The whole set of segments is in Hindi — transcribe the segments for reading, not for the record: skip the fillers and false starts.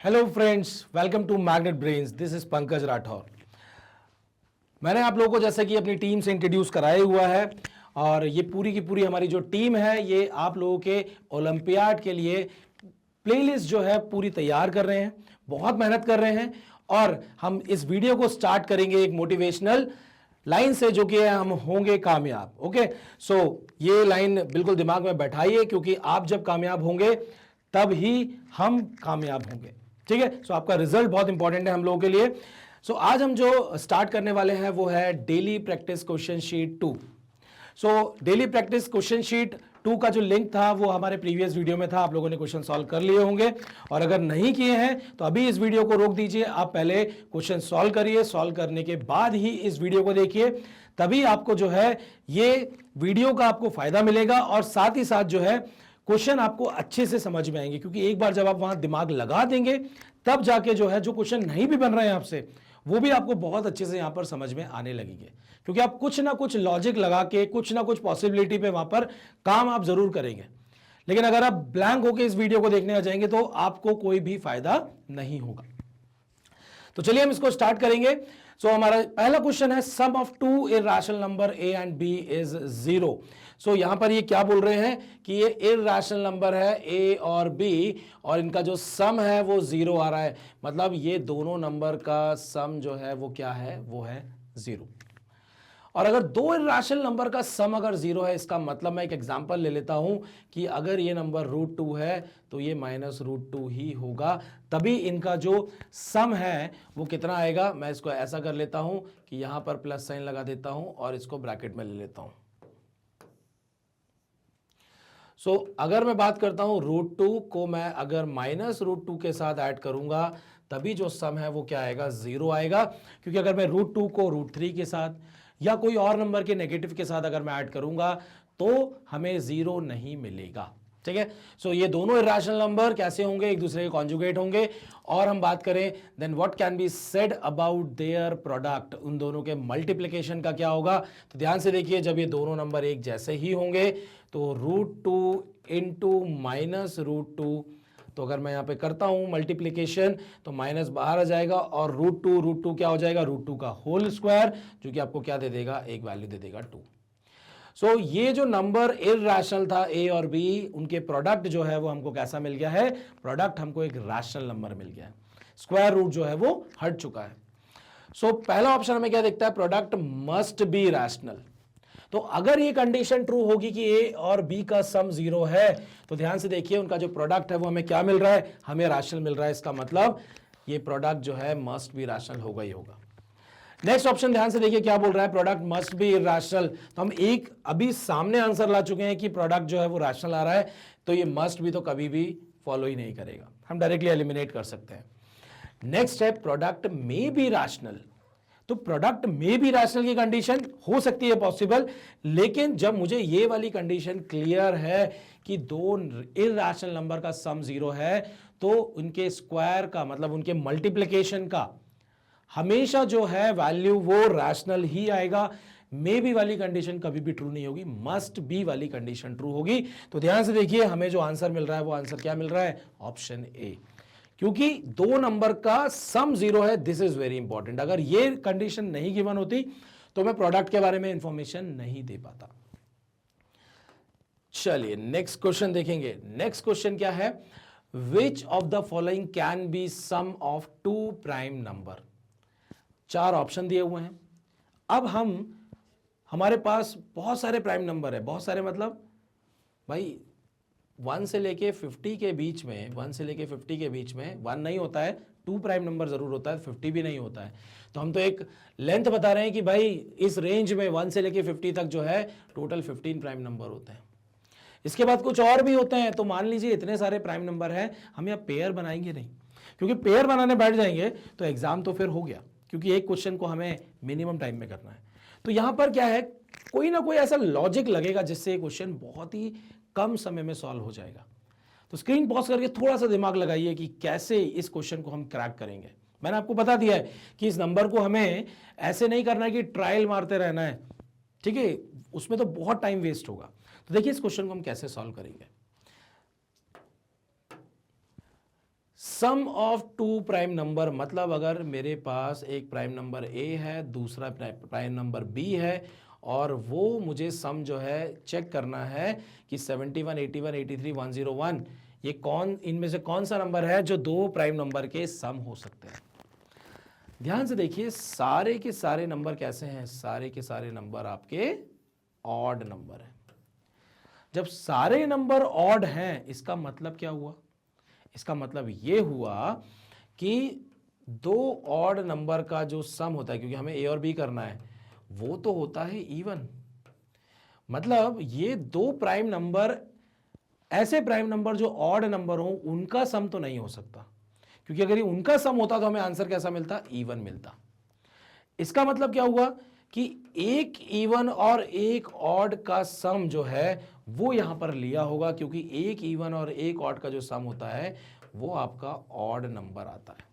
Hello friends, welcome to Magnet Brains. This is Pankaj Rathore. मैंने आप लोगों को जैसे कि अपनी टीम से इंट्रोड्यूस कराया हुआ है और ये पूरी की पूरी हमारी जो टीम है ये आप लोगों के ओलंपियाड के लिए प्लेलिस्ट जो है पूरी तैयार कर रहे हैं, बहुत मेहनत कर रहे हैं। और हम इस वीडियो को स्टार्ट करेंगे एक मोटिवेशनल लाइन से जो कि हम होंगे कामयाब। ओके, सो ये लाइन बिल्कुल दिमाग में बैठाइए क्योंकि आप जब कामयाब होंगे तब ही हम कामयाब होंगे। ठीक है, सो आपका रिजल्ट बहुत इंपॉर्टेंट है हम लोगों के लिए। सो आज हम जो स्टार्ट करने वाले हैं वो है daily practice question sheet 2। So daily practice question sheet 2 का जो लिंक था वो हमारे प्रीवियस वीडियो में था, आप लोगों ने क्वेश्चन सॉल्व कर लिए होंगे। और अगर नहीं किए हैं तो अभी इस वीडियो को रोक दीजिए, आप पहले क्वेश्चन सॉल्व करिए, सॉल्व करने के बाद ही इस वीडियो को देखिए, तभी आपको जो है ये वीडियो का आपको फायदा मिलेगा और साथ ही साथ जो है क्वेश्चन आपको अच्छे से समझ में आएंगे। क्योंकि एक बार जब आप वहां दिमाग लगा देंगे तब जाके जो है जो क्वेश्चन नहीं भी बन रहे हैं आपसे वो भी आपको बहुत अच्छे से यहां पर समझ में आने लगेंगे। क्योंकि आप कुछ ना कुछ लॉजिक लगा के कुछ ना कुछ पॉसिबिलिटी पे वहां पर काम आप जरूर करेंगे। लेकिन अगर आप ब्लैंक होकर इस वीडियो को देखने आ जाएंगे तो आपको कोई भी फायदा नहीं होगा। तो चलिए हम इसको स्टार्ट करेंगे। सो हमारा पहला क्वेश्चन है sum of two irrational number A and B is 0। So यहां पर ये क्या बोल रहे हैं कि ये इर्रेशनल नंबर है ए और बी और इनका जो सम है वो 0 आ रहा है। मतलब ये दोनों नंबर का सम जो है वो क्या है, वो है 0। और अगर दो इर्रेशनल नंबर का सम अगर 0 है, इसका मतलब मैं एक एग्जांपल ले लेता हूं कि अगर ये नंबर √2 है तो ये -√2 ही होगा, तभी इनका जो सम है वो कितना आएगा। मैं इसको ऐसा कर लेता हूं कि यहां पर प्लस साइन लगा देता हूं और इसको ब्रैकेट में ले लेता हूं। सो अगर मैं बात करता हूं √2 को मैं अगर -√2 के साथ ऐड करूंगा तभी जो सम है वो क्या आएगा, 0 आएगा। क्योंकि अगर मैं √2 को √3 के साथ या कोई और नंबर के नेगेटिव के साथ अगर मैं ऐड करूंगा तो हमें 0 नहीं मिलेगा। ठीक है, सो ये दोनों इर्रेशनल नंबर कैसे होंगे, एक दूसरे के कॉन्जुगेट होंगे। और हम बात करें then what can be said about their product, उन दोनों के मल्टीप्लिकेशन का क्या होगा। तो ध्यान से देखिए, जब ये दोनों नंबर एक जैसे ही होंगे तो √2 इंटू -√2, तो अगर मैं यहां पे करता हूं मल्टीप्लिकेशन तो माइनस बाहर आ जाएगा और √2 क्या हो जाएगा, √2 का होल स्क्वायर, जो कि आपको क्या दे देगा, एक वैल्यू दे देगा 2। सो ये जो नंबर इर्रेशनल था ए और बी, उनके प्रोडक्ट जो है वो हमको कैसा मिल गया है, प्रोडक्ट हमको एक रैशनल नंबर मिल गया है, स्क्वायर रूट जो है वो हट चुका है। सो पहला ऑप्शन हमें क्या दिखता है, प्रोडक्ट मस्ट बी रैशनल। तो अगर ये कंडीशन ट्रू होगी कि ए और बी का सम 0 है तो ध्यान से देखिए उनका जो प्रोडक्ट है वो हमें क्या मिल रहा है, हमें रैशनल मिल रहा है। इसका मतलब ये प्रोडक्ट जो है मस्ट बी रैशनल होगा ही होगा। नेक्स्ट ऑप्शन ध्यान से देखिए क्या बोल रहा है, प्रोडक्ट मस्ट बी इर्रेशनल। तो हम एक अभी सामने आंसर ला चुके हैं कि प्रोडक्ट जो है वो रैशनल आ रहा है, तो ये मस्ट भी तो कभी भी फॉलो ही नहीं करेगा, हम डायरेक्टली एलिमिनेट कर सकते हैं। नेक्स्ट है प्रोडक्ट मे बी रैशनल। तो प्रोडक्ट में भी रैशनल की कंडीशन हो सकती है पॉसिबल, लेकिन जब मुझे ये वाली कंडीशन क्लियर है कि दो इर्रेशनल नंबर का सम 0 है तो उनके स्क्वायर का मतलब उनके मल्टीप्लिकेशन का हमेशा जो है वैल्यू वो रैशनल ही आएगा। मे बी वाली कंडीशन कभी भी ट्रू नहीं होगी, मस्ट बी वाली कंडीशन ट्रू होगी। तो ध्यान से देखिए हमें जो आंसर मिल रहा है वो आंसर क्या मिल रहा है, ऑप्शन ए। क्योंकि दो नंबर का सम 0 है, दिस इज वेरी इंपॉर्टेंट। अगर ये कंडीशन नहीं गिवन होती तो मैं प्रोडक्ट के बारे में इंफॉर्मेशन नहीं दे पाता। चलिए नेक्स्ट क्वेश्चन देखेंगे। नेक्स्ट क्वेश्चन क्या है, which of the following can be sum of two prime number. 4 option दिए हुए हैं। अब हमारे पास बहुत सारे प्राइम नंबर है, बहुत सारे मतलब भाई 1 से लेके 50 के बीच में, 1 से लेके 50 के बीच में 1 नहीं होता है, 2 प्राइम नंबर जरूर होता है, 50 भी नहीं होता है। तो हम तो एक लेंथ बता रहे हैं कि भाई इस रेंज में 1 से लेके 50 तक जो है टोटल 15 प्राइम नंबर होते हैं। इसके बाद कुछ और भी होते हैं। तो मान लीजिए इतने सारे प्राइम नंबर हैं, हम यहाँ पेयर बनाएंगे नहीं, क्योंकि पेयर बनाने बैठ जाएंगे तो एग्जाम तो फिर हो गया, क्योंकि एक क्वेश्चन को हमें मिनिमम टाइम में करना है। तो यहां पर क्या है, कोई ना कोई ऐसा लॉजिक लगेगा जिससे क्वेश्चन बहुत ही कम समय में सॉल्व हो जाएगा। तो स्क्रीन पॉज करके थोड़ा सा दिमाग लगाइए कि कैसे इस क्वेश्चन को हम क्रैक करेंगे। मैंने आपको बता दिया है कि इस नंबर को हमें ऐसे नहीं करना है कि ट्रायल मारते रहना है, ठीक है, उसमें तो बहुत टाइम वेस्ट होगा। तो देखिए इस क्वेश्चन को हम कैसे सॉल्व करेंगे। सम ऑफ टू प्राइम नंबर, मतलब अगर मेरे पास एक प्राइम नंबर ए है, दूसरा प्राइम नंबर बी है, और वो मुझे सम जो है चेक करना है कि 71, 81, 83, 101 ये कौन, इनमें से कौन सा नंबर है जो दो प्राइम नंबर के सम हो सकते हैं। ध्यान से देखिए, सारे के सारे नंबर कैसे हैं, सारे के सारे नंबर आपके ऑड नंबर हैं। जब सारे नंबर ऑड हैं, इसका मतलब क्या हुआ? इसका मतलब ये हुआ कि दो ऑड नंबर का जो सम होता है, क्योंकि हमें ए और बी करना है, वो तो होता है इवन। मतलब ये दो प्राइम नंबर, ऐसे प्राइम नंबर जो ऑड नंबर हो, उनका सम तो नहीं हो सकता, क्योंकि अगर ये उनका सम होता तो हमें आंसर कैसा मिलता? इवन मिलता। इसका मतलब क्या हुआ कि एक इवन और एक ऑड का सम जो है वो यहां पर लिया होगा, क्योंकि एक इवन और एक ऑड का जो सम होता है वो आपका ऑड नंबर आता है।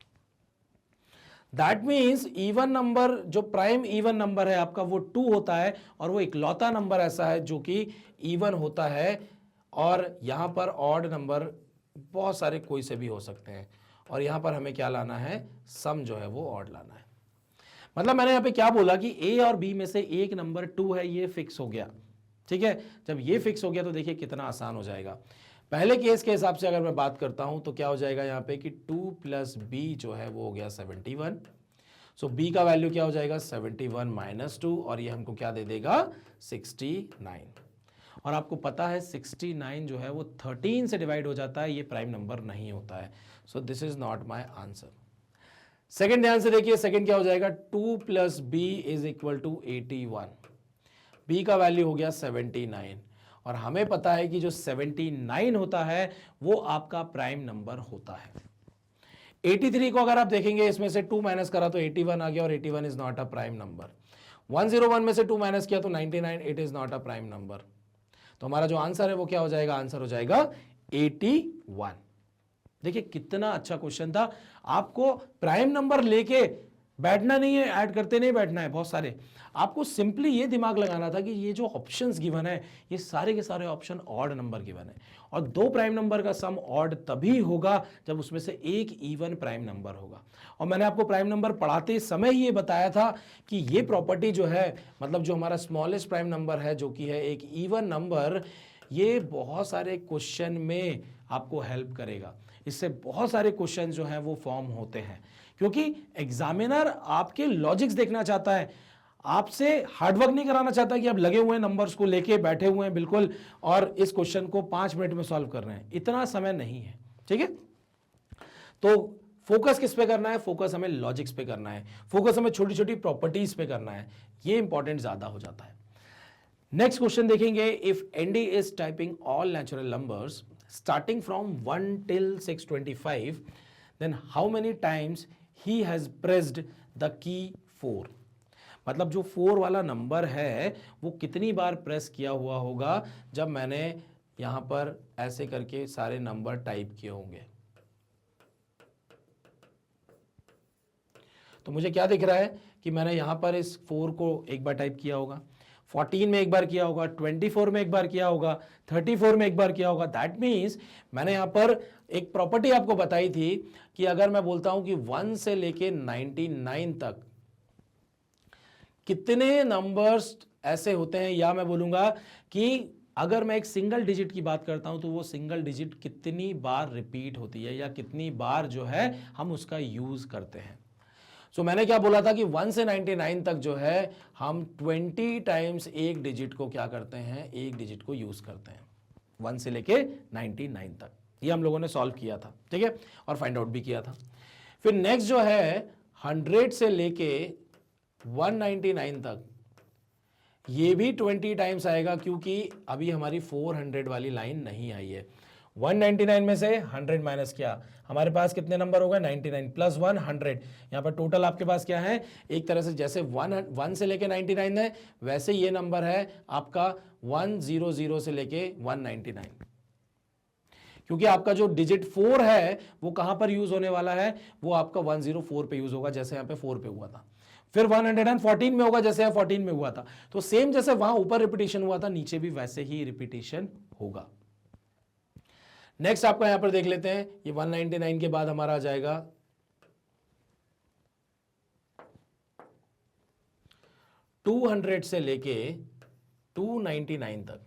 दैट मीन्स इवन नंबर, जो प्राइम इवन नंबर है आपका, वो 2 होता है, और वो इकलौता नंबर ऐसा है जो कि इवन होता है। और यहां पर ऑड नंबर बहुत सारे कोई से भी हो सकते हैं, और यहां पर हमें क्या लाना है? सम जो है वो ऑड लाना है। मतलब मैंने यहां पे क्या बोला कि ए और बी में से एक नंबर 2 है, ये फिक्स हो गया। ठीक है, जब ये फिक्स हो गया तो देखिए कितना आसान हो जाएगा। पहले केस के हिसाब से अगर मैं बात करता हूं तो क्या हो जाएगा यहाँ पे कि 2 प्लस बी जो है वो हो गया 71। सो बी का वैल्यू क्या हो जाएगा? 71 माइनस 2, और ये हमको क्या दे देगा? 69। और आपको पता है 69 जो है वो 13 से डिवाइड हो जाता है, ये प्राइम नंबर नहीं होता है। So this is not my answer. Second ध्यान से देखिए, सेकेंड क्या हो जाएगा? 2 plus b is equal to 81। B का वैल्यू हो गया 79, और हमें पता है कि जो 79 होता है वो आपका प्राइम नंबर होता है। 83 को अगर आप देखेंगे, इसमें से 2 माइनस करा तो 81 आ गया, और 81 is not a prime number. 101 में से 2 माइनस किया तो 99, it is not a prime number. तो हमारा जो आंसर है वो क्या हो जाएगा? आंसर हो जाएगा 81। देखिए कितना अच्छा क्वेश्चन था। आपको प्राइम नंबर लेके बैठना नहीं है, ऐड करते नहीं बैठना है बहुत सारे, आपको सिंपली ये दिमाग लगाना था कि ये जो ऑप्शंस गिवन है ये सारे के सारे ऑप्शन ऑड नंबर गिवन है, और दो प्राइम नंबर का सम ऑड तभी होगा जब उसमें से एक इवन प्राइम नंबर होगा। और मैंने आपको प्राइम नंबर पढ़ाते समय ही ये बताया था कि ये प्रॉपर्टी जो है, मतलब जो हमारा स्मॉलेस्ट प्राइम नंबर है जो कि है एक इवन नंबर, ये बहुत सारे क्वेश्चन में आपको हेल्प करेगा। इससे बहुत सारे क्वेश्चन जो हैं वो फॉर्म होते हैं, क्योंकि एग्जामिनर आपके लॉजिक्स देखना चाहता है, आपसे हार्डवर्क नहीं कराना चाहता कि आप लगे हुए हैं नंबर्स को लेके बैठे हुए हैं बिल्कुल, और इस क्वेश्चन को 5 मिनट में सॉल्व कर रहे हैं। इतना समय नहीं है। ठीक है, तो फोकस किस पे करना है? फोकस हमें लॉजिक्स पे करना है, फोकस हमें छोटी छोटी प्रॉपर्टीज पे करना है, ये इंपॉर्टेंट ज्यादा हो जाता है। नेक्स्ट क्वेश्चन देखेंगे, if Andy is typing all natural numbers starting from 1 till 625, then how many times he has pressed the key 4? मतलब जो 4 वाला नंबर है वो कितनी बार प्रेस किया हुआ होगा जब मैंने यहां पर ऐसे करके सारे नंबर टाइप किए होंगे। तो मुझे क्या दिख रहा है कि मैंने यहां पर इस 4 को एक बार टाइप किया होगा, 14 में एक बार किया होगा, 24 में एक बार किया होगा, 34 में एक बार किया होगा। दैट मीन्स मैंने यहां पर एक प्रॉपर्टी आपको बताई थी कि अगर मैं बोलता हूं कि 1 से लेके 99 तक कितने नंबर्स ऐसे होते हैं, या मैं बोलूंगा कि अगर मैं एक सिंगल डिजिट की बात करता हूं तो वो सिंगल डिजिट कितनी बार रिपीट होती है, या कितनी बार जो है हम उसका यूज करते हैं। सो मैंने क्या बोला था कि 1 से 99 तक जो है हम 20 टाइम्स एक डिजिट को क्या करते हैं? एक डिजिट को यूज करते हैं, 1 से लेके 99 तक। ये हम लोगों ने सॉल्व किया था, ठीक है, और फाइंड आउट भी किया था। फिर नेक्स्ट जो है 100 से लेके 199 तक, ये भी 20 टाइम्स आएगा, क्योंकि अभी हमारी 400 वाली लाइन नहीं आई है। 199 में से 100 माइनस किया, हमारे पास कितने नंबर होगा? 99 प्लस 1 100। यहाँ पर टोटल आपके पास क्या है? एक तरह से जैसे 1 से लेके 99 है, वैसे ये नंबर है आपका 100 से लेके 199, क्योंकि आपका जो डिजिट 4 है वो कहां पर यूज होने वाला है? वो आपका 104 पे यूज होगा, जैसे यहाँ पे 4 पे हुआ था। फिर 114 में होगा, जैसे यहाँ 14 में हुआ था। तो सेम जैसे वहां ऊपर रिपीटेशन हुआ था, नीचे भी वैसे ही रिपीटेशन होगा। नेक्स्ट आपका यहां पर देख लेते हैं, ये 199 के बाद हमारा आ जाएगा 200 से लेके 299 तक।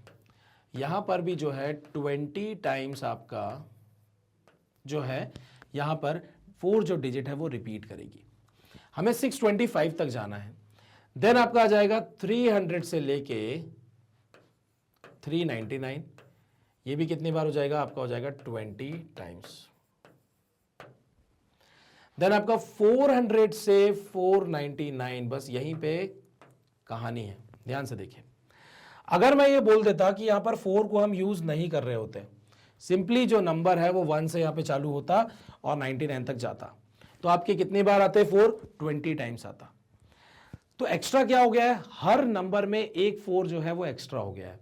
यहां पर भी जो है 20 टाइम्स आपका जो है यहां पर 4 जो डिजिट है वो रिपीट करेगी। हमें 625 तक जाना है। देन आपका आ जाएगा 300 से लेके 399, ये भी कितनी बार हो जाएगा आपका, हो जाएगा 20 टाइम्स। देन आपका 400 से 499, बस यहीं पे कहानी है। ध्यान से देखिए, अगर मैं ये बोल देता कि यहां पर 4 को हम यूज नहीं कर रहे होते, सिंपली जो नंबर है वो 1 से यहां पे चालू होता और 99 तक जाता, तो आपके कितनी बार आते 4, 20 टाइम्स आता। तो एक्स्ट्रा क्या हो गया है, हर नंबर में एक 4 जो है वो एक्स्ट्रा हो गया है।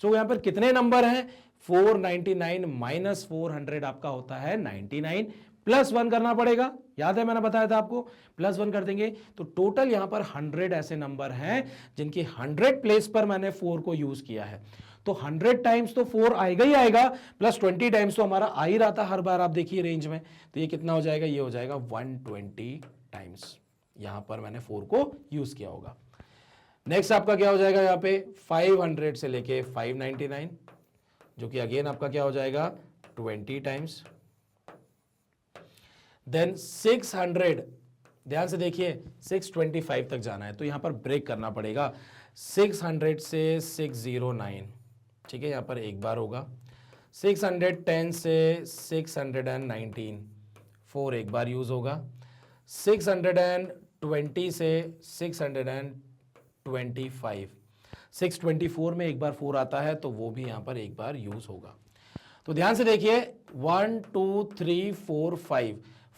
सो यहां पर कितने नंबर हैं, 499 माइनस 400 आपका होता है 99, प्लस 1 करना पड़ेगा, याद है मैंने बताया था आपको, प्लस 1 कर देंगे तो टोटल यहां पर 100 ऐसे नंबर हैं जिनकी 100 प्लेस पर मैंने 4 को यूज किया है। तो 100 टाइम्स तो 4 आएगा ही आएगा, प्लस 20 टाइम्स तो हमारा आ ही रहा था हर बार, आप देखिए रेंज में। तो ये कितना हो जाएगा, ये हो जाएगा 120 टाइम्स, यहां पर मैंने 4 को यूज किया होगा। नेक्स्ट आपका क्या हो जाएगा यहाँ पे 500 से लेके 599, जो कि अगेन आपका क्या हो जाएगा 20 टाइम्स। देन 600, ध्यान से देखिए 625 तक जाना है, तो यहां पर ब्रेक करना पड़ेगा। 600 से 609, ठीक है, यहां पर एक बार होगा। 610 से 619, 4 एक बार यूज होगा। 620 से 625, 624 में एक बार 4 आता है, तो वो भी यहां पर एक बार यूज होगा। तो ध्यान से देखिए 1 2 3 4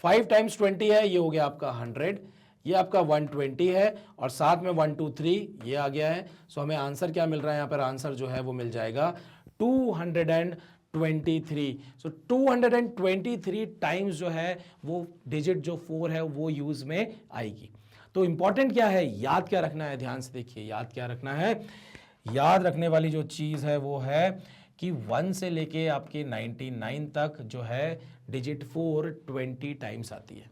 5 टाइम्स 20 है, ये हो गया आपका 100, ये आपका 120 है, और साथ में 1 2 3 ये आ गया है। सो हमें आंसर क्या मिल रहा है यहाँ पर, आंसर जो है वो मिल जाएगा 223। सो 223 टाइम्स जो है वो डिजिट जो 4 है वो यूज में आएगी। तो इंपॉर्टेंट क्या है, याद क्या रखना है, ध्यान से देखिए याद क्या रखना है। याद रखने वाली जो चीज है वो है कि 1 से लेके आपके 99 तक जो है डिजिट 4 20 टाइम्स आती है।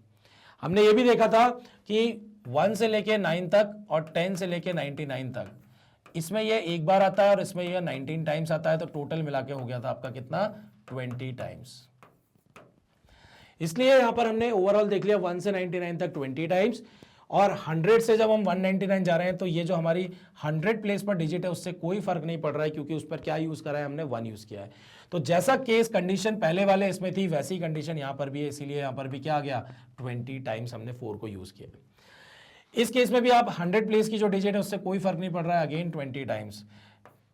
हमने ये भी देखा था कि 1 से लेके 9 तक और 10 से लेके 99 तक, इसमें ये एक बार आता है और इसमें ये 19 टाइम्स आता है, तो टोटल मिला के हो गया था आपका कितना 20 टाइम्स। इसलिए यहां पर हमने ओवरऑल देख लिया 1 से 99 तक 20 टाइम्स, और 100 से जब हम 199 जा रहे हैं तो ये जो हमारी 100 प्लेस पर डिजिट है उससे कोई फर्क नहीं पड़ रहा है, क्योंकि उस पर क्या यूज करा है हमने 1 यूज किया है। तो जैसा केस कंडीशन पहले वाले इसमें थी वैसी कंडीशन यहां पर भी है, इसीलिए यहां पर भी क्या आ गया 20 टाइम्स हमने 4 को यूज किया। इस केस में भी आप 100 प्लेस की जो डिजिट है उससे कोई फर्क नहीं पड़ रहा है, अगेन 20 टाइम्स।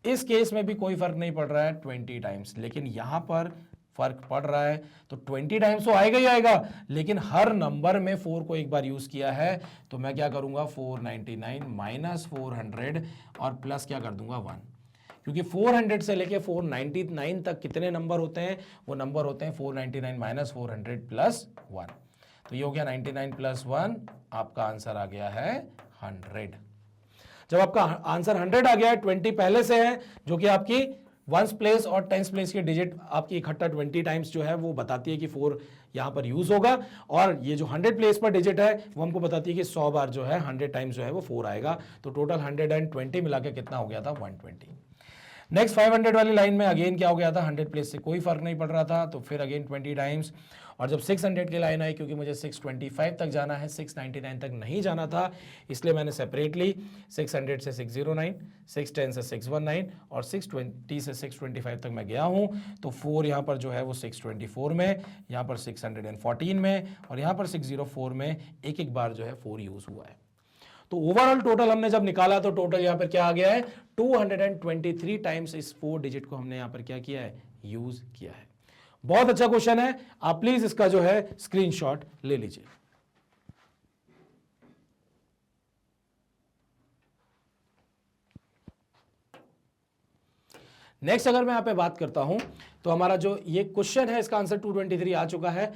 इस केस में भी कोई फर्क नहीं पड़ रहा है 20 टाइम्स, लेकिन यहां पर फर्क पड़ रहा है। तो 20 टाइम्स तो आएगा ही आएगा, लेकिन हर नंबर में 4 को एक बार यूज किया है, तो मैं क्या करूंगा 499 माइनस 400 और प्लस क्या कर दूंगा 1, क्योंकि 400 से लेके 499 तक कितने नंबर होते हैं, वो नंबर होते हैं 499 माइनस 400 प्लस 1। तो ये हो गया 99 प्लस 1, आपका आंसर आ गया है 100। जब आपका आंसर 100 आ गया है, 20 पहले से है, जो कि आपकी 1 प्लेस और 10 प्लेस की डिजिट आपकी इकट्ठा 20 टाइम्स जो है वो बताती है कि 4 यहां पर यूज होगा, और ये जो 100 प्लेस पर डिजिट है वो हमको बताती है कि 100 बार जो है 100 टाइम्स जो है वो 4 आएगा। तो टोटल 120 मिला के कितना हो गया था 120। नेक्स्ट 500 वाली लाइन में अगेन क्या हो गया था, 100 प्लेस से कोई फर्क नहीं पड़ रहा था, तो फिर अगेन 20 टाइम्स। और जब 600 की लाइन आई, क्योंकि मुझे 625 तक जाना है, 699 तक नहीं जाना था, इसलिए मैंने सेपरेटली 600 से 609, 610 से 619 और 620 से 625 तक मैं गया हूं। तो 4 यहां पर जो है वो 624 में, यहां पर 614 में और यहां पर 604 में एक एक बार जो है 4 यूज हुआ है। तो ओवरऑल टोटल हमने जब निकाला तो टोटल यहां पर क्या आ गया है 223 टाइम्स इस 4 डिजिट को हमने यहां पर क्या किया है, यूज किया है। बहुत अच्छा क्वेश्चन है, आप प्लीज इसका जो है स्क्रीनशॉट ले लीजिए। नेक्स्ट अगर मैं यहां पे बात करता हूं तो हमारा जो ये क्वेश्चन है इसका आंसर 223 आ चुका है।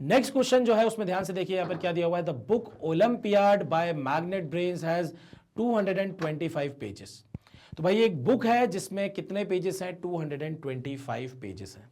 नेक्स्ट क्वेश्चन जो है उसमें ध्यान से देखिए, यहां पर क्या दिया हुआ है, the book olympiad bye magnet brains has 225 pages. तो भाई एक बुक है जिसमें कितने पेजेस हैं, 225 पेजेस हैं।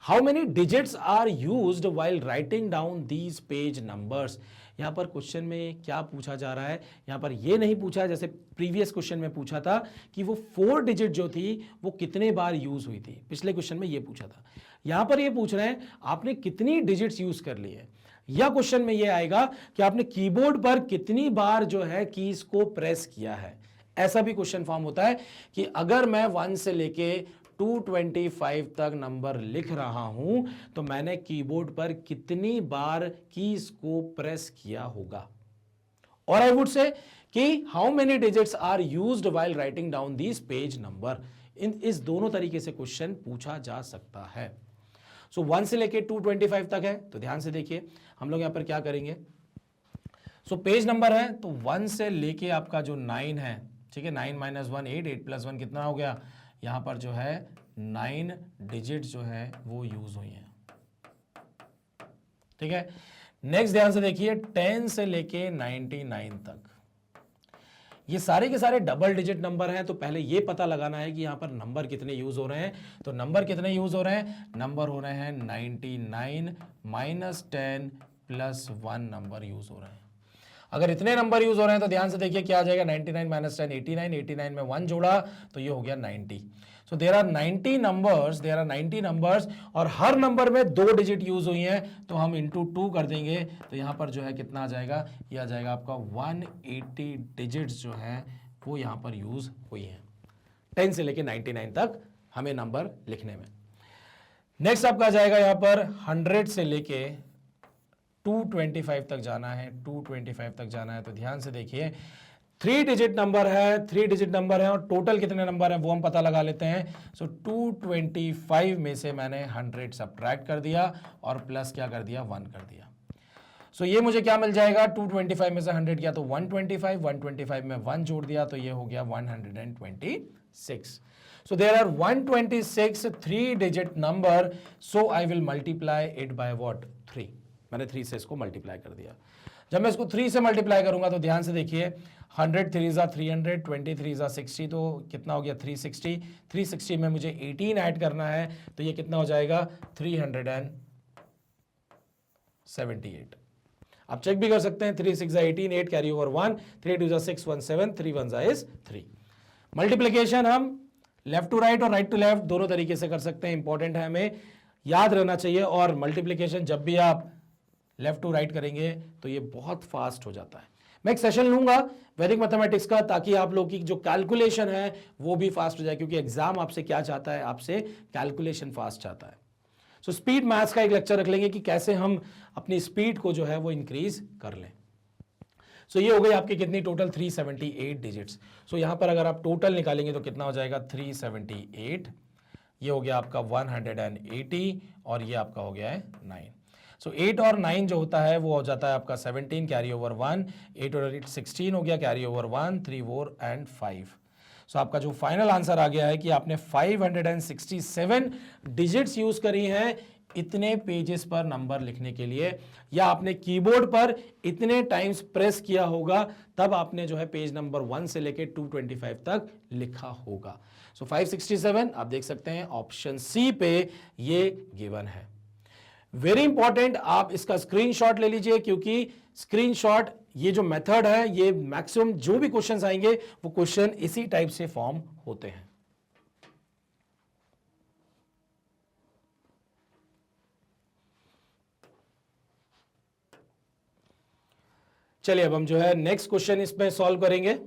How many digits are used while writing down these page numbers. यहां पर क्वेश्चन में क्या पूछा जा रहा है, यहां पर यह नहीं पूछा जैसे प्रीवियस क्वेश्चन में पूछा था कि वो 4 डिजिट जो थी वो कितने बार यूज हुई थी, पिछले क्वेश्चन में यह पूछा था। यहां पर यह पूछ रहे हैं आपने कितनी डिजिट्स यूज कर ली है, या क्वेश्चन में यह आएगा कि आपने कीबोर्ड पर कितनी बार जो है कीज को प्रेस किया है। ऐसा भी क्वेश्चन फॉर्म होता है कि अगर मैं 1 से लेके 225 तक नंबर लिख रहा हूं तो मैंने कीबोर्ड पर कितनी बार कीज को प्रेस किया होगा। और आई वुड से कि how many digits are used while writing down this page number. इस दोनों तरीके से क्वेश्चन पूछा जा सकता है। सो 1 से लेके 225 तक है, तो ध्यान से देखिए हम लोग यहां पर क्या करेंगे। सो पेज नंबर है तो 1 से लेके आपका जो 9 है, ठीक है, 9 - 1 8, 8 + 1 कितना हो गया, यहां पर जो है 9 डिजिट जो है वो यूज हुई है, ठीक है। नेक्स्ट ध्यान से देखिए 10 से लेके 99 तक, ये सारे के सारे डबल डिजिट नंबर हैं। तो पहले ये पता लगाना है कि यहां पर नंबर कितने यूज हो रहे हैं। तो नंबर कितने यूज हो रहे हैं, नंबर हो रहे हैं 99 - 10 + 1 नंबर यूज हो रहे हैं। अगर इतने नंबर यूज हो रहे हैं तो ध्यान से देखिए क्या आ जाएगा, 99 - 10 89, 89 में 1 जोड़ा तो ये हो गया 90। सो देयर आर 90 नंबर्स, और हर नंबर में 2 डिजिट यूज हुई हैं, तो हम इंटू 2 कर देंगे तो यहां पर जो है कितना आ जाएगा, ये आ जाएगा आपका 180 डिजिट्स जो है वो यहां पर यूज हुई हैं 10 से लेके 99 तक हमें नंबर लिखने में। नेक्स्ट आपका आ जाएगा यहां पर 100 से लेके 225 तक जाना है, 225 तक जाना है। तो ध्यान से देखिए 3 डिजिट नंबर है, और टोटल कितने नंबर है वो हम पता लगा लेते हैं। सो 225 में से मैंने 100 सब्ट्रैक्ट कर दिया और प्लस क्या कर दिया, 1 कर दिया। सो ये मुझे क्या मिल जाएगा, 225 में से 100 किया तो 125 में 1 जोड़ दिया तो ये हो गया 126। So there are 126 3 digit number, so I will multiply it by what, 3। मैंने 3 से इसको मल्टीप्लाई कर दिया। जब मैं इसको 3 से मल्टीप्लाई करूंगा तो ध्यान से देखिए 100 3 ज़ा 300, 23 3 ज़ा 60, तो कितना हो गया 360। 360 में मुझे 18 ऐड करना है तो ये कितना हो जाएगा 378। आप चेक भी कर सकते हैं, 3 6 ज़ा 18, 8 कैरी ओवर 1, 3 2 ज़ा 6 1 7, 3 1 ज़ा इज 3। मल्टीप्लीकेशन हम लेफ्ट टू राइट और राइट टू लेफ्ट दोनों तरीके से कर सकते हैं, इंपॉर्टेंट है, हमें याद रहना चाहिए। और मल्टीप्लीकेशन जब भी आप लेफ्ट टू राइट करेंगे तो ये बहुत फास्ट हो जाता है। मैं एक सेशन लूंगा वैदिक मैथमेटिक्स का ताकि आप लोग की जो कैलकुलेशन है वो भी फास्ट हो जाए, क्योंकि एग्जाम आपसे क्या चाहता है, आपसे कैलकुलेशन फास्ट चाहता है। सो स्पीड मैथ्स का एक लेक्चर रख लेंगे कि कैसे हम अपनी स्पीड को जो है वो इंक्रीज कर लें। सो ये हो गई आपकी कितनी टोटल 378 डिजिट्स। सो यहां पर अगर आप टोटल निकालेंगे तो कितना हो जाएगा 378, ये हो गया आपका 180 और ये आपका हो गया है 9। सो 8 और 9 जो होता है वो हो जाता है आपका 17 कैरी ओवर 1, 8 और 8 16 हो गया कैरी ओवर 1, 3 4 एंड 5। सो आपका जो फाइनल आंसर आ गया है कि आपने 567 डिजिट्स यूज करी हैं इतने पेजेस पर नंबर लिखने के लिए, या आपने कीबोर्ड पर इतने टाइम्स प्रेस किया होगा तब आपने जो है पेज नंबर 1 से लेके 225 तक लिखा होगा। सो 567 आप देख सकते हैं ऑप्शन सी पे ये गिवन है। वेरी इंपॉर्टेंट, आप इसका स्क्रीनशॉट ले लीजिए, क्योंकि स्क्रीनशॉट ये जो मेथड है ये मैक्सिमम जो भी क्वेश्चंस आएंगे वो क्वेश्चन इसी टाइप से फॉर्म होते हैं। चलिए अब हम जो है नेक्स्ट क्वेश्चन इसमें सॉल्व करेंगे।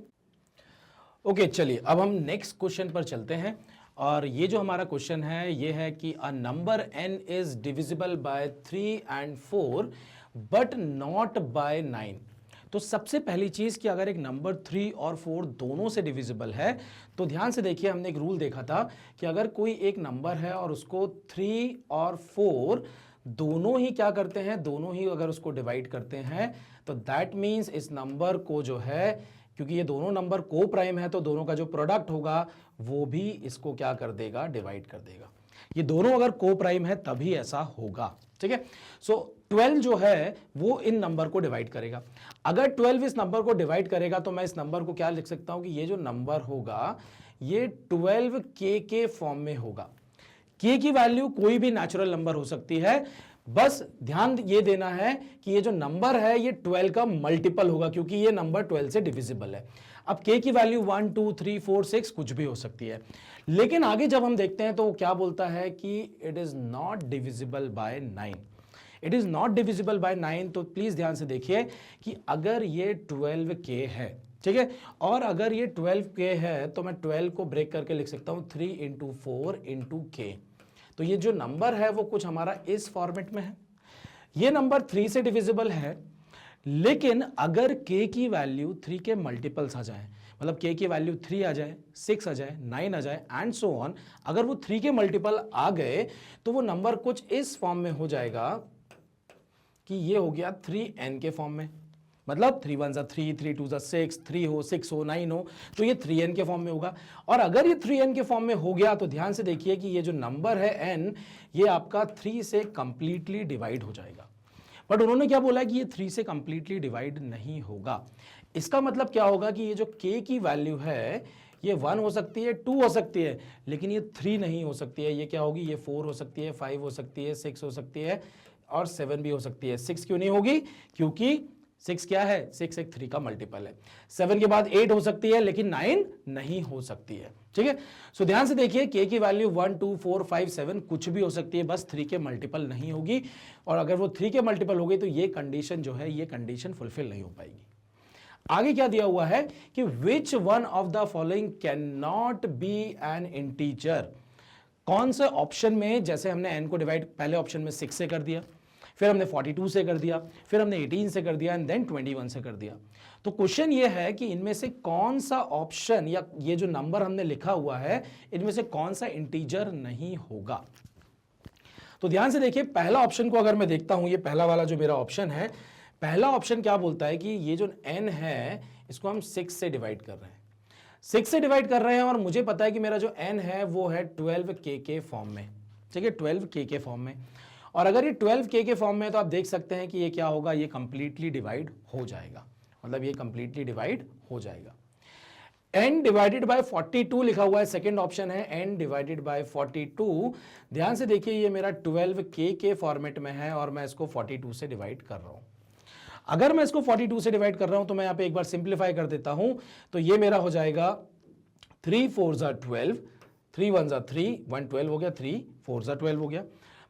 ओके चलिए अब हम नेक्स्ट क्वेश्चन पर चलते हैं, और ये जो हमारा क्वेश्चन है ये है कि a number n is divisible by 3 and 4 but not by 9। तो सबसे पहली चीज कि अगर एक नंबर 3 और 4 दोनों से डिविजिबल है तो ध्यान से देखिए, हमने एक रूल देखा था कि अगर कोई एक नंबर है और उसको 3 और 4 दोनों ही क्या करते हैं, दोनों ही अगर उसको डिवाइड करते हैं तो दैट मीन्स इस नंबर को जो है, क्योंकि ये दोनों नंबर को प्राइम है तो दोनों का जो प्रोडक्ट होगा वो भी इसको क्या कर देगा, डिवाइड कर देगा। ये दोनों अगर को प्राइम है तभी ऐसा होगा, ठीक है। सो 12 जो है वो इन नंबर को डिवाइड करेगा। अगर 12 इस नंबर को डिवाइड करेगा तो मैं इस नंबर को क्या लिख सकता हूं कि ये जो नंबर होगा ये 12 के फॉर्म में होगा। के की वैल्यू कोई भी नेचुरल नंबर हो सकती है, बस ध्यान ये देना है कि ये जो नंबर है ये 12 का मल्टीपल होगा, क्योंकि ये नंबर 12 से डिविजिबल है। अब के की वैल्यू 1 2 3 4 6 कुछ भी हो सकती है, लेकिन आगे जब हम देखते हैं तो वो क्या बोलता है कि it is not divisible by 9। It is not divisible by 9, तो प्लीज ध्यान से देखिए कि अगर ये 12 के है, ठीक है, और अगर ये 12 के है तो मैं 12 को ब्रेक करके लिख सकता हूं 3 इंटू 4 इंटू के। तो ये जो नंबर है वो कुछ हमारा इस फॉर्मेट में है। ये नंबर 3 से डिविजिबल है, लेकिन अगर k की वैल्यू 3 के मल्टीपल्स आ जाए, मतलब k की वैल्यू 3 आ जाए, 6 आ जाए, 9 आ जाए एंड सो ऑन, अगर वो 3 के मल्टीपल आ गए तो वो नंबर कुछ इस फॉर्म में हो जाएगा कि ये हो गया 3n के फॉर्म में। मतलब 3 1 3, 3 2 6, 3 हो, 6 हो, 9 हो, तो ये 3n के फॉर्म में होगा। और अगर ये 3n के फॉर्म में हो गया तो ध्यान से देखिए कि ये जो नंबर है n, ये आपका 3 से कंप्लीटली डिवाइड हो जाएगा। बट उन्होंने क्या बोला कि ये 3 से कंप्लीटली डिवाइड नहीं होगा। इसका मतलब क्या होगा कि ये जो k की वैल्यू है ये 1 हो सकती है, 2 हो सकती है, लेकिन ये 3 नहीं हो सकती है। ये क्या होगी, ये 4 हो सकती है, 5 हो सकती है, 6 हो सकती है और 7 भी हो सकती है। 6 क्यों नहीं होगी, क्योंकि 6 क्या है, 6 एक 3 का मल्टीपल है। 7 के बाद 8 हो सकती है, लेकिन 9 नहीं हो सकती है, ठीक है। सो ध्यान से देखिए k की वैल्यू 1 2 4 5 7 कुछ भी हो सकती है, बस 3 के मल्टीपल नहीं होगी। और अगर वो 3 के मल्टीपल हो गई तो ये कंडीशन जो है, ये कंडीशन फुलफिल नहीं हो पाएगी। आगे क्या दिया हुआ है कि which one of the following can not be an integer. कौन से ऑप्शन में, जैसे हमने n को डिवाइड पहले ऑप्शन में 6 से कर दिया, फिर हमने 42 से कर दिया, फिर हमने 18 से कर दिया एंड देन 21 से कर दिया। तो क्वेश्चन ये है कि इनमें से कौन सा ऑप्शन या ये जो नंबर हमने लिखा हुआ है इनमें से कौन सा इंटीजर नहीं होगा। तो ध्यान से देखिए, पहला ऑप्शन को अगर मैं देखता हूं, ये पहला वाला जो मेरा ऑप्शन है, पहला ऑप्शन क्या बोलता है कि ये जो n है इसको हम 6 से डिवाइड कर रहे हैं, 6 से डिवाइड कर रहे हैं और मुझे पता है कि मेरा जो n है वो है 12k के फॉर्म में, ठीक है, 12k के फॉर्म में। और अगर ये 12k के फॉर्म में है तो आप देख सकते हैं कि ये क्या होगा, ये कंप्लीटली डिवाइड हो जाएगा, मतलब ये कंप्लीटली डिवाइड हो जाएगा। n डिवाइडेड बाय 42 लिखा हुआ है, सेकंड ऑप्शन है n डिवाइडेड बाय 42। ध्यान से देखिए ये मेरा 12k के फॉर्मेट में है और मैं इसको 42 से डिवाइड कर रहा हूं। अगर मैं इसको 42 से डिवाइड कर रहा हूं तो मैं यहां पे एक बार सिंप्लीफाई कर देता हूं, तो ये मेरा हो जाएगा 3 4 12, 3 1 3, 1 12 हो गया, 3 4 12 हो गया।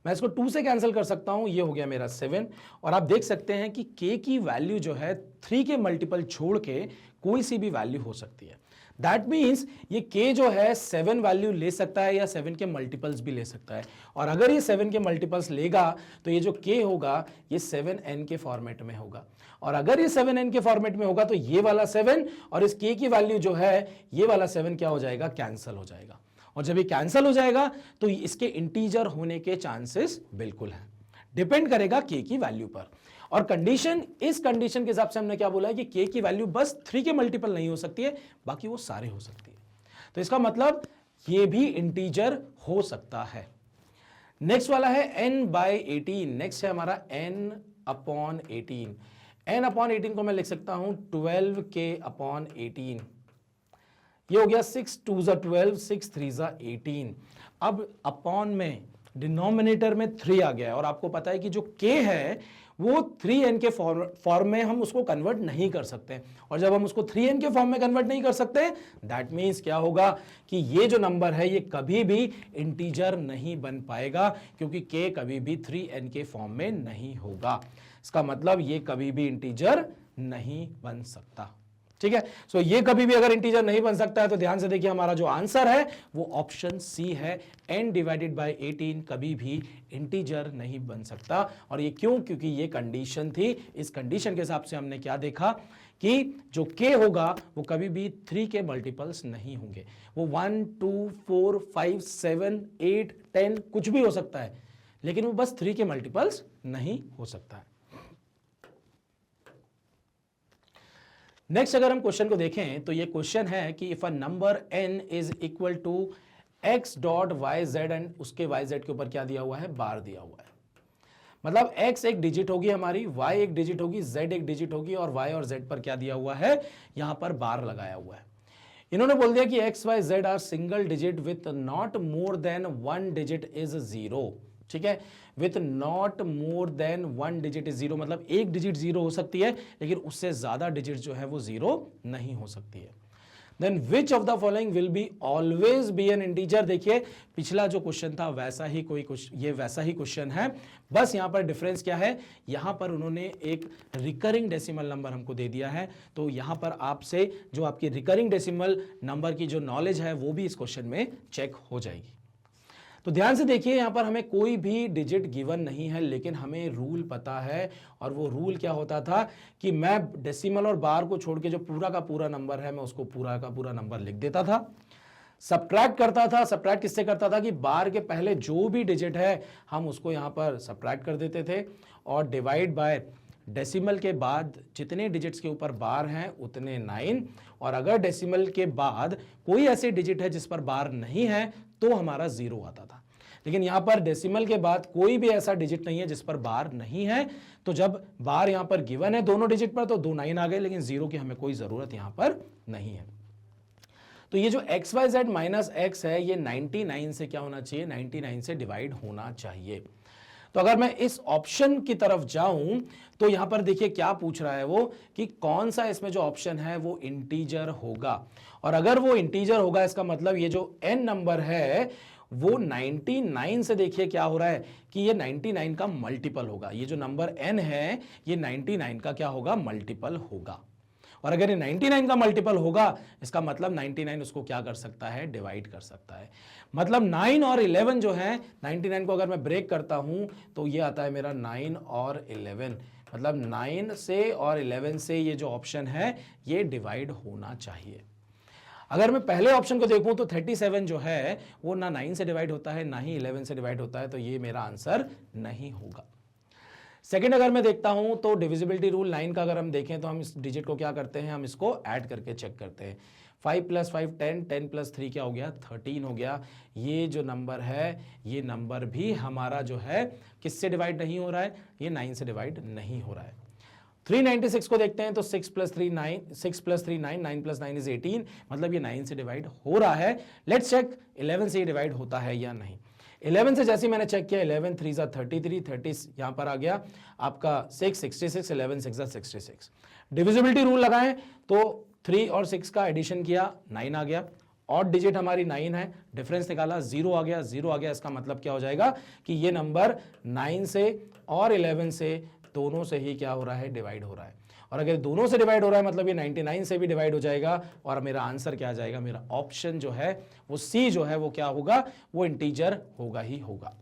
मैं इसको 2 से कैंसिल कर सकता हूं, ये हो गया मेरा 7। और आप देख सकते हैं कि k की वैल्यू जो है 3 के मल्टीपल छोड़ के कोई सी भी वैल्यू हो सकती है। दैट मीन्स ये k जो है 7 वैल्यू ले सकता है या 7 के मल्टीपल्स भी ले सकता है। और अगर ये 7 के मल्टीपल्स लेगा तो ये जो k होगा ये 7n के फॉर्मेट में होगा। और अगर ये 7n के फॉर्मेट में होगा तो ये वाला 7 और इस k की वैल्यू जो है ये वाला 7 क्या हो जाएगा, कैंसिल हो जाएगा। और जब ये कैंसिल हो जाएगा तो इसके इंटीजर होने के चांसेस बिल्कुल हैं, डिपेंड करेगा k की वैल्यू पर। और कंडीशन, इस कंडीशन के हिसाब से हमने क्या बोला है कि k की वैल्यू बस 3 के मल्टीपल नहीं हो सकती है, बाकी वो सारे हो सकती है। तो इसका मतलब ये भी इंटीजर हो सकता है। नेक्स्ट वाला है n बाय 18। नेक्स्ट है हमारा n अपॉन 18। n अपॉन 18 को मैं लिख सकता हूं 12k अपॉन 18। ये हो गया 6 2 12, 6 3 18। अब अपॉन में डिनोमिनेटर में 3 आ गया है और आपको पता है कि जो k है वो 3n के फॉर्म में हम उसको कन्वर्ट नहीं कर सकते। और जब हम उसको 3n के फॉर्म में कन्वर्ट नहीं कर सकते, दैट मीन्स क्या होगा कि ये जो नंबर है ये कभी भी इंटीजर नहीं बन पाएगा, क्योंकि k कभी भी 3n के फॉर्म में नहीं होगा। इसका मतलब ये कभी भी इंटीजर नहीं बन सकता, ठीक है। सो ये कभी भी अगर इंटीजर नहीं बन सकता है तो ध्यान से देखिए हमारा जो आंसर है वो ऑप्शन सी है, n डिवाइडेड बाय 18 कभी भी इंटीजर नहीं बन सकता। और ये क्यों, क्योंकि ये कंडीशन थी। इस कंडीशन के हिसाब से हमने क्या देखा कि जो k होगा वो कभी भी 3 के मल्टीपल्स नहीं होंगे, वो 1 2 4 5 7 8 10 कुछ भी हो सकता है, लेकिन वो बस 3 के मल्टीपल्स नहीं हो सकता है। नेक्स्ट अगर हम क्वेश्चन को देखें तो ये क्वेश्चन है कि if a number n is equal to x dot y z and उसके वाई जेड के ऊपर क्या दिया हुआ है, बार दिया हुआ है। मतलब x एक डिजिट होगी हमारी, y एक डिजिट होगी, z एक डिजिट होगी और y और z पर क्या दिया हुआ है, यहां पर बार लगाया हुआ है। इन्होंने बोल दिया कि x y z are single digit with not more than one digit is zero. ठीक है, with not more than one digit is zero, मतलब एक डिजिट जीरो हो सकती है लेकिन उससे ज्यादा डिजिट जो है वो जीरो नहीं हो सकती है। Then which of the following will be always be an integer. देखिए पिछला जो क्वेश्चन था वैसा ही ये वैसा ही क्वेश्चन है, बस यहां पर डिफरेंस क्या है, यहां पर उन्होंने एक रिकरिंग डेसिमल नंबर हमको दे दिया है। तो यहां पर आपसे जो आपकी रिकरिंग डेसिमल नंबर की जो नॉलेज है वो भी इस क्वेश्चन में चेक हो जाएगी। तो ध्यान से देखिए, यहां पर हमें कोई भी डिजिट गिवन नहीं है लेकिन हमें रूल पता है, और वो रूल क्या होता था कि मैं डेसिमल और बार को छोड़ के जो पूरा का पूरा नंबर है मैं उसको पूरा का पूरा नंबर लिख देता था। सब्ट्रैक्ट करता था, सब्ट्रैक्ट किससे करता था कि बार के पहले जो भी डिजिट है हम उसको यहां पर सब्ट्रैक्ट कर देते थे, और डिवाइड बाय डेसिमल के बाद जितने डिजिट्स के ऊपर बार हैं उतने 9, और अगर डेसिमल के बाद कोई ऐसे डिजिट है जिस पर बार नहीं है तो हमारा 0 आता था। लेकिन यहां पर डेसिमल के बाद कोई भी ऐसा डिजिट नहीं है जिस पर बार नहीं है, तो जब बार यहां पर गिवन है दोनों डिजिट पर तो 2 9 आ गए, लेकिन 0 की हमें कोई जरूरत यहां पर नहीं है। तो ये जो x y z minus x है ये 99 से क्या होना चाहिए, 99 से डिवाइड होना चाहिए। तो अगर मैं इस ऑप्शन की तरफ जाऊं तो यहां पर देखिए क्या पूछ रहा है वो कि कौन सा इसमें जो ऑप्शन है वो इंटीजर होगा, और अगर वो इंटीजर होगा इसका मतलब ये जो n नंबर है वो 99 से देखिए क्या हो रहा है कि ये 99 का मल्टीपल होगा। ये जो नंबर n है ये 99 का क्या होगा, मल्टीपल होगा, और अगर ये 99 का मल्टीपल होगा इसका मतलब 99 उसको क्या कर सकता है, डिवाइड कर सकता है। मतलब 9 और 11 जो है, 99 को अगर मैं ब्रेक करता हूं तो ये आता है मेरा 9 और 11, मतलब 9 से और 11 से ये जो ऑप्शन है ये डिवाइड होना चाहिए। अगर मैं पहले ऑप्शन को देखूं तो 37 जो है वो ना 9 से डिवाइड होता है ना ही 11 से डिवाइड होता है, तो ये मेरा आंसर नहीं होगा। सेकंड अगर मैं देखता हूं तो डिविजिबिलिटी रूल 9 का अगर हम देखें तो हम इस डिजिट को क्या करते हैं, हम इसको ऐड करके चेक करते हैं। 5 + 5 10, 10 + 3 क्या हो गया, 13 हो गया। ये जो नंबर है ये नंबर भी हमारा जो है किससे डिवाइड नहीं हो रहा है, ये 9 से डिवाइड नहीं हो रहा है। 396 को देखते हैं तो 6 + 3 9, 6 + 3 9, 9 + 9 = 18, मतलब ये 9 से डिवाइड हो रहा है। लेट्स चेक 11 से ये डिवाइड होता है या नहीं। 11 से जैसे मैंने चेक किया 11 3 = 33, 30 यहां पर आ गया आपका 6 66, 11 6 = 66। डिविजिबिलिटी रूल लगाएं तो 3 और 6 का एडिशन किया 9 आ गया, ऑड डिजिट हमारी 9 है, डिफरेंस निकाला 0 आ गया, 0 आ गया, इसका मतलब क्या हो जाएगा कि ये नंबर 9 से और 11 से दोनों से ही क्या हो रहा है, डिवाइड हो रहा है। और अगर दोनों से डिवाइड हो रहा है मतलब ये 99 से भी डिवाइड हो जाएगा, और मेरा आंसर क्या आ जाएगा, मेरा ऑप्शन जो है वो सी जो है वो क्या होगा, वो इंटीजर होगा ही होगा।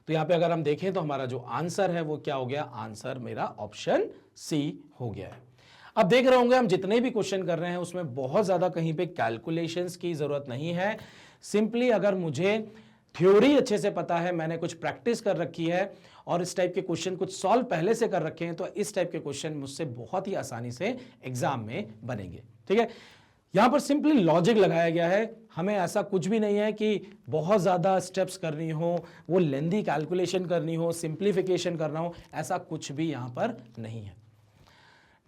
तो यहां पे अगर हम देखें तो हमारा जो आंसर है वो क्या हो गया, आंसर मेरा ऑप्शन सी हो गया है। अब देख रहे होंगे हम जितने भी क्वेश्चन कर रहे हैं उसमें बहुत ज्यादा कहीं पे कैलकुलेशंस की जरूरत नहीं है। सिंपली अगर मुझे थ्योरी अच्छे से पता है, मैंने कुछ प्रैक्टिस कर रखी है और इस टाइप के क्वेश्चन कुछ सॉल्व पहले से कर रखे हैं, तो इस टाइप के क्वेश्चन मुझसे बहुत ही आसानी से एग्जाम में बनेंगे। ठीक है, यहां पर सिंपली लॉजिक लगाया गया है, हमें ऐसा कुछ भी नहीं है कि बहुत ज्यादा स्टेप्स करनी हो, वो लेंदी कैलकुलेशन करनी हो, सिंप्लीफिकेशन करना हो, ऐसा कुछ भी यहां पर नहीं है।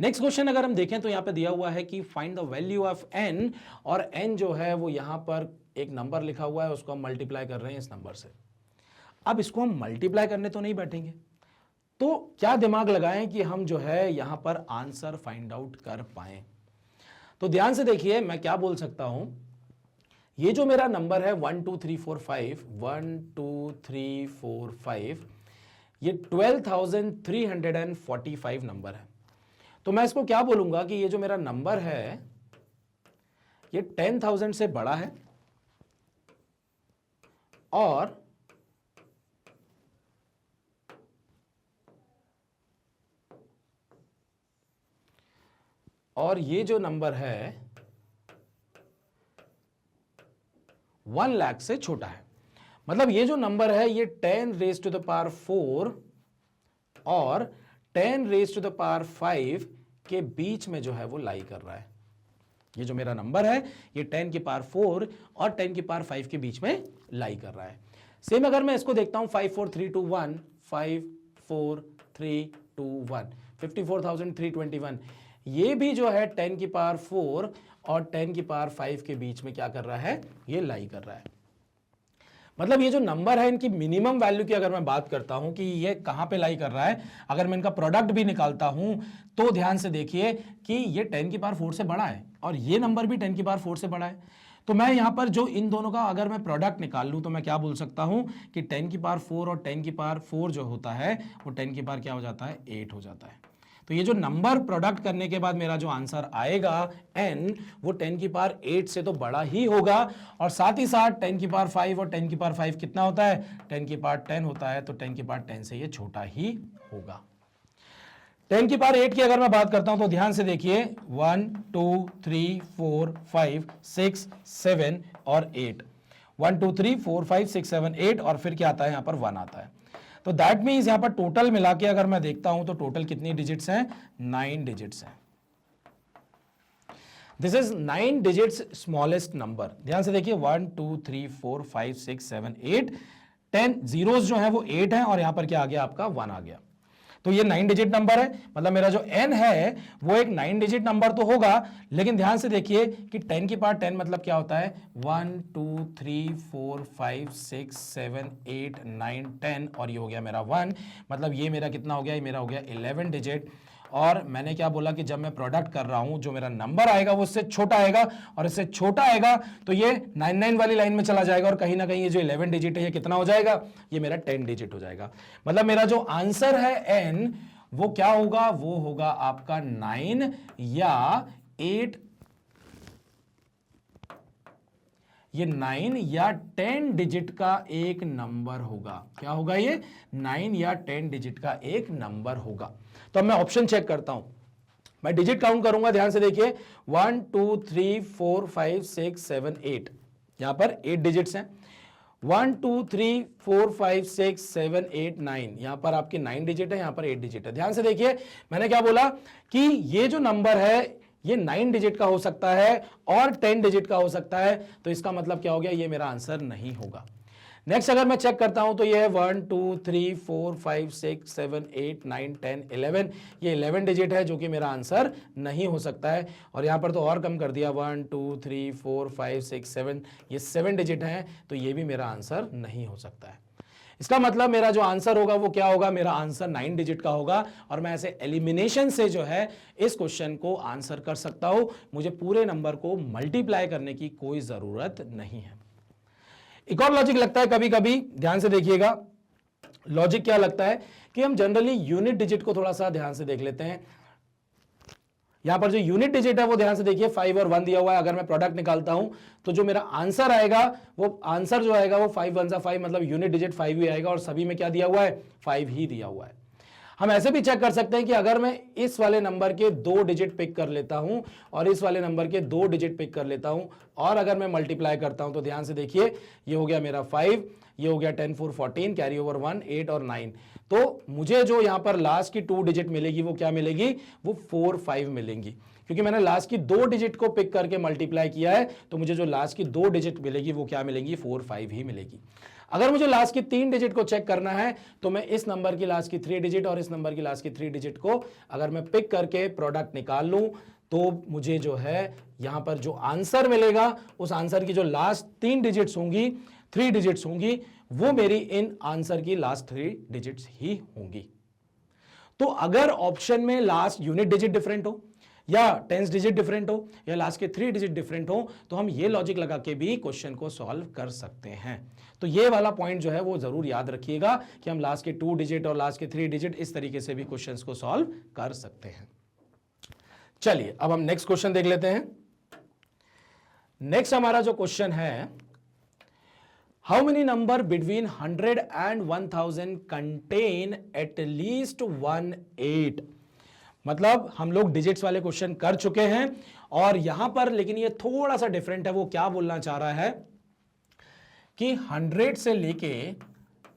नेक्स्ट क्वेश्चन अगर हम देखें तो यहां पे दिया हुआ है कि find the value of n, और n जो है वो यहां पर एक नंबर लिखा हुआ है, उसको हम मल्टीप्लाई कर रहे हैं इस नंबर से। अब इसको हम मल्टीप्लाई करने तो नहीं बैठेंगे, तो क्या दिमाग लगाएं कि हम जो है यहां पर आंसर फाइंड आउट कर पाए। तो ध्यान से देखिए मैं क्या बोल सकता हूं, ये जो मेरा नंबर है 1 2 3 4 5, 1 2 3 4 5, ये 12,345 नंबर है। तो मैं इसको क्या बोलूंगा कि ये जो मेरा नंबर है ये 10,000 से बड़ा है और ये जो नंबर है 1 लाख से छोटा है। मतलब ये जो नंबर है ये 10⁻⁴ और 10⁻⁵ के बीच में जो है वो लाई कर रहा है। ये जो मेरा नंबर है ये 10 की पावर 4 और 10 की पावर 5 के बीच में लाई कर रहा है। सेम अगर मैं इसको देखता हूं 5 4 3 2 1 5 4 3 2 1 54,321, ये भी जो है 10 की पावर 4 और 10 की पावर 5 के बीच में क्या कर रहा है, ये लाई कर रहा है। मतलब ये जो नंबर है इनकी मिनिमम वैल्यू की अगर मैं बात करता हूं कि ये कहां पे लाई कर रहा है, अगर मैं इनका प्रोडक्ट भी निकालता हूं तो ध्यान से देखिए कि ये 10 की पावर 4 से बड़ा है और ये नंबर भी 10 की पावर 4 से बड़ा है। तो मैं यहां पर जो इन दोनों का अगर मैं प्रोडक्ट निकाल लूं तो मैं क्या बोल सकता हूं कि 10 की पावर 4 और 10 की पावर 4 जो होता है वो 10 की पावर क्या हो जाता है, 8 हो जाता है। तो ये जो नंबर प्रोडक्ट करने के बाद मेरा जो आंसर आएगा n, वो 10 की पावर 8 से तो बड़ा ही होगा और साथ ही साथ 10 की पावर 5 और 10 की पावर 5 कितना होता है, 10 की पावर 10 होता है, तो 10 की पावर 10 से ये छोटा ही होगा। 10 की पावर 8 की अगर मैं बात करता हूं तो ध्यान से देखिए 1 2 3 4 5 6 7 और 8, 1 2 3 4 5 6 7 8 और फिर क्या आता है, यहां पर 1 आता है। तो दैट मीन्स यहां पर टोटल मिला के अगर मैं देखता हूं तो टोटल कितनी डिजिट्स हैं, 9 डिजिट्स हैं। This is 9 digits smallest number. ध्यान से देखिए 1 2 3 4 5 6 7 8, 10 जीरोस जो है वो 8 है और यहां पर क्या आ गया, आपका 1 आ गया। तो ये 9 डिजिट नंबर है, मतलब मेरा जो n है वो एक 9 डिजिट नंबर तो होगा, लेकिन ध्यान से देखिए कि 10 की पावर 10 मतलब क्या होता है, 1 2 3 4 5 6 7 8 9 10 और ये हो गया मेरा 1, मतलब ये मेरा कितना हो गया, ये मेरा हो गया 11 डिजिट। और मैंने क्या बोला कि जब मैं प्रोडक्ट कर रहा हूं जो मेरा नंबर आएगा वो इससे छोटा आएगा और इससे छोटा आएगा तो ये 99 वाली लाइन में चला जाएगा और कहीं ना कहीं ये जो 11 डिजिट है ये कितना हो जाएगा, ये मेरा 10 डिजिट हो जाएगा। मतलब मेरा जो आंसर है n वो क्या होगा, वो होगा आपका 9 या 8, ये 9 या 10 डिजिट का एक नंबर होगा। क्या होगा, ये 9 या 10 डिजिट का एक नंबर होगा। तो अब मैं ऑप्शन चेक करता हूं, मैं डिजिट काउंट करूंगा, ध्यान से देखिए 1 2 3 4 5 6 7 8, यहां पर 8 डिजिट्स हैं। 1 2 3 4 5 6 7 8 9, यहां पर आपकी 9 डिजिट है, यहां पर 8 डिजिट है। ध्यान से देखिए मैंने क्या बोला कि ये जो नंबर है ये 9 डिजिट का हो सकता है और 10 डिजिट का हो सकता है, तो इसका मतलब क्या हो गया, ये मेरा आंसर नहीं होगा। नेक्स्ट अगर मैं चेक करता हूं तो ये है 1 2 3 4 5 6 7 8 9 10 11, ये 11 डिजिट है जो कि मेरा आंसर नहीं हो सकता है। और यहां पर तो और कम कर दिया 1 2 3 4 5 6 7, ये 7 डिजिट है, तो ये भी मेरा आंसर नहीं हो सकता है। इसका मतलब मेरा जो आंसर होगा वो क्या होगा, मेरा आंसर 9 डिजिट का होगा और मैं ऐसे एलिमिनेशन से जो है इस क्वेश्चन को आंसर कर सकता हूं। मुझे पूरे नंबर को मल्टीप्लाई करने की कोई जरूरत नहीं है। एक और लॉजिक लगता है कभी कभी, ध्यान से देखिएगा, लॉजिक क्या लगता है कि हम जनरली यूनिट डिजिट को थोड़ा सा ध्यान से देख लेते हैं। यहां पर जो यूनिट डिजिट है वो ध्यान से देखिए 5 और 1 दिया हुआ है। अगर मैं प्रोडक्ट निकालता हूं तो जो मेरा आंसर आएगा वो आंसर जो आएगा वो 5 1 5, मतलब यूनिट डिजिट 5 ही आएगा और सभी में क्या दिया हुआ है, 5 ही दिया हुआ है। हम ऐसे भी चेक कर सकते हैं कि अगर मैं इस वाले नंबर के 2 डिजिट पिक कर लेता हूं और इस वाले नंबर के 2 डिजिट पिक कर लेता हूं और अगर मैं मल्टीप्लाई करता हूं तो ध्यान से देखिए ये हो गया मेरा 5, ये हो गया 10 4 14, कैरी ओवर 1 8 और 9, तो मुझे जो यहां पर लास्ट की 2 डिजिट मिलेगी वो क्या मिलेगी, वो 4 5 मिलेंगी, क्योंकि मैंने लास्ट की 2 डिजिट को पिक करके मल्टीप्लाई किया है, तो मुझे जो लास्ट की 2 डिजिट मिलेगी वो क्या मिलेंगी, 4 5 ही मिलेगी। अगर मुझे लास्ट की 3 डिजिट को चेक करना है तो मैं इस नंबर की लास्ट की 3 डिजिट और इस नंबर की लास्ट की 3 डिजिट को अगर मैं पिक करके प्रोडक्ट निकाल लूं तो मुझे जो है यहां पर जो आंसर मिलेगा उस आंसर की जो लास्ट 3 डिजिट्स होंगी, 3 डिजिट्स होंगी, वो मेरी इन आंसर की लास्ट 3 डिजिट्स ही होंगी। तो अगर ऑप्शन में लास्ट यूनिट डिजिट डिफरेंट हो या टेंस डिजिट डिफरेंट हो या लास्ट के 3 डिजिट डिफरेंट हो तो हम ये लॉजिक लगा के भी क्वेश्चन को सॉल्व कर सकते हैं। तो ये वाला पॉइंट जो है वो जरूर याद रखिएगा कि हम लास्ट के 2 डिजिट और लास्ट के 3 डिजिट इस तरीके से भी क्वेश्चंस को सॉल्व कर सकते हैं। चलिए अब हम नेक्स्ट क्वेश्चन देख लेते हैं। नेक्स्ट हमारा जो क्वेश्चन है, how many number between 100 and 1000 contain at least 1 8। मतलब हम लोग डिजिट्स वाले क्वेश्चन कर चुके हैं और यहां पर लेकिन ये थोड़ा सा डिफरेंट है। वो क्या बोलना चाह रहा है कि 100 से लेके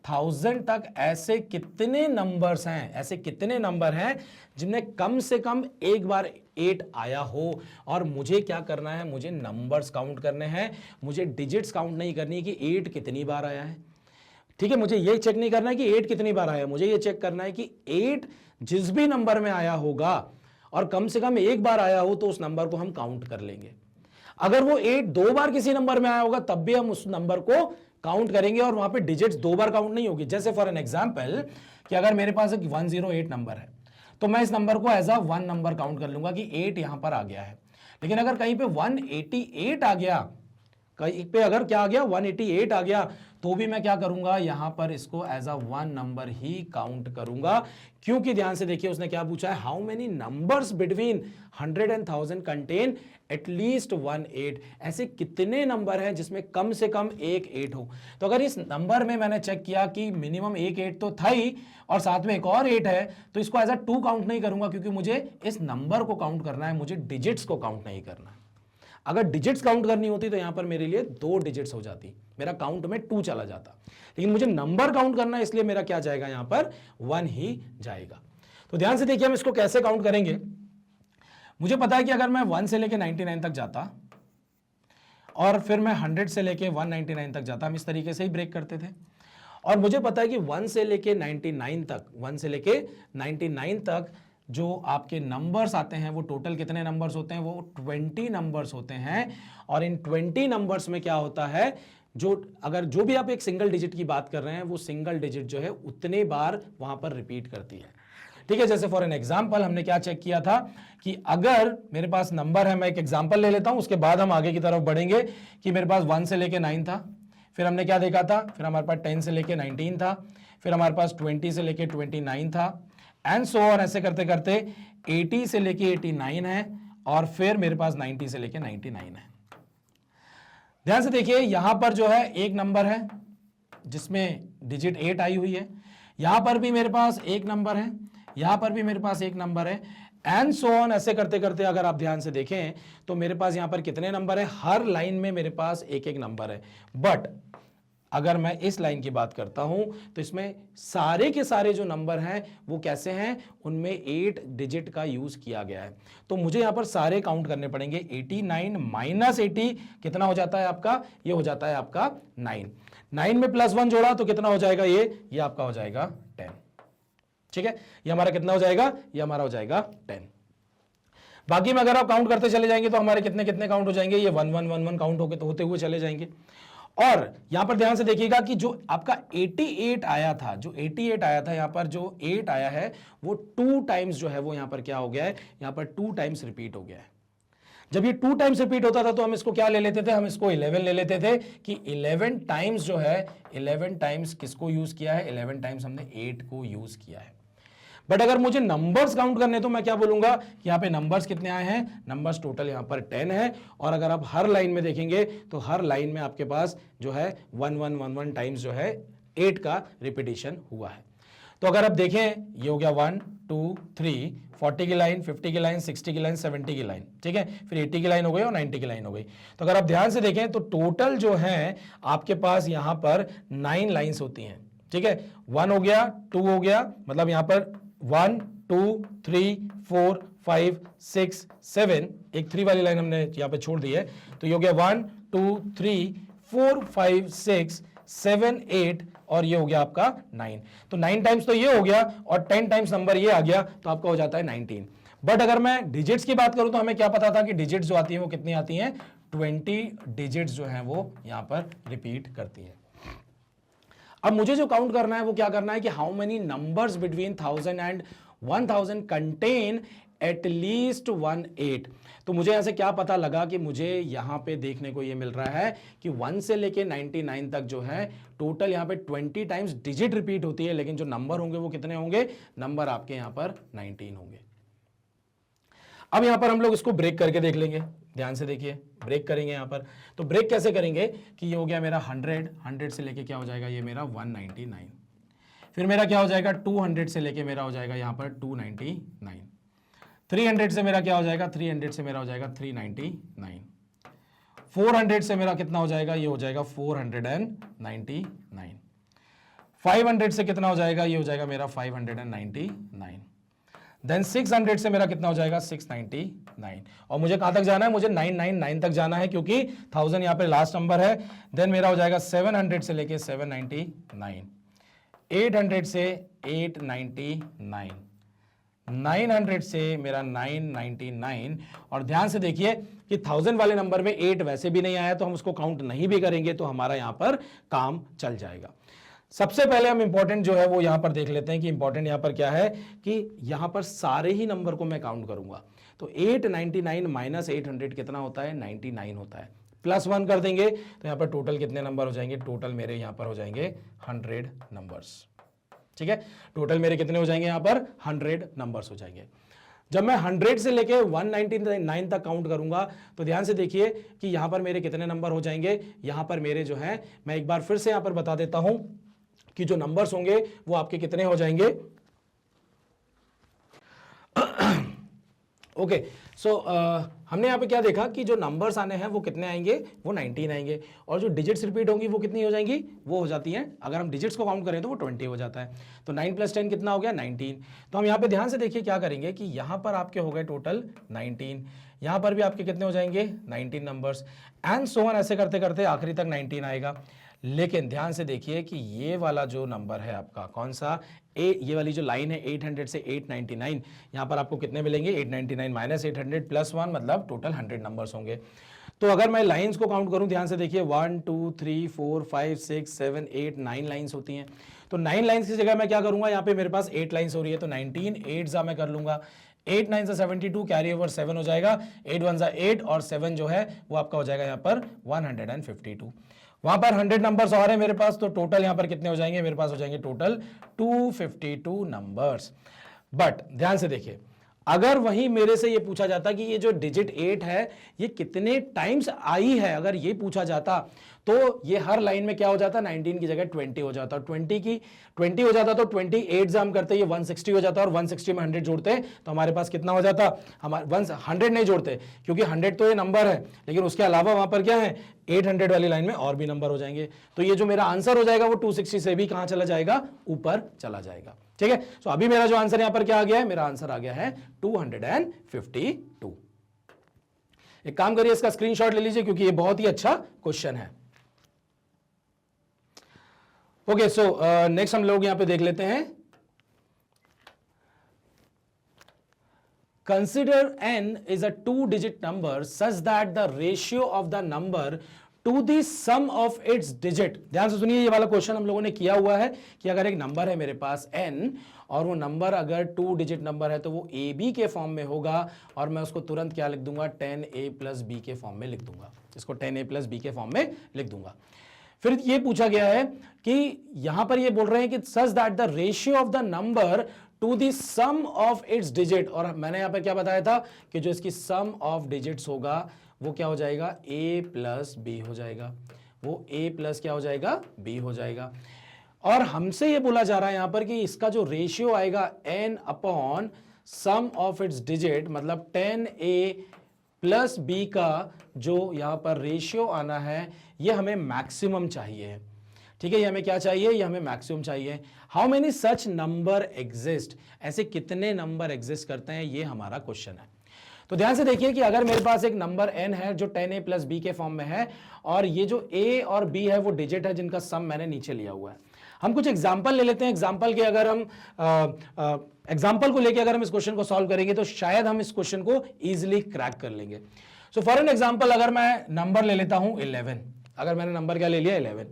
1000 तक ऐसे कितने नंबर्स हैं, ऐसे कितने नंबर हैं जिनमें कम से कम एक बार 8 आया हो। और मुझे क्या करना है, मुझे नंबर्स काउंट करने हैं, मुझे डिजिट्स काउंट नहीं करनी कि 8 कितनी बार आया है। ठीक है, मुझे ये चेक नहीं करना है कि 8 कितनी बार आया है, मुझे ये चेक करना है कि 8 जिस भी नंबर में आया होगा और कम से कम एक बार आया हो तो उस नंबर को हम काउंट कर लेंगे। अगर वो 8 दो बार किसी नंबर में आया होगा तब भी हम उस नंबर को काउंट करेंगे और वहां पे डिजिट्स दो बार काउंट नहीं होगी। जैसे फॉर एन एग्जांपल कि अगर मेरे पास एक 108 नंबर है तो मैं इस नंबर को एज अ 1 नंबर काउंट कर लूंगा कि 8 यहां पर आ गया है। लेकिन अगर कहीं पे 188 आ गया, कहीं पे अगर क्या आ गया 188 आ गया, तो भी मैं क्या करूंगा, यहां पर इसको एज अ 1 नंबर ही काउंट करूंगा। क्योंकि ध्यान से देखिए उसने क्या पूछा है, how many numbers between 100 and 1000 contain at least 1 8। ऐसे कितने नंबर हैं जिसमें कम से कम एक 8 हो। तो अगर इस नंबर में मैंने चेक किया कि मिनिमम एक 8 तो था ही और साथ में एक और 8 है, तो इसको एज अ 2 काउंट नहीं करूंगा क्योंकि मुझे इस नंबर को काउंट करना है, मुझे डिजिट्स को काउंट नहीं करना है। अगर डिजिट्स काउंट करनी होती तो यहां पर मेरे लिए 2 डिजिट्स हो जाती, मेरा काउंट में 2 चला जाता। लेकिन मुझे नंबर काउंट करना है इसलिए मेरा क्या जाएगा, यहां पर 1 ही जाएगा। तो ध्यान से देखिए हम इसको कैसे काउंट करेंगे। मुझे पता है कि अगर मैं 1 से लेके 99 तक जाता और फिर मैं 100 से लेके 199 तक जाता, हम इस तरीके से ही ब्रेक करते थे। और मुझे पता है कि 1 से लेके 99 तक, 1 से लेके 99 तक जो आपके नंबर्स आते हैं वो टोटल कितने नंबर्स होते हैं, वो 20 नंबर्स होते हैं। और इन 20 नंबर्स में क्या होता है, जो अगर जो भी आप एक सिंगल डिजिट की बात कर रहे हैं वो सिंगल डिजिट जो है उतने बार वहां पर रिपीट करती है। ठीक है, जैसे फॉर एन एग्जांपल हमने क्या चेक किया था कि अगर मेरे पास नंबर है, मैं एक एग्जांपल ले लेता हूं उसके बाद हम आगे की तरफ बढ़ेंगे, कि मेरे पास 1 से लेके 9 था, फिर हमने क्या देखा था, फिर हमारे पास 10 से लेके 19 था, फिर हमारे पास 20 से लेके 29 था, एंड सो ऑन, ऐसे करते करते 80 से लेके 89 है, और फिर मेरे पास 90 से लेके 99 है। ध्यान से देखिए यहां पर जो है एक नंबर है जिसमें डिजिट 8 आई हुई है, यहां पर भी मेरे पास एक नंबर है, यहां पर भी मेरे पास एक नंबर है, एंड सो ऑन, ऐसे करते करते अगर आप ध्यान से देखें तो मेरे पास यहां पर कितने नंबर है, हर लाइन में मेरे पास एक एक नंबर है। बट अगर मैं इस लाइन की बात करता हूं तो इसमें सारे के सारे जो नंबर हैं वो कैसे हैं, उनमें 8 डिजिट का यूज किया गया है। तो मुझे यहां पर सारे काउंट करने पड़ेंगे। 89 माइनस 80 कितना हो जाता है आपका, ये हो जाता है आपका 9। 9 में +1 जोड़ा तो कितना हो जाएगा, ये आपका हो जाएगा 10। ठीक है, ये हमारा कितना हो जाएगा, ये हमारा हो जाएगा 10। बाकी में अगर आप काउंट करते चले जाएंगे तो हमारे कितने कितने काउंट हो जाएंगे, ये 1 1 1 1 काउंट होते हुए चले जाएंगे। और यहां पर ध्यान से देखिएगा कि जो आपका 88 आया था, जो 88 आया था, यहां पर जो 8 आया है वो 2 टाइम्स जो है वो यहां पर क्या हो गया है, यहां पर 2 टाइम्स रिपीट हो गया है। जब ये 2 टाइम्स रिपीट होता था तो हम इसको क्या ले लेते थे, हम इसको 11 ले लेते थे कि 11 टाइम्स जो है, 11 टाइम्स किसको यूज किया है, 11 टाइम्स हमने 8 को यूज किया है। बट अगर मुझे नंबर्स काउंट करने तो मैं क्या बोलूंगा कि यहां पे नंबर्स कितने आए हैं, नंबर्स टोटल यहां पर 10 है। और अगर आप हर लाइन में देखेंगे तो हर लाइन में आपके पास जो है 1 1 1 1 टाइम्स जो है 8 का रिपीटिशन हुआ है। तो अगर आप देखें ये हो गया 1 2 3, 40 की लाइन, 50 की लाइन, 60 की लाइन, 70 की लाइन, ठीक है, फिर 80 की लाइन हो गई और 90 की लाइन हो गई। तो अगर आप ध्यान से देखें तो टोटल जो है आपके पास यहां पर 9 लाइंस होती हैं। ठीक है, 1 हो गया, 2 हो गया, मतलब यहां पर 1 2 3 4 5 6 7, एक 3 वाली लाइन हमने यहां पे छोड़ दी है, तो ये हो गया 1 2 3 4 5 6 7 8 और ये हो गया आपका 9। तो 9 टाइम्स तो ये हो गया और 10 टाइम्स नंबर ये आ गया तो आपका हो जाता है 19। बट अगर मैं डिजिट्स की बात करूं तो हमें क्या पता था कि डिजिट्स जो आती हैं वो कितनी आती हैं, 20 डिजिट्स जो हैं वो यहां पर रिपीट करती हैं। अब मुझे जो काउंट करना है वो क्या करना है कि how many numbers between 1000 and 1000 contain at least 1 8। तो मुझे यहां से क्या पता लगा कि मुझे यहां पे देखने को ये मिल रहा है कि 1 से लेके 99 तक जो है टोटल यहां पे 20 टाइम्स डिजिट रिपीट होती है, लेकिन जो नंबर होंगे वो कितने होंगे, नंबर आपके यहां पर 19 होंगे। अब यहां पर हम लोग इसको ब्रेक करके देख लेंगे। ध्यान से देखिए, ब्रेक करेंगे यहां पर, तो ब्रेक कैसे करेंगे कि ये हो गया मेरा 100 से लेके क्या हो जाएगा, ये मेरा 199, फिर मेरा क्या हो जाएगा 200 से लेके मेरा हो जाएगा यहां पर 299, 300 से मेरा क्या हो जाएगा, 300 से मेरा हो जाएगा 399, 400 से मेरा कितना हो जाएगा, ये हो जाएगा 499, 500 से कितना हो जाएगा, ये हो जाएगा मेरा 599। देन 600 से मेरा कितना हो जाएगा 699, और मुझे कहां तक जाना है, मुझे 999 तक जाना है क्योंकि 1000 यहां पे लास्ट नंबर है। देन मेरा हो जाएगा 700 से लेके 799, 800 से 899, 900 से मेरा 999, और ध्यान से देखिए कि 1000 वाले नंबर में 8 वैसे भी नहीं आया तो हम उसको काउंट नहीं भी करेंगे तो हमारा यहां पर काम चल जाएगा। सबसे पहले हम इंपॉर्टेंट जो है वो यहां पर देख लेते हैं कि इंपॉर्टेंट यहां पर क्या है कि यहां पर सारे ही नंबर को मैं काउंट करूंगा। तो 899 माइनस 800 कितना होता है, 99 होता है। +1 कर देंगे तो यहां पर टोटल कितने नंबर हो जाएंगे, टोटल मेरे यहां पर हो जाएंगे 100 नंबर्स। ठीक है, टोटल मेरे कितने हो जाएंगे यहां पर 100 नंबर्स हो जाएंगे। जब मैं 100 से लेके 199 तक काउंट करूंगा तो ध्यान से देखिए कि यहां पर मेरे कितने नंबर हो जाएंगे। यहां पर मेरे जो है, मैं एक बार फिर से यहां पर बता देता हूं कि जो नंबर्स होंगे वो आपके कितने हो जाएंगे। ओके, सो हमने यहाँ पे क्या देखा कि जो नंबर्स आने हैं वो कितने आएंगे, वो 19 आएंगे, और जो डिजिट्स रिपीट होंगी वो कितनी हो जाएंगी, वो हो जाती हैं, अगर हम डिजिट्स को काउंट करें तो वो 20 हो जाता है। तो 9 + 10 कितना हो गया, 19। तो हम यहाँ पे ध्यान से देखिए क्या करेंगे कि यहाँ पर आपके हो गए टोटल 19, यहाँ पर भी आपके कितने हो जाएंगे 19 नंबर्स, एंड सो ऑन, ऐसे करते करते आखिरी तक 19 आएगा। लेकिन ध्यान से देखिए कि ये वाला जो नंबर है आपका कौन सा, ये वाली जो लाइन है 800 से 899, यहां पर आपको कितने मिलेंगे, 899 माइनस 800 +1, मतलब टोटल 100 नंबर्स होंगे। तो अगर मैं लाइंस को काउंट करूं, ध्यान से देखिए 1 2 3 4 5 6 7 8 9 लाइंस होती हैं। तो 9 लाइंस की जगह मैं क्या करूंगा, यहाँ पे मेरे पास 8 लाइंस हो रही है तो 19 8 मैं कर लूंगा, 8 9 72, कैरी ओवर 7 हो जाएगा, 8 1 8, और 7 जो है वो आपका हो जाएगा यहाँ पर 152। वहां पर 100 नंबर्स और है मेरे पास, तो टोटल यहां पर कितने हो जाएंगे, मेरे पास हो जाएंगे टोटल 252 नंबर्स। बट ध्यान से देखिए, अगर वहीं मेरे से ये पूछा जाता कि ये जो डिजिट 8 है ये कितने टाइम्स आई है, अगर ये पूछा जाता तो ये हर लाइन में क्या हो जाता, 19 की जगह 20 हो जाता, 20 हो जाता, तो 28 हम करते, ये 160 हो जाता, और 160 में 100 जोड़ते तो हमारे पास कितना हो जाता, हमारे 100 नहीं जोड़ते क्योंकि 100 तो ये नंबर है, लेकिन उसके अलावा वहां पर क्या है 800 वाली लाइन में और भी नंबर हो जाएंगे। तो ये जो मेरा आंसर हो जाएगा वो 260 से भी कहां चला जाएगा, ऊपर चला जाएगा। ठीक है, तो अभी मेरा जो आंसर यहां पर क्या आ गया है, मेरा आंसर आ गया है 252। एक काम करिए, इसका स्क्रीनशॉट ले लीजिए क्योंकि ये बहुत ही अच्छा क्वेश्चन है। ओके, सो नेक्स्ट हम लोग यहां पे देख लेते हैं, consider n is a 2-digit number such that the ratio of the number to the sum of its digit। ध्यान से सुनिए, ये वाला क्वेश्चन हम लोगों ने किया हुआ है कि अगर एक नंबर है मेरे पास n और वो नंबर अगर 2 डिजिट नंबर है तो वो ए बी के फॉर्म में होगा, और मैं उसको तुरंत क्या लिख दूंगा, 10a + b के फॉर्म में लिख दूंगा, इसको 10a + b के फॉर्म में लिख दूंगा। फिर ये पूछा गया है कि यहां पर ये बोल रहे हैं कि such that the ratio of the number to the sum of its digit, और मैंने यहां पर क्या बताया था कि जो इसकी सम ऑफ डिजिट्स होगा वो क्या हो जाएगा, a + b हो जाएगा, वो a + क्या हो जाएगा, b हो जाएगा। और हमसे ये बोला जा रहा है यहां पर कि इसका जो रेशियो आएगा n/सम ऑफ इट्स डिजिट, मतलब 10a + b का जो यहां पर रेशियो आना है ये हमें मैक्सिमम चाहिए। ठीक है, ये हमें क्या चाहिए, ये हमें मैक्सिमम चाहिए। How many such number exist, ऐसे कितने नंबर एग्जिस्ट करते हैं, ये हमारा क्वेश्चन है। तो ध्यान से देखिए कि अगर मेरे पास एक नंबर n है जो 10a + b के फॉर्म में है, और ये जो a और b है वो डिजिट है जिनका सम मैंने नीचे लिया हुआ है। हम कुछ एग्जाम्पल ले लेते हैं, एग्जाम्पल के अगर हम एग्जाम्पल को लेकर अगर हम इस क्वेश्चन को सॉल्व करेंगे तो शायद हम इस क्वेश्चन को इजिली क्रैक कर लेंगे। सो फॉर एन एग्जाम्पल, अगर मैं नंबर ले लेता हूं 11, अगर मैंने नंबर क्या ले लिया 11,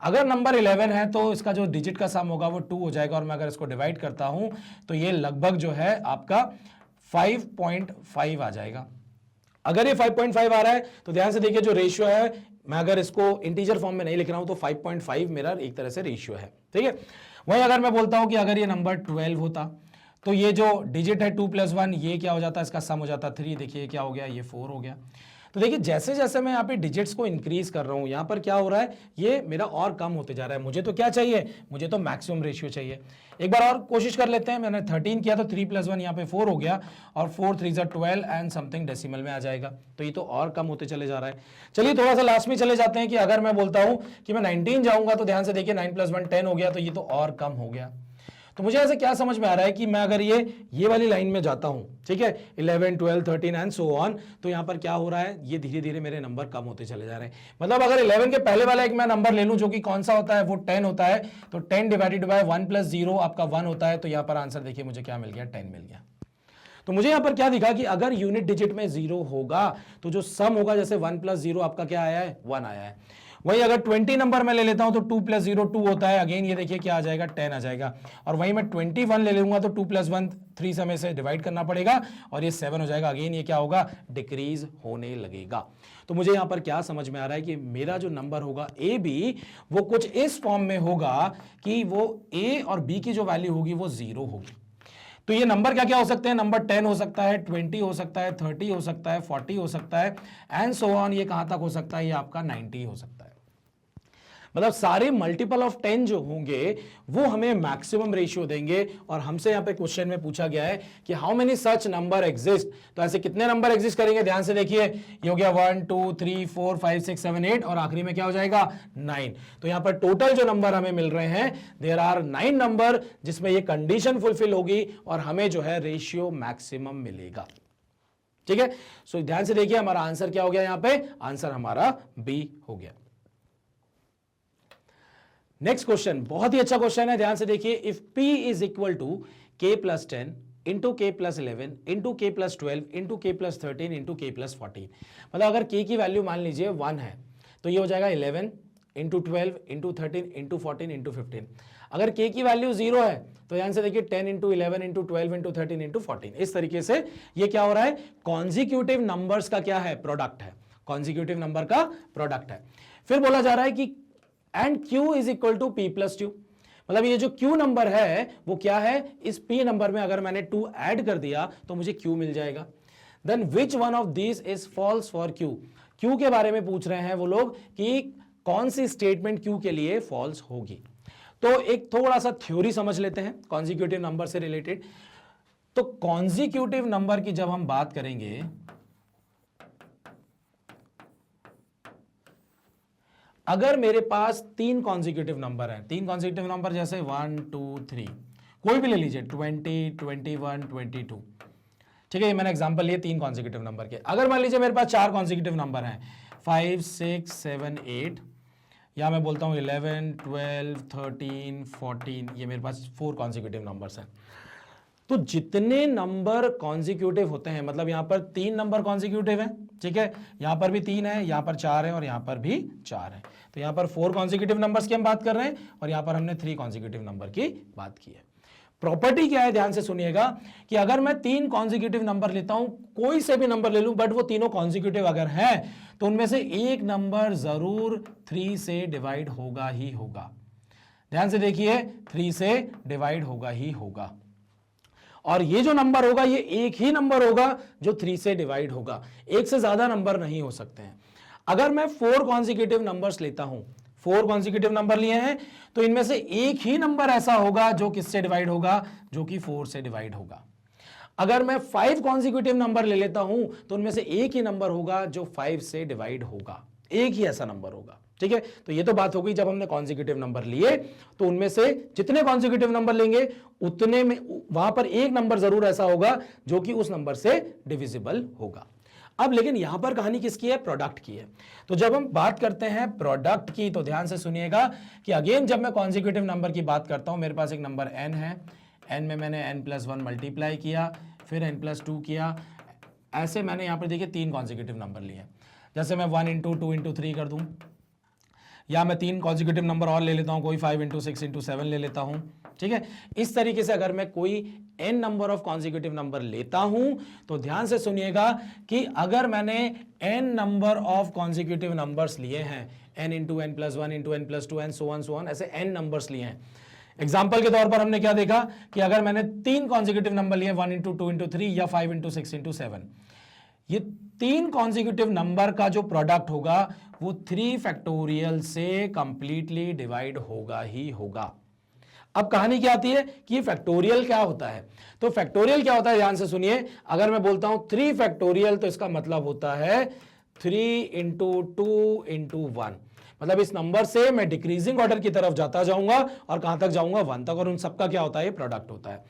अगर नंबर 11 है तो इसका जो डिजिट का सम होगा वो 2 हो जाएगा, और मैं अगर इसको डिवाइड करता हूं तो ये लगभग जो है आपका 5.5 आ जाएगा। अगर ये 5.5 आ रहा है तो ध्यान से देखिए जो रेशियो है, मैं अगर इसको इंटीजर फॉर्म में नहीं लिख रहा हूं तो 5.5 मेरा एक तरह से रेशियो है। ठीक है, वहीं अगर मैं बोलता हूं कि अगर ये नंबर 12 होता तो ये जो डिजिट है 2 + 1 ये क्या हो जाता है, इसका सम हो जाता 3, देखिए क्या हो गया, ये 4 हो गया। तो तो देखिए जैसे जैसे मैं यहाँ पे डिजिट्स को इंक्रीज कर रहा हूँ, यहाँ पर क्या हो रहा है, ये मेरा और कम होते जा रहा है। मुझे तो क्या चाहिए, मुझे तो मैक्सिमम रेशियो चाहिए। एक बार और कोशिश कर लेते हैं। मैंने 13 किया तो 3 + 1 यहाँ पे 4 हो गया, और 4 3 12 एंड समथिंग डेसिमल में आ जाएगा। तो ये तो और कम होते चले जा रहा है। चलिए थोड़ा सा लास्ट में चले जाते हैं कि अगर मैं बोलता हूँ कि मैं 19 जाऊंगा, तो ध्यान से देखिए 9 + 1 10 हो गया, तो ये तो और कम हो गया। तो मुझे ऐसे क्या समझ में आ रहा है कि मैं अगर ये वाली लाइन में जाता हूं, ठीक है, 11 12 13 एंड सो ऑन, तो यहां पर क्या हो रहा है, ये धीरे धीरे मेरे नंबर कम होते चले जा रहे हैं। मतलब अगर 11 के पहले वाला एक मैं नंबर ले लूं जो कि कौन सा होता है, वो 10 होता है, तो 10 डिवाइडेड बाय 1 + 0 आपका 1 होता है। तो यहां पर आंसर देखिए मुझे क्या मिल गया, 10 मिल गया। तो मुझे यहां पर क्या दिखा कि अगर यूनिट डिजिट में 0 होगा तो जो सम होगा, जैसे 1 + 0 आपका क्या आया है, 1 आया है। वही अगर 20 नंबर में ले लेता हूं तो 2 + 0 2 होता है, अगेन ये देखिए क्या आ जाएगा, 10 आ जाएगा। और वही मैं 21 ले लूंगा तो 2 + 1 3 समय से डिवाइड करना पड़ेगा और ये 7 हो जाएगा, अगेन ये क्या होगा, डिक्रीज होने लगेगा। तो मुझे यहां पर क्या समझ में आ रहा है कि मेरा जो नंबर होगा ए बी, वो कुछ इस फॉर्म में होगा कि वो ए और बी की जो वैल्यू होगी वो 0 होगी। तो ये नंबर क्या क्या हो सकते हैं, नंबर 10 हो सकता है, 20 हो सकता है, 30 हो सकता है, 40 हो सकता है एंड सो ऑन। ये कहां तक हो सकता है, ये आपका 90 हो सकता है। मतलब सारे मल्टीपल ऑफ 10 जो होंगे वो हमें मैक्सिमम रेशियो देंगे। और हमसे यहां पे क्वेश्चन में पूछा गया है कि how many such number exist, तो ऐसे कितने नंबर एग्जिस्ट करेंगे। ध्यान से देखिए, ये हो गया 1 2 3 4 5 6 7 8 और आखिरी में क्या हो जाएगा, 9। तो यहां पर टोटल जो नंबर हमें मिल रहे हैं, देयर आर 9 नंबर जिसमें ये कंडीशन फुलफिल होगी और हमें जो है रेशियो मैक्सिमम मिलेगा। ठीक है, सो ध्यान से देखिए हमारा आंसर क्या हो गया, यहां पे आंसर हमारा बी हो गया। नेक्स्ट क्वेश्चन बहुत ही अच्छा क्वेश्चन है, ध्यान से देखिए। If P is equal to K + 10 into K + 11 into K + 12 into K + 13 into K + 14, मतलब अगर K की वैल्यू मान लीजिए 1 है तो ये हो जाएगा 11 इंटू 12 इंटू 13 इंटू 14 इंटू 15। अगर K की वैल्यू 0 है तो ध्यान से देखिए 10 इंटू 11 इंटू 12 इंटू 13 इंटू 14। इस तरीके से ये क्या हो रहा है, कॉन्जिक्यूटिव नंबर्स का क्या है, प्रोडक्ट है, कॉन्जिक्यूटिव नंबर का प्रोडक्ट है। फिर बोला जा रहा है कि and Q is equal to P + 2, मतलब ये जो Q नंबर है वो क्या है, इस P नंबर में अगर मैंने 2 ऐड कर दिया तो मुझे Q मिल जाएगा। Then which one of this is false for Q, Q के बारे में पूछ रहे हैं वो लोग कि कौन सी स्टेटमेंट Q के लिए फॉल्स होगी। तो एक थोड़ा सा थ्योरी समझ लेते हैं कॉन्जिक्यूटिव नंबर से रिलेटेड। तो कॉन्जिक्यूटिव नंबर की जब हम बात करेंगे, अगर मेरे पास 3 कॉन्जिक्यूटिव नंबर है, 3 कॉन्जिक्यूटिव नंबर जैसे 1 2 3, कोई भी ले लीजिए, 20 21 22, ठीक है, ये मैंने एग्जांपल लिए 3 कॉन्जिक्यूटिव नंबर के। अगर मान लीजिए मेरे पास 4 कॉन्जिक्यूटिव नंबर हैं, 5 6 7 8, या मैं बोलता हूँ 11 12 13 14, ये मेरे पास 4 कॉन्जिक्यूटिव नंबर्स हैं। तो जितने नंबर कॉन्जिक्यूटिव होते हैं, मतलब यहां पर 3 नंबर कॉन्जिक्यूटिव है, ठीक है, यहां पर भी 3 है, यहां पर 4 है और यहां पर भी 4 है। तो यहां पर 4 कॉन्जिक्यूटिव नंबर्स की हम बात कर रहे हैं और यहां पर हमने 3 कॉन्जिक्यूटिव नंबर की बात की है। प्रॉपर्टी क्या है, ध्यान से सुनिएगा कि अगर मैं 3 कॉन्जिक्यूटिव नंबर लेता हूं, कोई से भी नंबर ले लूं, बट वो तीनों कॉन्जिक्यूटिव अगर हैं तो उनमें से एक नंबर जरूर 3 से डिवाइड होगा ही होगा। ध्यान से देखिए, 3 से डिवाइड होगा ही होगा। और ये जो नंबर होगा ये एक ही नंबर होगा जो 3 से डिवाइड होगा, एक से ज्यादा नंबर नहीं हो सकते हैं। अगर मैं 4 कॉन्जिक्यूटिव नंबर्स लेता हूं, 4 कॉन्जिक्यूटिव नंबर लिए हैं, तो इनमें से एक ही नंबर ऐसा होगा जो किससे डिवाइड होगा, जो कि 4 से डिवाइड होगा। अगर मैं 5 कॉन्जिक्यूटिव नंबर ले लेता हूं तो उनमें से एक ही नंबर होगा जो 5 से डिवाइड होगा, एक ही ऐसा नंबर होगा। ठीक है, तो ये तो बात हो गई जब हमने कॉन्जिक्यूटिव नंबर लिए, तो उनमें से जितने कॉन्जिक्यूटिव नंबर लेंगे उतने में वहां पर एक नंबर जरूर ऐसा होगा जो कि उस नंबर से डिविजिबल होगा। अब लेकिन यहां पर कहानी किसकी है, प्रोडक्ट की है। तो जब हम बात करते हैं प्रोडक्ट की, तो ध्यान से सुनिएगा कि अगेन जब मैं कॉन्जिक्यूटिव नंबर की बात करता हूं, मेरे पास एक नंबर n है, n में मैंने n+1 मल्टीप्लाई किया, फिर n+2 किया, ऐसे मैंने यहां पर देखिए 3 कॉन्जिक्यूटिव नंबर लिए। जैसे मैं 1 × 2 × 3 कर दूं, या मैं 3 कॉन्जिक्यूटिव नंबर और ले लेता हूं, कोई 5 × 6 × 7 ले लेता हूं। ठीक है, इस तरीके से अगर मैं कोई n number of consecutive number लेता हूं, तो ध्यान से सुनिएगा कि अगर मैंने n number of consecutive numbers लिए हैं, n × n+1 × n+2 and so on, ऐसे n नंबर्स लिए हैं। एग्जाम्पल के तौर पर हमने क्या देखा कि अगर मैंने 3 कॉन्जिक्यूटिव नंबर लिए, 1 × 2 × 3 या 5 × 6 × 7, ये 3 कॉन्जिक्यूटिव नंबर का जो प्रोडक्ट होगा वो 3 फैक्टोरियल से कंप्लीटली डिवाइड होगा ही होगा। अब कहानी क्या आती है कि ये फैक्टोरियल क्या होता है। तो फैक्टोरियल क्या होता है, ध्यान से सुनिए। अगर मैं बोलता हूं 3 फैक्टोरियल तो इसका मतलब होता है 3 इंटू 2 इंटू 1। मतलब इस नंबर से मैं डिक्रीजिंग ऑर्डर की तरफ जाता जाऊंगा और कहां तक जाऊंगा, 1 तक, और उन सबका क्या होता है, प्रोडक्ट होता है।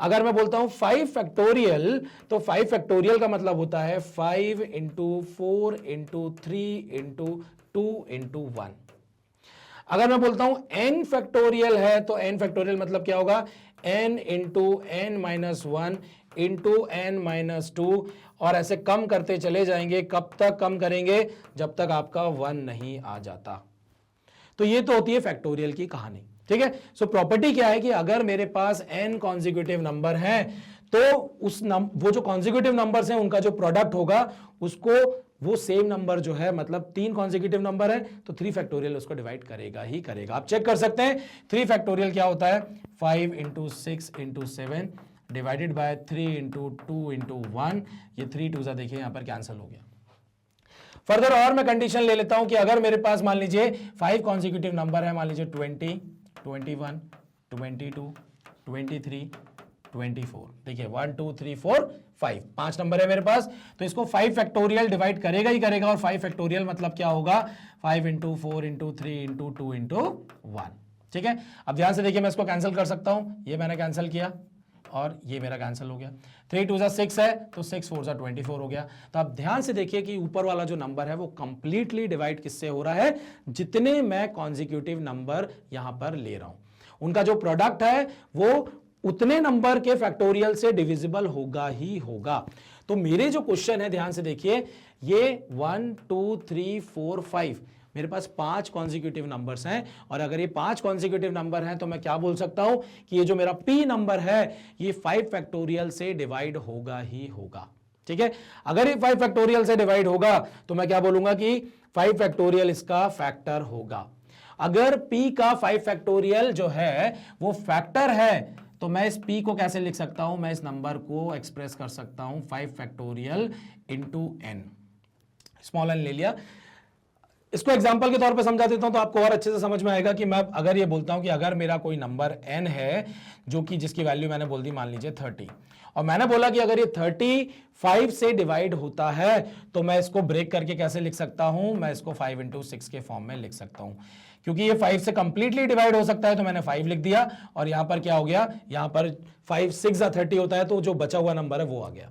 अगर मैं बोलता हूं 5 फैक्टोरियल तो 5 फैक्टोरियल का मतलब होता है 5 इंटू 4 इंटू 3 इंटू 2 इंटू 1। अगर मैं बोलता हूं n फैक्टोरियल है तो n फैक्टोरियल मतलब क्या होगा, n into n minus 1 into n minus 2, और ऐसे कम करते चले जाएंगे। कब तक कम करेंगे, जब तक आपका 1 नहीं आ जाता। तो ये तो होती है फैक्टोरियल की कहानी, ठीक है। सो प्रॉपर्टी क्या है कि अगर मेरे पास n कॉन्जिक्यूटिव नंबर हैं तो वो जो कॉन्जिक्यूटिव नंबर्स हैं उनका जो प्रोडक्ट होगा उसको वो सेम नंबर जो है, मतलब 3 कॉन्जिक्यूटिव नंबर है तो 3 फैक्टोरियल उसको डिवाइड करेगा ही करेगा। आप चेक कर सकते हैं 3 फैक्टोरियल क्या होता है, 5 into 6 into 7 divided by 3 into 2 into 1। ये 3 2 सा देखिए यहां पर कैंसिल हो गया। फर्दर और मैं कंडीशन ले लेता हूं कि अगर मेरे पास मान लीजिए 5 कॉन्जिक्यूटिव नंबर है, मान लीजिए 20, 21, 22, 23, 24, देखिए 1 2 3 4 5, 5 नंबर है मेरे पास, तो इसको 5 फैक्टोरियल डिवाइड करेगा ही करेगा। और 5 फैक्टोरियल मतलब क्या होगा, 5 इंटू 4 इंटू 3 इंटू 2 इंटू 1, ठीक है। अब ध्यान से देखिए मैं इसको कैंसिल कर सकता हूं, ये मैंने कैंसिल किया और ये मेरा कैंसिल हो गया। 3 2 6 है तो 6 4 24 हो गया। तो आप ध्यान से देखिए कि ऊपर वाला जो नंबर है वो कंप्लीटली डिवाइड किससे हो रहा है, जितने मैं कॉन्जिक्यूटिव नंबर यहां पर ले रहा हूं उनका जो प्रोडक्ट है वो उतने नंबर के फैक्टोरियल से डिविजिबल होगा ही होगा। तो मेरे जो क्वेश्चन है ध्यान से देखिए, ये 1 2 3 4 5 मेरे पास 5 कॉन्जिक्यूटिव नंबर्स हैं, और अगर ये 5 कॉन्जिक्यूटिव नंबर हैं तो मैं क्या बोल सकता हूं कि ये जो मेरा P नंबर है ये 5 फैक्टोरियल से डिवाइड होगा ही होगा, ठीक है। अगर ये 5 फैक्टोरियल से डिवाइड होगा तो मैं क्या बोलूंगा कि 5 फैक्टोरियल इसका फैक्टर होगा। अगर P का 5 फैक्टोरियल जो है वो फैक्टर है तो मैं इस P को कैसे लिख सकता हूं, मैं इस नंबर को एक्सप्रेस कर सकता हूं 5 factorial into n, small n ले लिया। इसको एग्जांपल के तौर पे समझा देता हूं तो आपको और अच्छे से समझ में आएगा कि मैं अगर ये बोलता हूं कि अगर मेरा कोई नंबर n है जो कि जिसकी वैल्यू मैंने बोल दी मान लीजिए 30, और मैंने बोला कि अगर ये 35 से डिवाइड होता है तो मैं इसको ब्रेक करके कैसे लिख सकता हूं, मैं इसको 5 इंटू 6 के फॉर्म में लिख सकता हूं। क्योंकि ये 5 से कंप्लीटली डिवाइड हो सकता है तो मैंने 5 लिख दिया, और यहां पर क्या हो गया, यहां पर 5 6 30 होता है तो जो बचा हुआ नंबर है वो आ गया।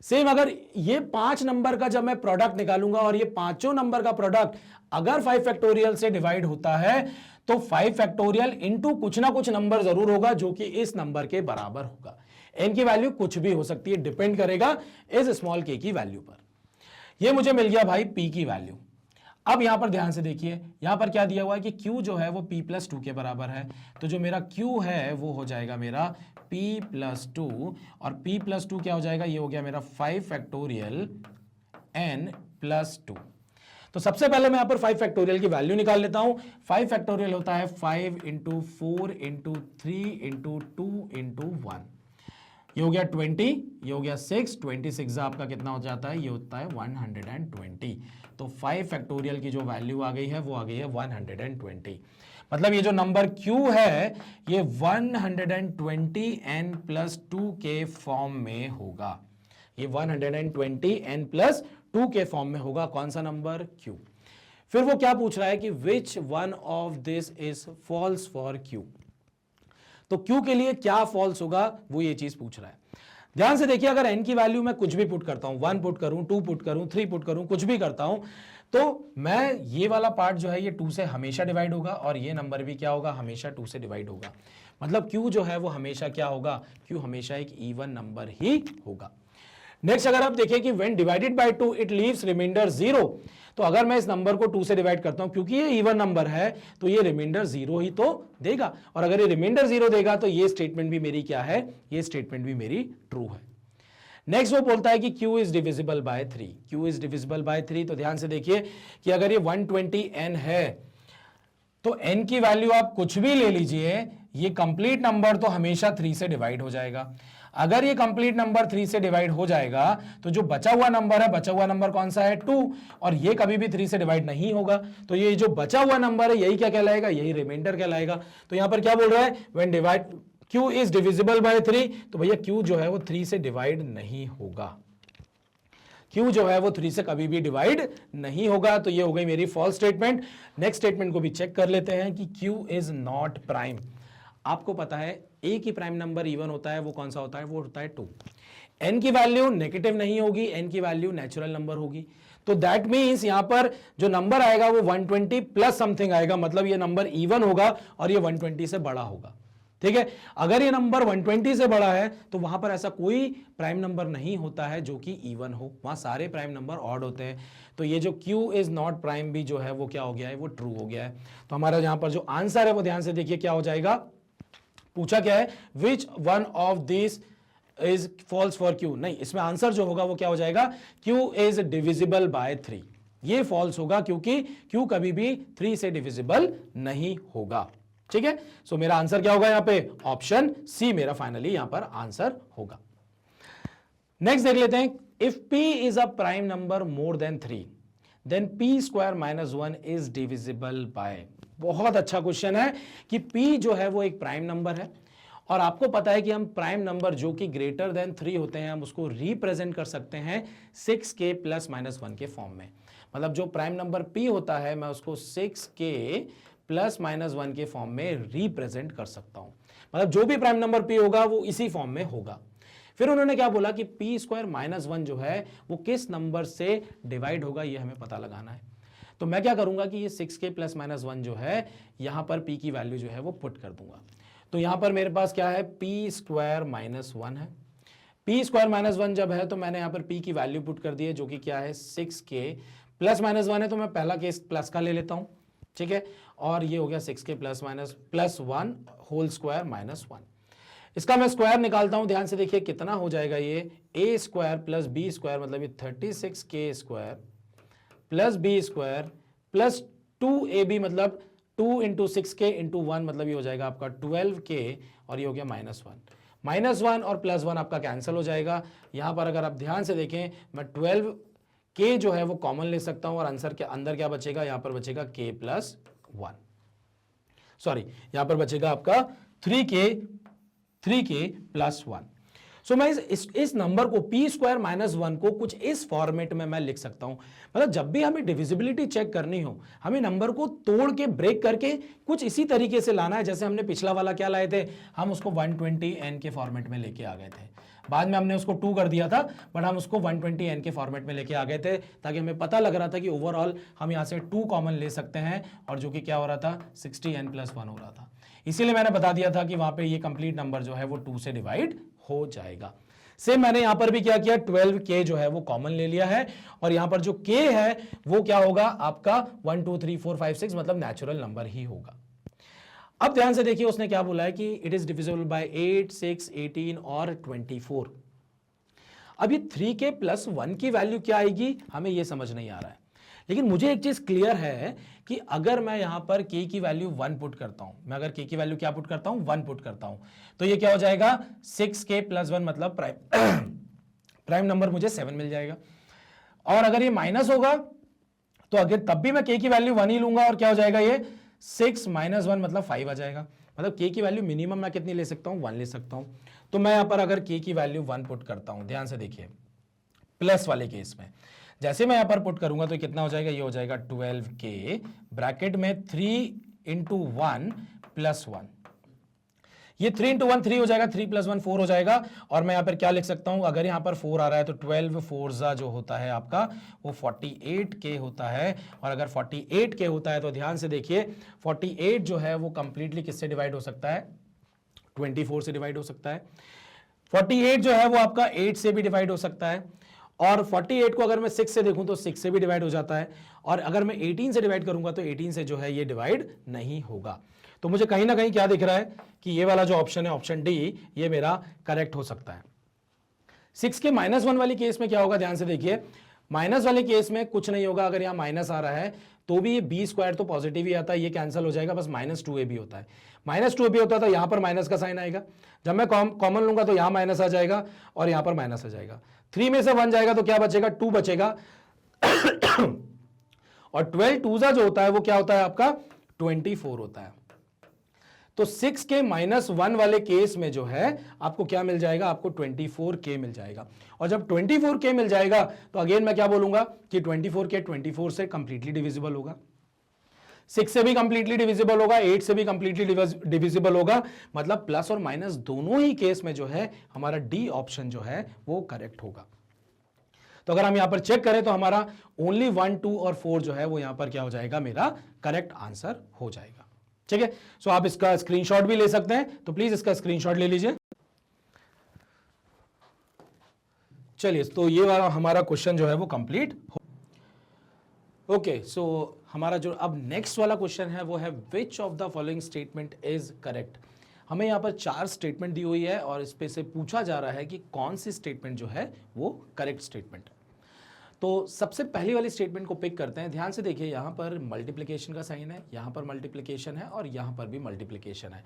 सेम अगर ये 5 नंबर का जब मैं प्रोडक्ट निकालूंगा और ये पांचों नंबर का प्रोडक्ट अगर 5 फैक्टोरियल से डिवाइड होता है तो 5 फैक्टोरियल इंटू कुछ ना कुछ नंबर जरूर होगा जो कि इस नंबर के बराबर होगा। n की वैल्यू कुछ भी हो सकती है, डिपेंड करेगा इस स्मॉल k की वैल्यू पर। ये मुझे मिल गया भाई p की वैल्यू। अब यहां पर ध्यान से देखिए, यहां पर क्या दिया हुआ है कि q जो है वो p प्लस 2 के बराबर है, तो जो मेरा q है वो हो जाएगा मेरा p प्लस 2, और p प्लस 2 क्या हो जाएगा, ये हो गया मेरा 5 फैक्टोरियल n प्लस 2। तो सबसे पहले मैं यहां पर 5 फैक्टोरियल की वैल्यू निकाल लेता हूं। 5 फैक्टोरियल होता है 5 इंटू 4 इंटू 3 इंटू 2 इंटू 1, ये हो गया 20, ये हो गया 6, 26 आपका कितना हो जाता है, ये होता है 120। तो 5 फैक्टोरियल की जो वैल्यू आ गई है वो आ गई है 120। मतलब ये जो नंबर Q है ये 120n प्लस 2 के फॉर्म में होगा, ये 120n प्लस 2 के फॉर्म में होगा। कौन सा नंबर, Q। फिर वो क्या पूछ रहा है कि which one of this is false for Q। तो Q के लिए क्या फॉल्स होगा वो ये चीज पूछ रहा है। ध्यान से देखिए, अगर n की वैल्यू मैं कुछ भी पुट करता हूं, 1 पुट करूं, 2 पुट करूं, 3 पुट करूं, कुछ भी करता हूं, तो मैं ये वाला पार्ट जो है ये 2 से हमेशा डिवाइड होगा, और ये नंबर भी क्या होगा, हमेशा 2 से डिवाइड होगा। मतलब Q जो है वो हमेशा क्या होगा, Q हमेशा एक इवन नंबर ही होगा। नेक्स्ट अगर आप देखें कि when divided by 2 it leaves remainder 0, तो अगर मैं इस नंबर को 2 से डिवाइड करता हूं, क्योंकि ये इवन नंबर है तो ये रिमाइंडर 0 ही तो देगा, और अगर ये रिमाइंडर 0 देगा तो ये स्टेटमेंट भी मेरी क्या है, ये स्टेटमेंट भी मेरी ट्रू है। नेक्स्ट वो बोलता है कि Q is divisible by 3, Q is divisible by 3। तो ध्यान से देखिए कि अगर ये 120n है तो n की वैल्यू आप कुछ भी ले लीजिए, ये कंप्लीट नंबर तो हमेशा 3 से डिवाइड हो जाएगा। अगर ये कंप्लीट नंबर 3 से डिवाइड हो जाएगा तो जो बचा हुआ नंबर है, बचा हुआ नंबर कौन सा है 2, और ये कभी भी 3 से डिवाइड नहीं होगा, तो ये जो बचा हुआ नंबर है यही क्या कहलाएगा, यही रिमाइंडर कहलाएगा। तो यहां पर क्या बोल रहा है, when divide q is divisible by 3, तो भैया q जो है वो 3 से डिवाइड नहीं होगा, q जो है वो 3 से कभी भी डिवाइड नहीं होगा। तो ये हो गई मेरी फॉल्स स्टेटमेंट। नेक्स्ट स्टेटमेंट को भी चेक कर लेते हैं कि q इज नॉट प्राइम। आपको पता है एक ही प्राइम नंबर इवन होता है, वो कौन सा होता है, वो होता है 2। n की वैल्यू नेगेटिव नहीं होगी, n की वैल्यू नेचुरल नंबर होगी, तो दैट मीन्स यहां पर जो नंबर आएगा वो 120 प्लस समथिंग आएगा, मतलब ये नंबर इवन होगा और ये 120 से बड़ा होगा। ठीक है, अगर ये नंबर 120 से बड़ा है तो वहां पर ऐसा कोई प्राइम नंबर नहीं होता है जो कि इवन हो, वहां सारे प्राइम नंबर ऑड होते हैं। तो ये जो q इज नॉट प्राइम भी जो है वो क्या हो गया है, वो ट्रू हो गया है। तो हमारा यहां पर जो आंसर है वो ध्यान से देखिए क्या हो जाएगा, पूछा क्या है, which one of this is false for q, नहीं, इसमें आंसर जो होगा वो क्या हो जाएगा, q इज डिविजिबल बाय 3, ये फॉल्स होगा क्योंकि q कभी भी 3 से डिविजिबल नहीं होगा। ठीक है, सो मेरा आंसर क्या होगा यहां पे, ऑप्शन सी मेरा फाइनली यहां पर आंसर होगा। नेक्स्ट देख लेते हैं, if p is a prime number more than 3 then p square minus 1 is divisible by. बहुत अच्छा क्वेश्चन है कि p जो है वो एक प्राइम नंबर है, और आपको पता है कि हम प्राइम नंबर जो कि ग्रेटर देन 3 होते हैं हम उसको रिप्रेजेंट कर सकते हैं 6k प्लस माइनस 1 के फॉर्म में। मतलब जो प्राइम नंबर p होता है मैं उसको 6k प्लस माइनस 1 के फॉर्म में रिप्रेजेंट कर सकता हूं, मतलब जो भी प्राइम नंबर p होगा वो इसी फॉर्म में होगा। फिर उन्होंने क्या बोला कि p स्क्वायर माइनस 1 जो है वो किस नंबर से डिवाइड होगा, ये हमें पता लगाना है। तो मैं क्या करूंगा कि ये 6k प्लस माइनस 1 जो है यहां पर p की वैल्यू जो है वो पुट कर दूंगा। तो यहां पर मेरे पास क्या है, p स्क्वायर माइनस 1 है, p स्क्वायर माइनस 1 जब है तो मैंने यहां पर p की वैल्यू पुट कर दी है जो कि क्या है 6k प्लस माइनस 1 है, तो मैं पहला केस प्लस का ले लेता हूं। ठीक है, और ये हो गया 6k plus minus plus 1 whole square minus 1। इसका मैं स्क्वायर निकालता हूं, ध्यान से देखिए कितना हो जाएगा, ये a square plus b square, मतलब ये 36k square plus b square plus 2ab, मतलब 2 इंटू 6k इंटू 1, मतलब ये हो जाएगा आपका 12k, और ये हो गया माइनस 1। माइनस 1 और प्लस 1 आपका कैंसिल हो जाएगा। यहां पर अगर आप ध्यान से देखें मैं 12k जो है वो कॉमन ले सकता हूं, और आंसर के अंदर क्या बचेगा, यहां पर बचेगा k प्लस 1, सॉरी यहां पर बचेगा आपका 3k प्लस 1। सो मैं इस नंबर को p स्क्वायर माइनस 1 को कुछ इस फॉर्मेट में मैं लिख सकता हूं। मतलब जब भी हमें डिविजिबिलिटी चेक करनी हो, हमें नंबर को तोड़ के ब्रेक करके कुछ इसी तरीके से लाना है, जैसे हमने पिछला वाला क्या लाए थे, हम उसको 120n के फॉर्मेट में लेके आ गए थे। बाद में हमने उसको 2 कर दिया था, बट हम उसको 120n के फॉर्मेट में लेके आ गए थे, ताकि हमें पता लग रहा था कि ओवरऑल हम यहाँ से 2 कॉमन ले सकते हैं, और जो कि क्या हो रहा था 60n प्लस 1 हो रहा था। इसीलिए मैंने बता दिया था कि वहां पे ये कंप्लीट नंबर जो है वो 2 से डिवाइड हो जाएगा। सेम मैंने यहां पर भी क्या किया, 12k जो है वो कॉमन ले लिया है, और यहां पर जो k है वो क्या होगा आपका 1 2 3 4 5 6, मतलब नेचुरल नंबर ही होगा। अब ध्यान से देखिए उसने क्या बोला है कि इट इज डिविजिबल बाय 8 6 18 और 24। अब ये 3k प्लस 1 की वैल्यू क्या आएगी हमें ये समझ नहीं आ रहा है, लेकिन मुझे एक चीज क्लियर है कि अगर मैं यहां पर k की वैल्यू 1 पुट करता हूं, मैं अगर k की वैल्यू क्या पुट करता हूं, 1 पुट करता हूं, तो ये क्या हो जाएगा 6k प्लस 1, मतलब प्राइम नंबर मुझे 7 मिल जाएगा। और अगर ये माइनस होगा तो अगर तब भी मैं k की वैल्यू 1 ही लूंगा, और क्या हो जाएगा ये 6 माइनस 1, मतलब 5 आ जाएगा। मतलब k की वैल्यू मिनिमम मैं कितनी ले सकता हूं, 1 ले सकता हूं। तो मैं यहां पर अगर k की वैल्यू 1 पुट करता हूं, ध्यान से देखिए प्लस वाले केस में, जैसे मैं यहां पर पुट करूंगा तो कितना हो जाएगा, ये हो जाएगा 12k ब्रैकेट में 3 इंटू 1 प्लस 1, ये 3 इंटू 1 3 हो जाएगा, 3 प्लस 1 4 हो जाएगा। और मैं यहां पर क्या लिख सकता हूं, अगर यहां पर 4 आ रहा है तो 12 4 जो होता है आपका वो 48k होता है, और अगर 48k होता है तो ध्यान से देखिए 48 जो है वो कंप्लीटली किससे डिवाइड हो सकता है, 24 से डिवाइड हो सकता है। 48 जो है वो आपका 8 से भी डिवाइड हो सकता है, और 48 को अगर मैं 6 से देखूं तो 6 से भी डिवाइड हो जाता है, और अगर मैं 18 से डिवाइड करूंगा तो 18 से जो है ये डिवाइड नहीं होगा। तो मुझे कहीं ना कहीं क्या दिख रहा है कि ये वाला जो ऑप्शन है ऑप्शन डी ये मेरा करेक्ट हो सकता है। 6 के माइनस 1 वाली केस में क्या होगा, ध्यान से देखिए माइनस वाले केस में कुछ नहीं होगा, अगर यहाँ माइनस आ रहा है तो भी ये बी स्क्वायर तो पॉजिटिव ही आता है, ये कैंसिल हो जाएगा, बस माइनस टू ए बी होता है। माइनस टू ए बी होता है तो यहां पर माइनस का साइन आएगा, जब मैं कॉमन लूंगा तो यहां माइनस आ जाएगा और यहां पर माइनस आ जाएगा। 3 में से 1 जाएगा तो क्या बचेगा, 2 बचेगा। और 12 टूजा जो होता है वो क्या होता है आपका 24 होता है। तो 6k -1 वाले केस में जो है आपको क्या मिल जाएगा, आपको 24k मिल जाएगा। और जब 24k मिल जाएगा तो अगेन मैं क्या बोलूंगा कि 24k 24 से कंप्लीटली डिविजिबल होगा, 6 से भी कंप्लीटली डिविजिबल होगा, 8 से भी कंप्लीटली डिविजिबल होगा। मतलब प्लस और माइनस दोनों ही केस में जो है हमारा डी ऑप्शन जो है वो करेक्ट होगा। तो अगर हम यहां पर चेक करें तो हमारा ओनली 1, 2 और 4 जो है वो यहां पर क्या हो जाएगा, मेरा करेक्ट आंसर हो जाएगा। ठीक है, सो आप इसका स्क्रीनशॉट भी ले सकते हैं, तो प्लीज इसका स्क्रीनशॉट ले लीजिए। चलिए, तो ये वाला हमारा क्वेश्चन जो है वो कंप्लीट हो। ओके, सो हमारा जो अब नेक्स्ट वाला क्वेश्चन है वो है which of the following statement is correct. हमें यहां पर 4 स्टेटमेंट दी हुई है और इस पे से पूछा जा रहा है कि कौन सी स्टेटमेंट जो है वो करेक्ट स्टेटमेंट है। तो सबसे पहली वाली स्टेटमेंट को पिक करते हैं। ध्यान से देखिए, यहां पर मल्टीप्लिकेशन का साइन है, यहां पर मल्टीप्लिकेशन है और यहां पर भी मल्टीप्लिकेशन है।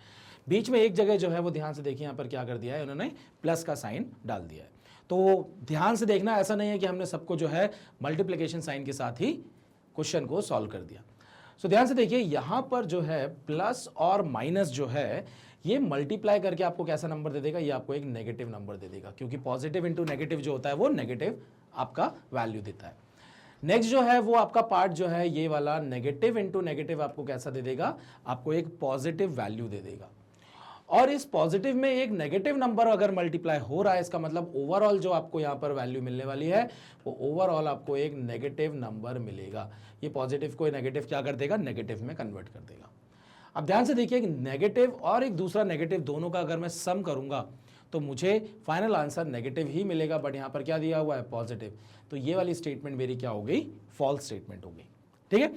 बीच में एक जगह जो है वो ध्यान से देखिए, यहां पर क्या कर दिया है उन्होंने, प्लस का साइन डाल दिया है। तो ध्यान से देखना, ऐसा नहीं है कि हमने सबको जो है मल्टीप्लिकेशन साइन के साथ ही क्वेश्चन को सॉल्व कर दिया। सो ध्यान से देखिए, यहां पर जो है प्लस और माइनस जो है ये मल्टीप्लाई करके आपको कैसा नंबर दे देगा, ये आपको एक नेगेटिव नंबर दे देगा, क्योंकि पॉजिटिव इंटू नेगेटिव जो होता है वो नेगेटिव आपका वैल्यू देता है। नेक्स्ट जो है वो आपका पार्ट जो है ये वाला नेगेटिव इंटू नेगेटिव आपको कैसा दे देगा, आपको एक पॉजिटिव वैल्यू दे देगा। और इस पॉजिटिव में एक नेगेटिव नंबर अगर मल्टीप्लाई हो रहा है, इसका मतलब ओवरऑल जो आपको यहां पर वैल्यू मिलने वाली है वो ओवरऑल आपको एक नेगेटिव नंबर मिलेगा। ये पॉजिटिव को नेगेटिव क्या कर देगा, नेगेटिव में कन्वर्ट कर देगा। अब ध्यान से देखिए, नेगेटिव और एक दूसरा नेगेटिव दोनों का अगर मैं सम करूंगा तो मुझे फाइनल आंसर नेगेटिव ही मिलेगा, बट यहां पर क्या दिया हुआ है, पॉजिटिव। तो ये वाली स्टेटमेंट मेरी क्या हो गई, फॉल्स स्टेटमेंट हो गई। ठीक है,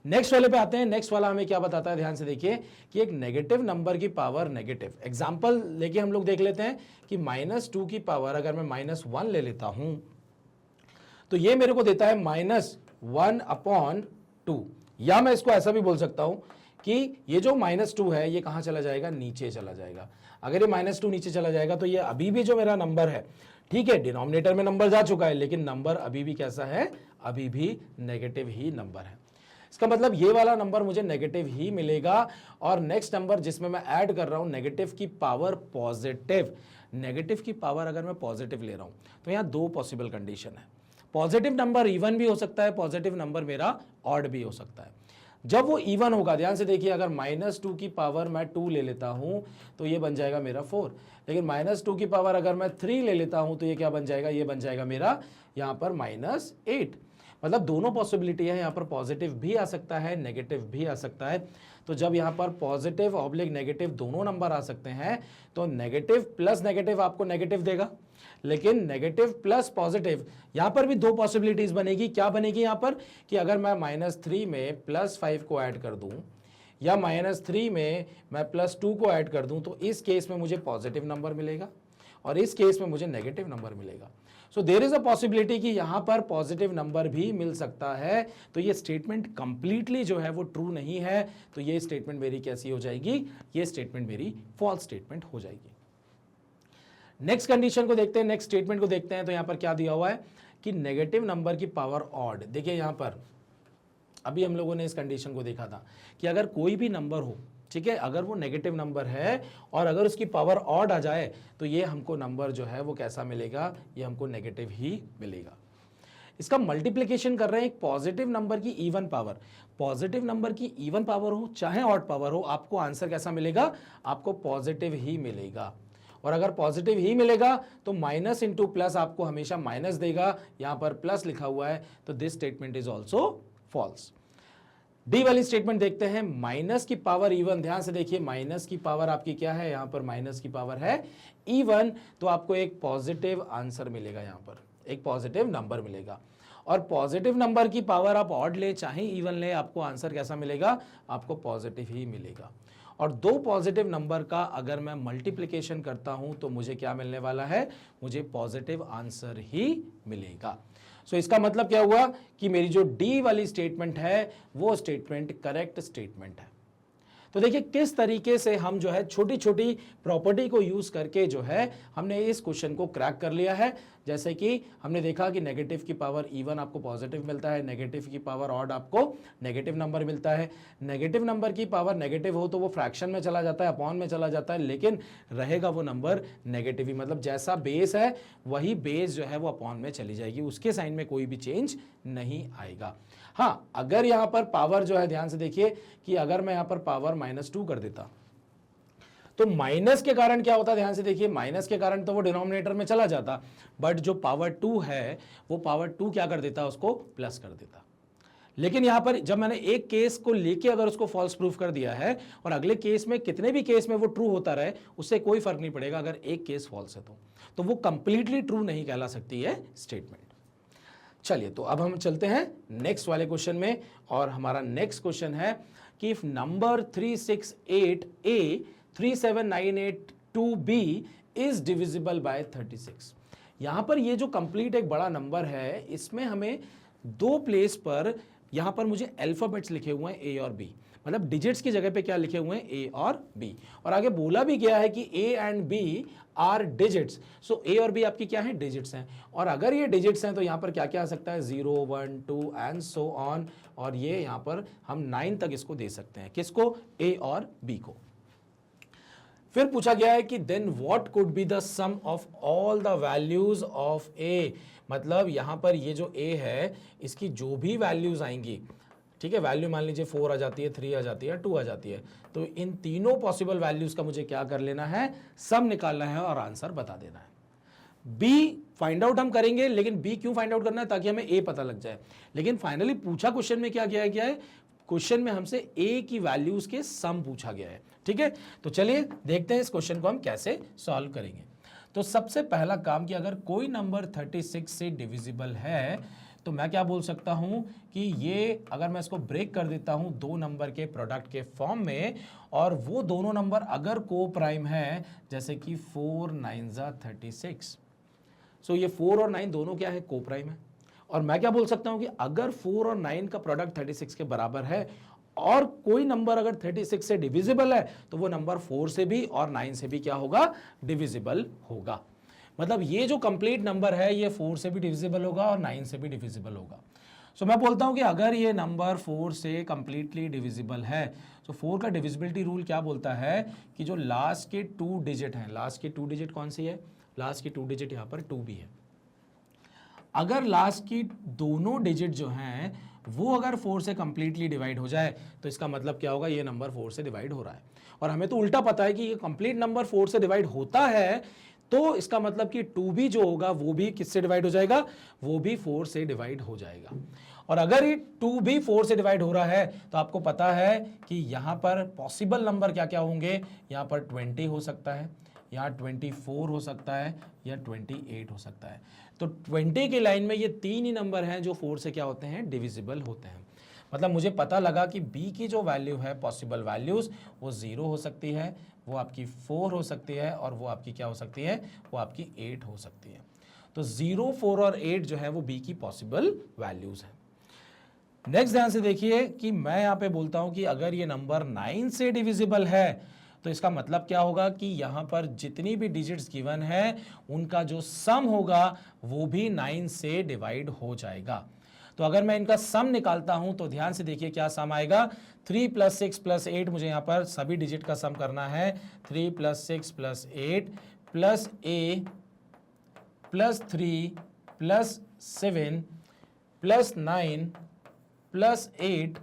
नेक्स्ट वाले पे आते हैं। नेक्स्ट वाला हमें क्या बताता है, ध्यान से देखिए कि एक नेगेटिव नंबर की पावर नेगेटिव। एग्जांपल लेके हम लोग देख लेते हैं कि -2 की पावर अगर मैं -1 ले लेता हूं तो ये मेरे को देता है -1/2, या मैं इसको ऐसा भी बोल सकता हूं कि ये जो -2 है ये कहां चला जाएगा, नीचे चला जाएगा। अगर ये -2 नीचे चला जाएगा तो ये अभी भी जो मेरा नंबर है, ठीक है, डिनोमिनेटर में नंबर जा चुका है लेकिन नंबर अभी भी कैसा है, अभी भी नेगेटिव ही नंबर है। इसका मतलब ये वाला नंबर मुझे नेगेटिव ही मिलेगा। और नेक्स्ट नंबर जिसमें मैं ऐड कर रहा हूं नेगेटिव की पावर पॉजिटिव, नेगेटिव की पावर अगर मैं पॉजिटिव ले रहा हूं तो यहां 2 पॉसिबल कंडीशन है। पॉजिटिव नंबर इवन भी हो सकता है, पॉजिटिव नंबर मेरा ऑड भी हो सकता है। जब वो इवन होगा, ध्यान से देखिए, अगर -2 की पावर मैं 2 ले लेता हूं तो ये बन जाएगा मेरा 4, लेकिन -2 की पावर अगर मैं 3 ले लेता हूं तो ये क्या बन जाएगा, ये बन जाएगा मेरा यहां पर -8। मतलब दोनों पॉसिबिलिटी है, यहां पर पॉजिटिव भी आ सकता है, नेगेटिव भी आ सकता है। तो जब यहां पर पॉजिटिव ऑब्लिक नेगेटिव दोनों नंबर आ सकते हैं तो नेगेटिव प्लस नेगेटिव आपको नेगेटिव देगा, लेकिन नेगेटिव प्लस पॉजिटिव यहां पर भी 2 पॉसिबिलिटीज बनेगी। क्या बनेगी यहां पर कि अगर मैं -3 में +5 को ऐड कर दूं या -3 में मैं +2 को ऐड कर दूं तो इस केस में मुझे पॉजिटिव नंबर मिलेगा और इस केस में मुझे नेगेटिव नंबर मिलेगा। So there is a possibility कि यहां पर पॉजिटिव नंबर भी मिल सकता है। तो ये स्टेटमेंट कंप्लीटली जो है वो ट्रू नहीं है, तो ये स्टेटमेंट मेरी कैसी हो जाएगी, ये स्टेटमेंट मेरी फॉल्स स्टेटमेंट हो जाएगी। नेक्स्ट कंडीशन को देखते हैं, नेक्स्ट स्टेटमेंट को देखते हैं। तो यहां पर क्या दिया हुआ है कि नेगेटिव नंबर की पावर ऑड। देखिए यहां पर अभी हम लोगों ने इस कंडीशन को देखा था कि अगर कोई भी नंबर हो, ठीक है, अगर वो नेगेटिव नंबर है और अगर उसकी पावर ऑड आ जाए तो ये हमको नंबर जो है वो कैसा मिलेगा, ये हमको नेगेटिव ही मिलेगा। इसका मल्टीप्लिकेशन कर रहे हैं एक पॉजिटिव नंबर की इवन पावर। पॉजिटिव नंबर की इवन पावर हो चाहे ऑड पावर हो, आपको आंसर कैसा मिलेगा, आपको पॉजिटिव ही मिलेगा। और अगर पॉजिटिव ही मिलेगा तो माइनस इंटू प्लस आपको हमेशा माइनस देगा, यहां पर प्लस लिखा हुआ है, तो this statement is also false. D वाली स्टेटमेंट देखते हैं, माइनस की पावर इवन। ध्यान से देखिए, माइनस की पावर आपकी क्या है, यहां पर माइनस की पावर है इवन, तो आपको एक पॉजिटिव आंसर मिलेगा, यहां पर एक पॉजिटिव नंबर मिलेगा। और पॉजिटिव नंबर की पावर आप ऑड ले चाहे इवन ले, आपको आंसर कैसा मिलेगा, आपको पॉजिटिव ही मिलेगा। और 2 पॉजिटिव नंबर का अगर मैं मल्टीप्लिकेशन करता हूं तो मुझे क्या मिलने वाला है, मुझे पॉजिटिव आंसर ही मिलेगा। सो इसका मतलब क्या हुआ कि मेरी जो डी वाली स्टेटमेंट है वो स्टेटमेंट करेक्ट स्टेटमेंट है। तो देखिए किस तरीके से हम जो है छोटी छोटी प्रॉपर्टी को यूज करके जो है हमने इस क्वेश्चन को क्रैक कर लिया है। जैसे कि हमने देखा कि नेगेटिव की पावर इवन आपको पॉजिटिव मिलता है, नेगेटिव की पावर ऑड आपको नेगेटिव नंबर मिलता है। नेगेटिव नंबर की पावर नेगेटिव हो तो वो फ्रैक्शन में चला जाता है, अपॉन में चला जाता है, लेकिन रहेगा वो नंबर नेगेटिव ही, मतलब जैसा बेस है वही बेस जो है वो अपॉन में चली जाएगी, उसके साइन में कोई भी चेंज नहीं आएगा। हाँ, अगर यहां पर पावर जो है, ध्यान से देखिए कि अगर मैं यहां पर पावर -2 कर देता तो माइनस के कारण क्या होता है, ध्यान से देखिए, माइनस के कारण तो वो डिनोमिनेटर में चला जाता, बट जो पावर 2 है वो पावर 2 क्या कर देता, उसको प्लस कर देता। लेकिन यहां पर जब मैंने एक केस को लेके अगर उसको फॉल्स प्रूफ कर दिया है और अगले केस में कितने भी केस में वो ट्रू होता रहे उससे कोई फर्क नहीं पड़ेगा, अगर एक केस फॉल्स है तो वो कंप्लीटली ट्रू नहीं कहला सकती है स्टेटमेंट। चलिए, तो अब हम चलते हैं नेक्स्ट वाले क्वेश्चन में, और हमारा नेक्स्ट क्वेश्चन है कि if number 368A 37982B is divisible bye 36। यहां पर ये जो कंप्लीट एक बड़ा नंबर है, इसमें हमें दो प्लेस पर यहां पर मुझे अल्फाबेट्स लिखे हुए हैं ए और बी, मतलब डिजिट्स की जगह पे क्या लिखे हुए हैं, ए और बी, और आगे बोला भी गया है कि A and B are digits. So A और बी आपकी क्या है, डिजिट्स हैं, और अगर ये डिजिट्स हैं तो यहां पर क्या क्या आ सकता है, 0 1 2 एंड सो ऑन, और ये यहां पर हम 9 तक इसको दे सकते हैं, किसको, ए और बी को। फिर पूछा गया है कि then what could be the sum of all the values of A, मतलब यहां पर ये जो ए है इसकी जो भी वैल्यूज आएंगी, ठीक है, वैल्यू मान लीजिए 4 आ जाती है, 3 आ जाती है, 2 आ जाती है, तो इन तीनों पॉसिबल वैल्यूज का मुझे क्या कर लेना है, सम निकालना है और आंसर बता देना है। बी फाइंड आउट हम करेंगे, लेकिन बी क्यों फाइंड आउट करना है, ताकि हमें ए पता लग जाए। लेकिन फाइनली पूछा क्वेश्चन में क्या किया गया है, क्वेश्चन में हमसे ए की वैल्यूज के सम पूछा गया है, ठीक है। तो चलिए देखते हैं इस क्वेश्चन को हम कैसे सॉल्व करेंगे। तो सबसे पहला काम कि अगर कोई नंबर 36 से डिविजिबल है तो मैं क्या बोल सकता हूं कि ये, अगर मैं इसको ब्रेक कर देता हूं दो नंबर के प्रोडक्ट के फॉर्म में, और वो दोनों नंबर अगर को प्राइम है, जैसे कि 4 9 36, सो ये 4 और 9 दोनों क्या है, को प्राइम है। और मैं क्या बोल सकता हूं कि अगर 4 और 9 का प्रोडक्ट 36 के बराबर है और कोई नंबर अगर 36 से डिविजिबल है तो वो नंबर 4 से भी और 9 से भी क्या होगा, डिविजिबल होगा। मतलब ये जो कंप्लीट नंबर है ये 4 से भी डिविजिबल होगा और 9 से भी डिविजिबल होगा। सो मैं बोलता हूं कि अगर ये नंबर 4 से कंप्लीटली डिविजिबल है, तो 4 का डिविजिबिलिटी रूल क्या बोलता है कि जो लास्ट के 2 डिजिट हैं, लास्ट के 2 डिजिट कौन सी है, लास्ट की 2 डिजिट यहां पर 2 भी है, अगर लास्ट की दोनों डिजिट जो हैं वो अगर 4 से कंप्लीटली डिवाइड हो जाए तो इसका मतलब क्या होगा, ये नंबर 4 से डिवाइड हो रहा है। और हमें तो उल्टा पता है कि ये कंप्लीट नंबर 4 से डिवाइड होता है, तो इसका मतलब कि 2 भी जो होगा वो भी किससे डिवाइड हो जाएगा, वो भी 4 से डिवाइड हो जाएगा। और अगर ये 2 भी 4 से डिवाइड हो रहा है तो आपको पता है कि यहां पर पॉसिबल नंबर क्या क्या होंगे, यहां पर 20 हो सकता है, यहाँ 24 हो सकता है, या 28 हो सकता है। तो 20 की लाइन में ये तीन ही नंबर हैं जो 4 से क्या होते हैं, डिविजिबल होते हैं। मतलब मुझे पता लगा कि b की जो वैल्यू है, पॉसिबल वैल्यूज, वो 0 हो सकती है, वो आपकी 4 हो सकती है, और वो आपकी क्या हो सकती है, वो आपकी 8 हो सकती है। तो 0 4 और 8 जो है वो b की पॉसिबल वैल्यूज है। नेक्स्ट ध्यान से देखिए कि मैं यहां पे बोलता हूं कि अगर ये नंबर 9 से डिविजिबल है तो इसका मतलब क्या होगा कि यहां पर जितनी भी डिजिट्स गिवन है उनका जो सम होगा वो भी 9 से डिवाइड हो जाएगा। तो अगर मैं इनका सम निकालता हूं तो ध्यान से देखिए क्या सम आएगा, 3 + 6 + 8, मुझे यहां पर सभी डिजिट का सम करना है, 3 + 6 + 8 + a + 3 + 7 + 9 + 8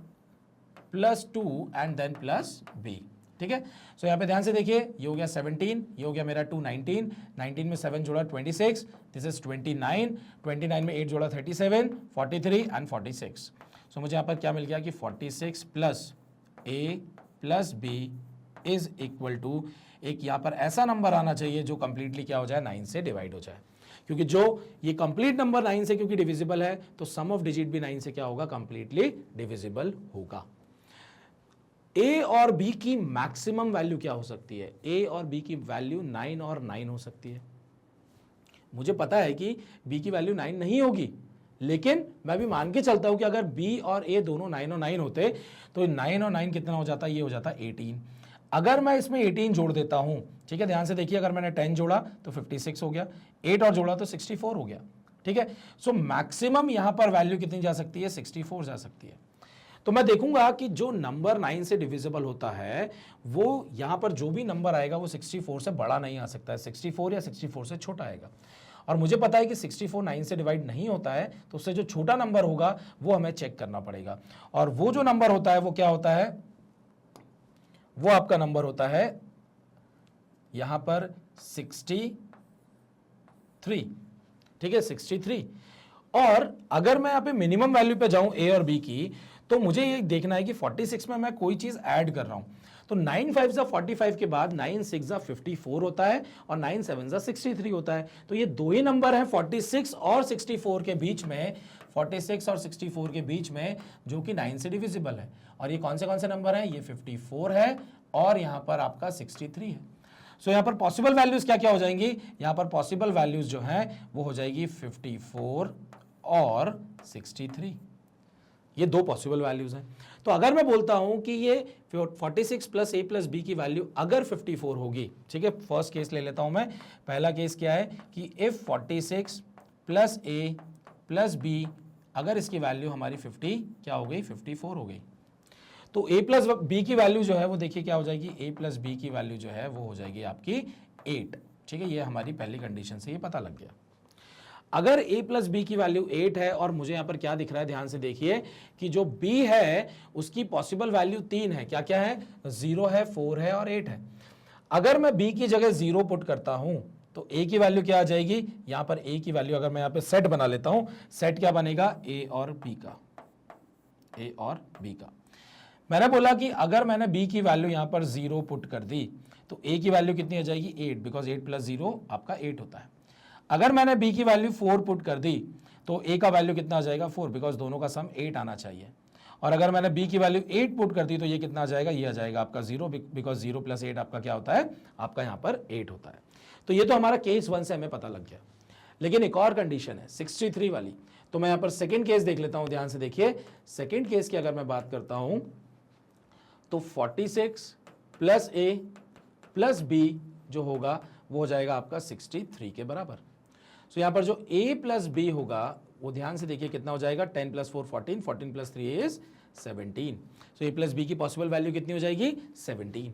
+ 2 एंड देन +b, ठीक है। सो यहाँ पे ध्यान से देखिए, ये हो गया 17, ये हो गया मेरा 2 19, 19 में 7 जोड़ा 26, दिस इज 29, 29 में 8 जोड़ा 37, 43 एंड 46। सो मुझे यहाँ पर क्या मिल गया कि 46 + a + b is equal to, एक यहाँ पर ऐसा नंबर आना चाहिए जो कंप्लीटली क्या हो जाए, 9 से डिवाइड हो जाए, क्योंकि जो ये कंप्लीट नंबर 9 से क्योंकि डिविजिबल है तो सम ऑफ डिजिट भी 9 से क्या होगा, कंप्लीटली डिविजिबल होगा। ए और बी की मैक्सिमम वैल्यू क्या हो सकती है, ए और बी की वैल्यू 9 और 9 हो सकती है। मुझे पता है कि बी की वैल्यू 9 नहीं होगी, लेकिन मैं भी मान के चलता हूं कि अगर बी और ए दोनों 9 और 9 होते तो 9 और 9 कितना हो जाता, ये हो जाता 18। अगर मैं इसमें 18 जोड़ देता हूं, ठीक है, ध्यान से देखिए, अगर मैंने 10 जोड़ा तो 56 हो गया, 8 और जोड़ा तो 64 हो गया, ठीक है। सो मैक्सिमम यहां पर वैल्यू कितनी जा सकती है, 64 जा सकती है। तो मैं देखूंगा कि जो नंबर 9 से डिविजिबल होता है वो यहां पर जो भी नंबर आएगा वो 64 से बड़ा नहीं आ सकता है, 64 या 64 से छोटा आएगा। और मुझे पता है कि 64 9 से डिवाइड नहीं होता है, तो उससे जो छोटा नंबर होगा वो हमें चेक करना पड़ेगा। और वो जो नंबर होता है वो क्या होता है, वो आपका नंबर होता है यहां पर 63, ठीक है, 63। और अगर मैं यहां पे मिनिमम वैल्यू पे जाऊं ए और बी की, तो मुझे ये देखना है कि 46 में मैं कोई चीज ऐड कर रहा हूं। तो 9 5 जा 45 के बाद 9 6 जा 54 होता है और 9 7 जा 63 होता है। तो ये दो ही नंबर हैं 46 और 64 के बीच में, 46 और 64 के बीच में, जो कि 9 से डिविजिबल है। और ये कौन से नंबर हैं, ये 54 है और यहां पर आपका 63 है। सो यहां पर पॉसिबल वैल्यूज क्या क्या हो जाएंगी, यहां पर पॉसिबल वैल्यूज जो हैं वो हो जाएगी 54 और 63। ये दो पॉसिबल वैल्यूज हैं। तो अगर मैं बोलता हूं कि ये 46 प्लस ए प्लस बी की वैल्यू अगर 54 होगी, ठीक है, फर्स्ट केस ले लेता हूं मैं। पहला केस क्या है कि if 46 plus a plus b, अगर इसकी वैल्यू हमारी 50 क्या हो गई, 54 हो गई, तो a प्लस बी की वैल्यू जो है वो देखिए क्या हो जाएगी, a प्लस बी की वैल्यू जो है वो हो जाएगी आपकी 8, ठीक है। ये हमारी पहली कंडीशन से ये पता लग गया। अगर a प्लस बी की वैल्यू 8 है और मुझे यहां पर क्या दिख रहा है, ध्यान से देखिए कि जो b है उसकी पॉसिबल वैल्यू 3 है, क्या क्या है, 0 है, 4 है और 8 है। अगर मैं b की जगह 0 पुट करता हूं तो a की वैल्यू क्या आ जाएगी, यहां पर a की वैल्यू अगर मैं यहां पे सेट बना लेता हूं, सेट क्या बनेगा, a और b का। मैंने बोला कि अगर मैंने b की वैल्यू यहां पर 0 पुट कर दी तो a की वैल्यू कितनी आ जाएगी, 8, बिकॉज 8 प्लस 0 आपका 8 होता है। अगर मैंने b की वैल्यू 4 पुट कर दी तो a का वैल्यू कितना आ जाएगा, 4, बिकॉज दोनों का सम 8 आना चाहिए। और अगर मैंने b की वैल्यू 8 पुट कर दी तो ये कितना आ जाएगा, ये आ जाएगा आपका 0, बिकॉज 0 प्लस 8 आपका क्या होता है, आपका यहां पर 8 होता है। तो ये तो हमारा केस 1 से हमें पता लग गया। लेकिन एक और कंडीशन है 63 वाली, तो मैं यहां पर सेकेंड केस देख लेता हूं, ध्यान से देखिए। सेकेंड केस की अगर मैं बात करता हूं तो 46 प्लस ए प्लस बी जो होगा वो हो जाएगा आपका 63 के बराबर। सो यहां पर जो a प्लस बी होगा वो ध्यान से देखिए कितना हो जाएगा, 10 plus 4 14, 14 plus 3 is 17। So a plus b की पॉसिबल वैल्यू कितनी हो जाएगी, 17।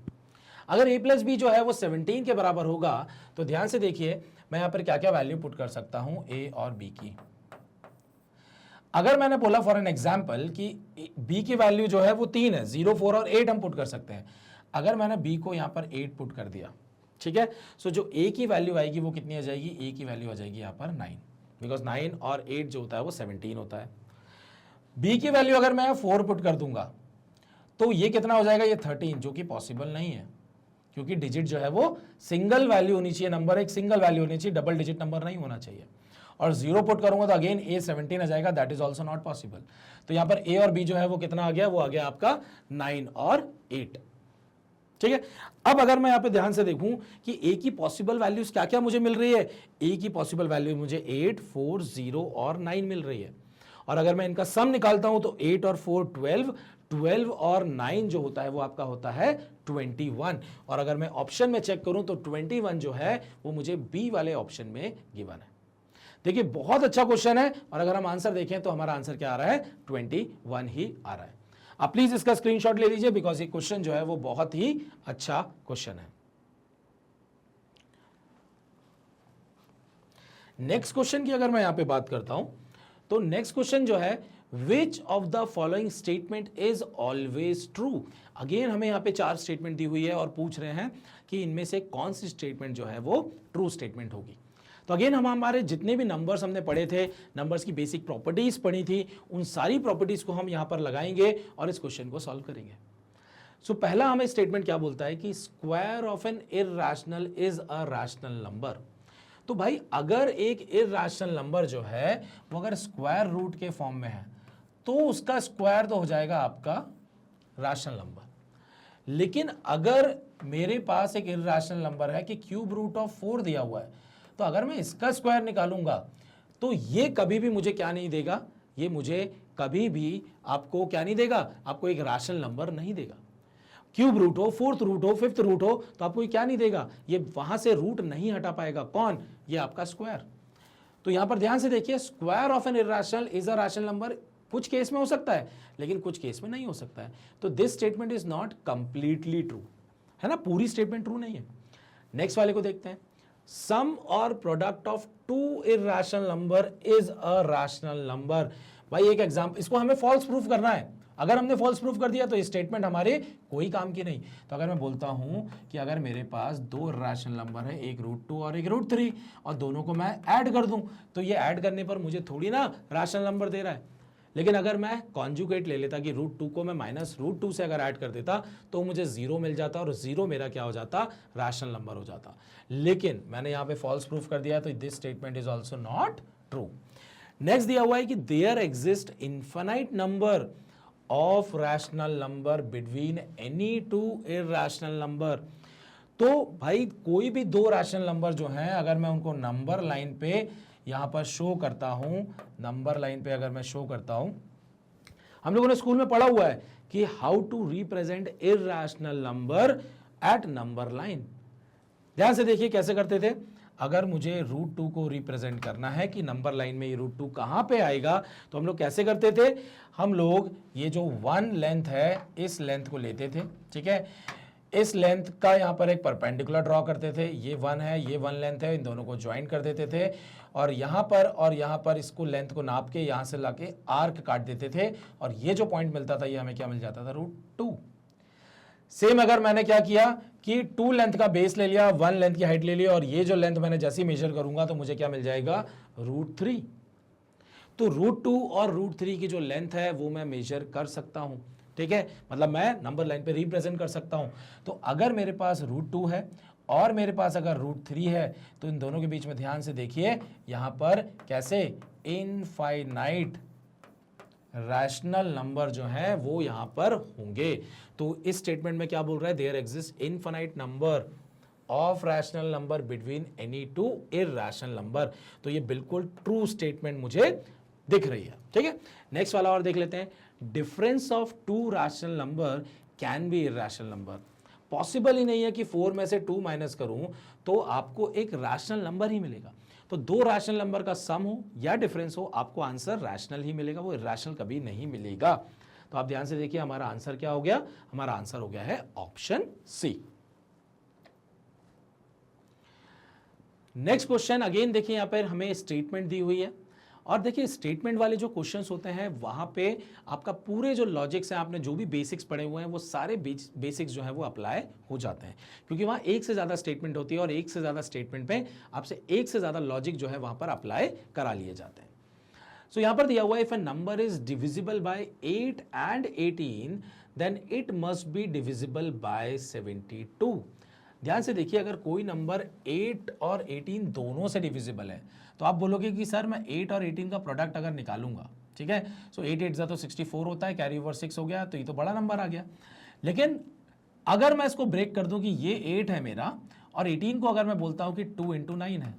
अगर a प्लस बी जो है वो 17 के बराबर होगा तो ध्यान से देखिए मैं यहां पर क्या क्या वैल्यू पुट कर सकता हूं a और b की। अगर मैंने बोला फॉर एन एग्जाम्पल कि b की वैल्यू जो है वो 3 है, 0 4 और 8 हम पुट कर सकते हैं। अगर मैंने b को यहां पर 8 पुट कर दिया, ठीक है, सो जो a की वैल्यू आएगी वो कितनी आ जाएगी, a की वैल्यू आ जाएगी यहां पर 9, बिकॉज 9 और 8 जो होता है वो 17 होता है। b की वैल्यू अगर मैं 4 पुट कर दूंगा तो ये कितना हो जाएगा, ये 13, जो कि पॉसिबल नहीं है, क्योंकि डिजिट जो है वो सिंगल वैल्यू होनी चाहिए, नंबर एक सिंगल वैल्यू होनी चाहिए, डबल डिजिट नंबर नहीं होना चाहिए। और 0 पुट करूंगा तो अगेन a 17 आ जाएगा, that is also not possible. तो यहां पर a और b जो है वो कितना आ गया, वो आ गया आपका 9 और 8, ठीक है। अब अगर मैं यहां पे ध्यान से देखूं कि a की पॉसिबल वैल्यूज क्या क्या मुझे मिल रही है, a की पॉसिबल वैल्यू मुझे 8 4 0 और 9 मिल रही है। और अगर मैं इनका सम निकालता हूं तो 8 और 4 12, 12 और 9 जो होता है वो आपका होता है 21। और अगर मैं ऑप्शन में चेक करूं तो 21 जो है वो मुझे बी वाले ऑप्शन में गिवन है। देखिए बहुत अच्छा क्वेश्चन है, और अगर हम आंसर देखें तो हमारा आंसर क्या आ रहा है, 21 ही आ रहा है। आप प्लीज इसका स्क्रीनशॉट ले लीजिए, बिकॉज ये क्वेश्चन जो है वो बहुत ही अच्छा क्वेश्चन है। नेक्स्ट क्वेश्चन की अगर मैं यहां पे बात करता हूं तो नेक्स्ट क्वेश्चन जो है, which of the following statement is always true. Again हमें यहां पे 4 स्टेटमेंट दी हुई है और पूछ रहे हैं कि इनमें से कौन सी स्टेटमेंट जो है वो ट्रू स्टेटमेंट होगी। तो अगेन हम हमारे जितने भी नंबर्स हमने पढ़े थे, नंबर्स की बेसिक प्रॉपर्टीज पढ़ी थी, उन सारी प्रॉपर्टीज को हम यहां पर लगाएंगे और इस क्वेश्चन को सॉल्व करेंगे। सो पहला हमें स्टेटमेंट क्या बोलता है कि square of n irrational is a rational number. तो भाई अगर एक इररेशनल नंबर जो है वो अगर स्क्वायर रूट के फॉर्म में है तो उसका स्क्वायर तो हो जाएगा आपका रैशनल नंबर। लेकिन अगर मेरे पास एक इररेशनल नंबर है कि क्यूब रूट ऑफ 4 दिया हुआ है, तो अगर मैं इसका स्क्वायर निकालूंगा तो ये कभी भी मुझे क्या नहीं देगा, ये मुझे कभी भी आपको क्या नहीं देगा, आपको एक रैशनल नंबर नहीं देगा। क्यूब रूट हो, फोर्थ रूट हो, फिफ्थ रूट हो, तो आपको ये क्या नहीं देगा, ये वहां से रूट नहीं हटा पाएगा। कौन? ये आपका स्क्वायर। तो यहां पर ध्यान से देखिए, square of N irrational is a rational number. कुछ केस में हो सकता है लेकिन कुछ केस में नहीं हो सकता है। तो this statement is not completely true, है ना, पूरी स्टेटमेंट ट्रू नहीं है। नेक्स्ट वाले को देखते हैं। सम और product of two irrational number is a rational number. भाई एक एग्जांपल, इसको हमें फॉल्स प्रूफ करना है। अगर हमने फॉल्स प्रूफ कर दिया तो ये स्टेटमेंट हमारे कोई काम की नहीं। तो अगर मैं बोलता हूं कि अगर मेरे पास दो रैशनल नंबर है, एक √2 और एक √3, और दोनों को मैं ऐड कर दूं, तो ये ऐड करने पर मुझे थोड़ी ना रैशनल नंबर दे रहा है। लेकिन अगर मैं कॉन्जुगेट ले लेता कि √2 को मैं -√2 से अगर ऐड कर देता तो मुझे 0 मिल जाता, और 0 मेरा क्या हो जाता, रैशनल नंबर हो जाता। लेकिन मैंने यहां पे फॉल्स प्रूफ कर दिया, तो this statement is also not true. Next दिया हुआ है कि there exist infinite number of rational number between any two irrational number. तो भाई कोई भी दो रैशनल नंबर जो हैं, अगर मैं उनको नंबर लाइन पे यहां पर शो करता हूं, नंबर लाइन पे अगर मैं शो करता हूं, हम लोगों ने स्कूल में पढ़ा हुआ है कि how to represent irrational number at number line. ध्यान से देखिए कैसे करते थे। अगर मुझे √2 को रिप्रेजेंट करना है कि नंबर लाइन में ये √2 कहां पे आएगा, तो हम लोग कैसे करते थे, हम लोग ये जो 1 लेंथ है, इस लेंथ को लेते थे, ठीक है, इस लेंथ का यहां पर एक परपेंडिकुलर ड्रॉ करते थे, ये 1 है, ये 1 लेंथ है, इन दोनों को ज्वाइन कर देते थे, और यहां पर इसको लेंथ को नाप के यहां से लाके आर्क काट देते थे, और ये जो पॉइंट मिलता था ये हमें क्या मिल जाता था, √2। सेम अगर मैंने क्या किया कि 2 लेंथ का बेस ले लिया, 1 लेंथ की हाइट ले लिया, और ये जो लेंथ मैंने जैसे ही मेजर करूंगा तो मुझे क्या मिल जाएगा, √3। तो √2 और √3 की जो लेंथ है वो मैं मेजर कर सकता हूं, ठीक है, मतलब मैं नंबर लाइन पे रिप्रेजेंट कर सकता हूं। तो अगर मेरे पास √2 है और मेरे पास अगर √3 है, तो इन दोनों के बीच में ध्यान से देखिए, यहां पर कैसे इनफाइनाइट रैशनल नंबर जो है वो यहां पर होंगे। तो इस स्टेटमेंट में क्या बोल रहा है, there exist infinite number of rational number between any two irrational number. तो ये बिल्कुल ट्रू स्टेटमेंट मुझे दिख रही है, ठीक है। नेक्स्ट वाला और देख लेते हैं। Difference of two rational number can be irrational number. Possible ही नहीं है कि 4 में से 2 माइनस करूं तो आपको एक रैशनल नंबर ही मिलेगा। तो दो रैशनल नंबर का सम हो या डिफरेंस हो, आपको आंसर रैशनल ही मिलेगा, वो इर्रेशनल कभी नहीं मिलेगा। तो आप ध्यान से देखिए, हमारा आंसर क्या हो गया, हमारा आंसर हो गया है option C. Next question, again देखिए यहां पर हमें स्टेटमेंट दी हुई है, और देखिए स्टेटमेंट वाले जो क्वेश्चंस होते हैं वहां पे आपका पूरे जो लॉजिक्स हैं, आपने जो भी बेसिक्स पढ़े हुए हैं वो सारे बेसिक्स जो है वो अप्लाई हो जाते हैं, क्योंकि वहां एक से ज्यादा स्टेटमेंट होती है, और एक से ज्यादा स्टेटमेंट पे आपसे एक से ज्यादा लॉजिक जो है वहां पर अप्लाई करा लिए जाते हैं। सो यहां पर दिया हुआ है, if a number is divisible by 8 and 18 then it must be divisible by 72। ध्यान से देखिए, अगर कोई नंबर 8 और 18 दोनों से डिविजिबल है, तो आप बोलोगे कि सर मैं 8 और 18 का प्रोडक्ट अगर निकालूंगा, ठीक है, सो 8 8 तो 64 होता है, कैरी ओवर 6 हो गया, तो ये तो बड़ा नंबर आ गया। लेकिन अगर मैं इसको ब्रेक कर दूं कि ये 8 है मेरा, और 18 को अगर मैं बोलता हूं कि 2 × 9 है,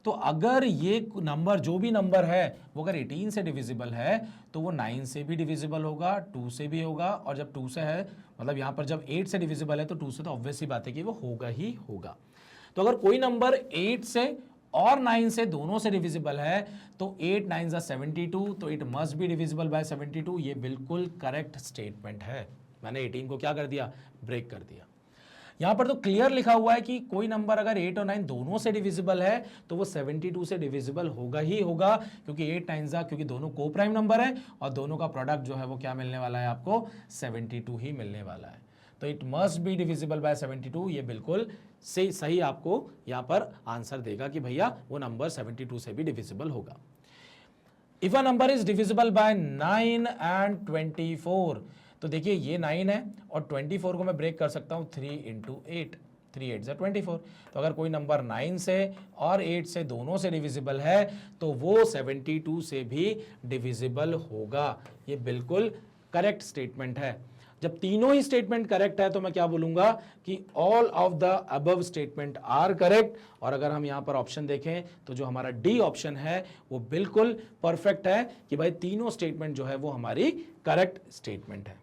तो अगर ये नंबर जो भी नंबर है वो अगर 18 से डिविजिबल है तो वो 9 से भी डिविजिबल होगा, 2 से भी होगा, और जब 2 से है मतलब यहाँ पर जब 8 से डिविजिबल है तो 2 से तो ऑब्वियस ही बात है कि वो होगा ही होगा। तो अगर कोई नंबर 8 से और 9 से दोनों से डिविजिबल है तो 8 9 72, तो it must be divisible by 72। ये बिल्कुल करेक्ट स्टेटमेंट है। मैंने 18 को क्या कर दिया, ब्रेक कर दिया। यहां पर तो क्लियर लिखा हुआ है कि कोई नंबर अगर 8 और 9 दोनों से डिविजिबल है तो वो 72 से डिविजिबल होगा ही होगा, क्योंकि 8 9 क्योंकि दोनों को प्राइम नंबर है, और दोनों का प्रोडक्ट जो है वो क्या मिलने वाला है, आपको 72 ही मिलने वाला है। तो it must be divisible by 72, ये बिल्कुल सही आपको यहां पर आंसर देगा कि भैया वो नंबर 72 से भी डिविजिबल होगा। If a number is divisible bye 9 and 24, तो देखिए ये 9 है और 24 को मैं ब्रेक कर सकता हूं 3 × 8, 3 8 24। तो अगर कोई नंबर 9 से और 8 से दोनों से डिविजिबल है तो वो 72 से भी डिविजिबल होगा। ये बिल्कुल करेक्ट स्टेटमेंट है। जब तीनों ही स्टेटमेंट करेक्ट है तो मैं क्या बोलूंगा कि all of the above statement are correct. और अगर हम यहां पर ऑप्शन देखें तो जो हमारा डी ऑप्शन है वो बिल्कुल परफेक्ट है कि भाई तीनों स्टेटमेंट जो है वो हमारी करेक्ट स्टेटमेंट है।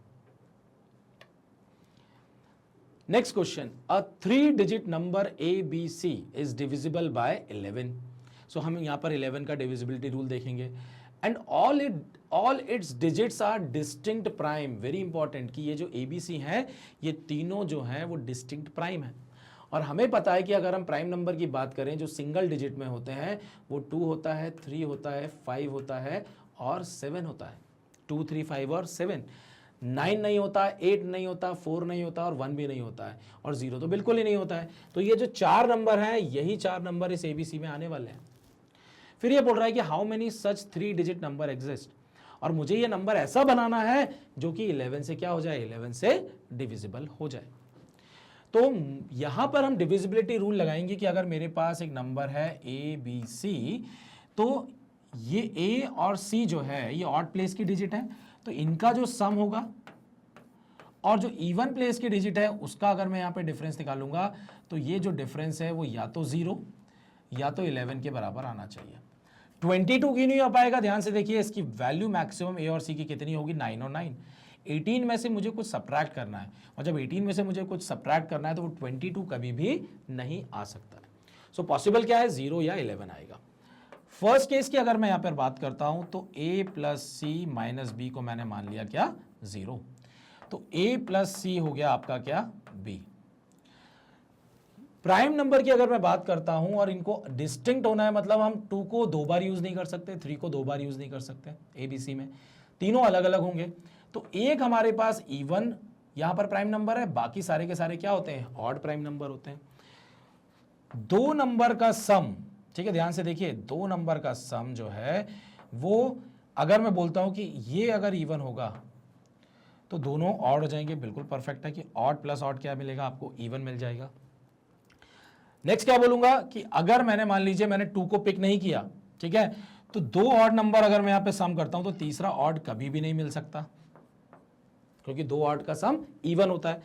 Next question, a 3 digit number ABC is divisible by 11। So हम यहां पर 11 का डिविजिबिलिटी रूल देखेंगे। And all its digits are distinct prime. Very important कि ये जो ABC है ये तीनों जो हैं वो डिस्टिंक्ट प्राइम है। और हमें पता है कि अगर हम प्राइम नंबर की बात करें जो सिंगल डिजिट में होते हैं वो 2 होता है, 3 होता है, 5 होता है और 7 होता है। 2, 3, 5 और 7। 9 नहीं होता, 8 नहीं होता, 4 नहीं होता और 1 भी नहीं होता है और 0 तो बिल्कुल ही नहीं होता है। तो ये जो 4 नंबर हैं यही 4 नंबर इस ABC में आने वाले हैं। फिर ये बोल रहा है कि how many such 3 digit number exist, और मुझे ये नंबर ऐसा बनाना है जो कि 11 से क्या हो जाए, 11 से डिविजिबल हो जाए। तो यहां पर हम डिविजिबिलिटी रूल लगाएंगे कि अगर मेरे पास एक नंबर है ABC तो ये A और C जो है ये ऑड प्लेस की डिजिट है, तो इनका जो सम होगा और जो इवन प्लेस की डिजिट है उसका अगर मैं यहां पे डिफरेंस निकालूंगा तो ये जो डिफरेंस है वो या तो 0 या तो 11 के बराबर आना चाहिए। 22 की नहीं आ पाएगा, ध्यान से देखिए इसकी वैल्यू मैक्सिमम A और C की कितनी होगी, 9 और 9। 18 में से मुझे कुछ सब्ट्रैक्ट करना है और जब 18 में से मुझे कुछ सब्ट्रैक्ट करना है तो वो 22 कभी भी नहीं आ सकता। सो पॉसिबल क्या है, 0 या 11 आएगा। फर्स्ट केस की अगर मैं यहां पर बात करता हूं तो A plus C minus B को मैंने मान लिया क्या, 0। तो A प्लस C हो गया आपका क्या, B। प्राइम नंबर की अगर मैं बात करता हूं और इनको डिस्टिंक्ट होना है, मतलब हम 2 को 2 बार यूज नहीं कर सकते, 3 को 2 बार यूज नहीं कर सकते ABC में, तीनों अलग अलग होंगे। तो एक हमारे पास इवन यहां पर प्राइम नंबर है, बाकी सारे के सारे क्या होते हैं, ऑड प्राइम नंबर होते हैं। 2 नंबर का सम, ठीक है ध्यान से देखिए, 2 नंबर का सम जो है वो अगर मैं बोलता हूं कि ये अगर इवन होगा तो दोनों ऑड हो जाएंगे, बिल्कुल परफेक्ट है कि ऑड प्लस ऑड क्या मिलेगा, आपको इवन मिल जाएगा। नेक्स्ट क्या बोलूंगा कि अगर मैंने मान लीजिए मैंने 2 को पिक नहीं किया, ठीक है, तो 2 ऑड नंबर अगर मैं यहां पे सम करता हूं तो तीसरा ऑड कभी भी नहीं मिल सकता क्योंकि 2 ऑड का सम इवन होता है।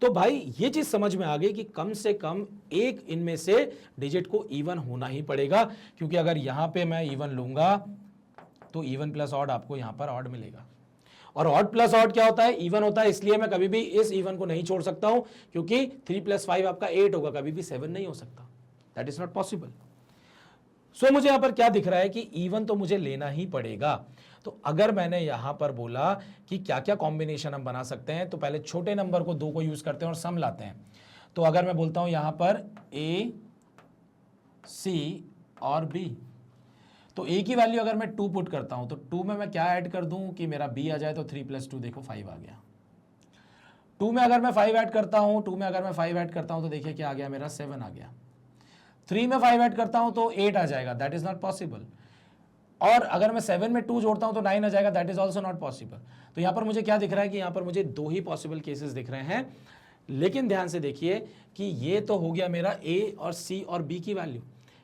तो भाई ये चीज समझ में आ गई कि कम से कम एक इनमें से डिजिट को इवन होना ही पड़ेगा, क्योंकि अगर यहां पे मैं इवन लूंगा तो इवन प्लस ऑड आपको यहां पर ऑड मिलेगा। और ऑड प्लस ऑड क्या होता है, इवन होता है, इसलिए मैं कभी भी इस इवन को नहीं छोड़ सकता हूं क्योंकि 3 + 5 आपका 8 होगा, कभी भी 7 नहीं हो सकता, दैट इज नॉट पॉसिबल। सो मुझे यहां पर क्या दिख रहा है कि इवन तो मुझे लेना ही पड़ेगा। तो अगर मैंने यहां पर बोला कि क्या क्या कॉम्बिनेशन हम बना सकते हैं, तो पहले छोटे नंबर को 2 को यूज करते हैं और सम लाते हैं। तो अगर मैं बोलता हूं यहां पर A, C और B, तो A की वैल्यू अगर मैं 2 पुट करता हूं तो 2 में मैं क्या ऐड कर दूं कि मेरा B आ जाए, तो 3 + 2 देखो 5 आ गया। 2 में अगर मैं 5 ऐड करता हूं, 2 में अगर मैं 5 ऐड करता हूं तो देखिए क्या आ गया, मेरा 7 आ गया। 3 में 5 ऐड करता हूं तो 8 आ जाएगा, दैट इज नॉट पॉसिबल। और अगर मैं 7 में 2 जोड़ता हूं तो 9 आ जाएगा, that is also not possible. तो यहां पर मुझे क्या दिख रहा है कि यहां पर मुझे 2 ही पॉसिबल केसेस दिख रहे हैं। लेकिन ध्यान से देखिए कि ये तो हो गया मेरा A और C और B की वैल्यू,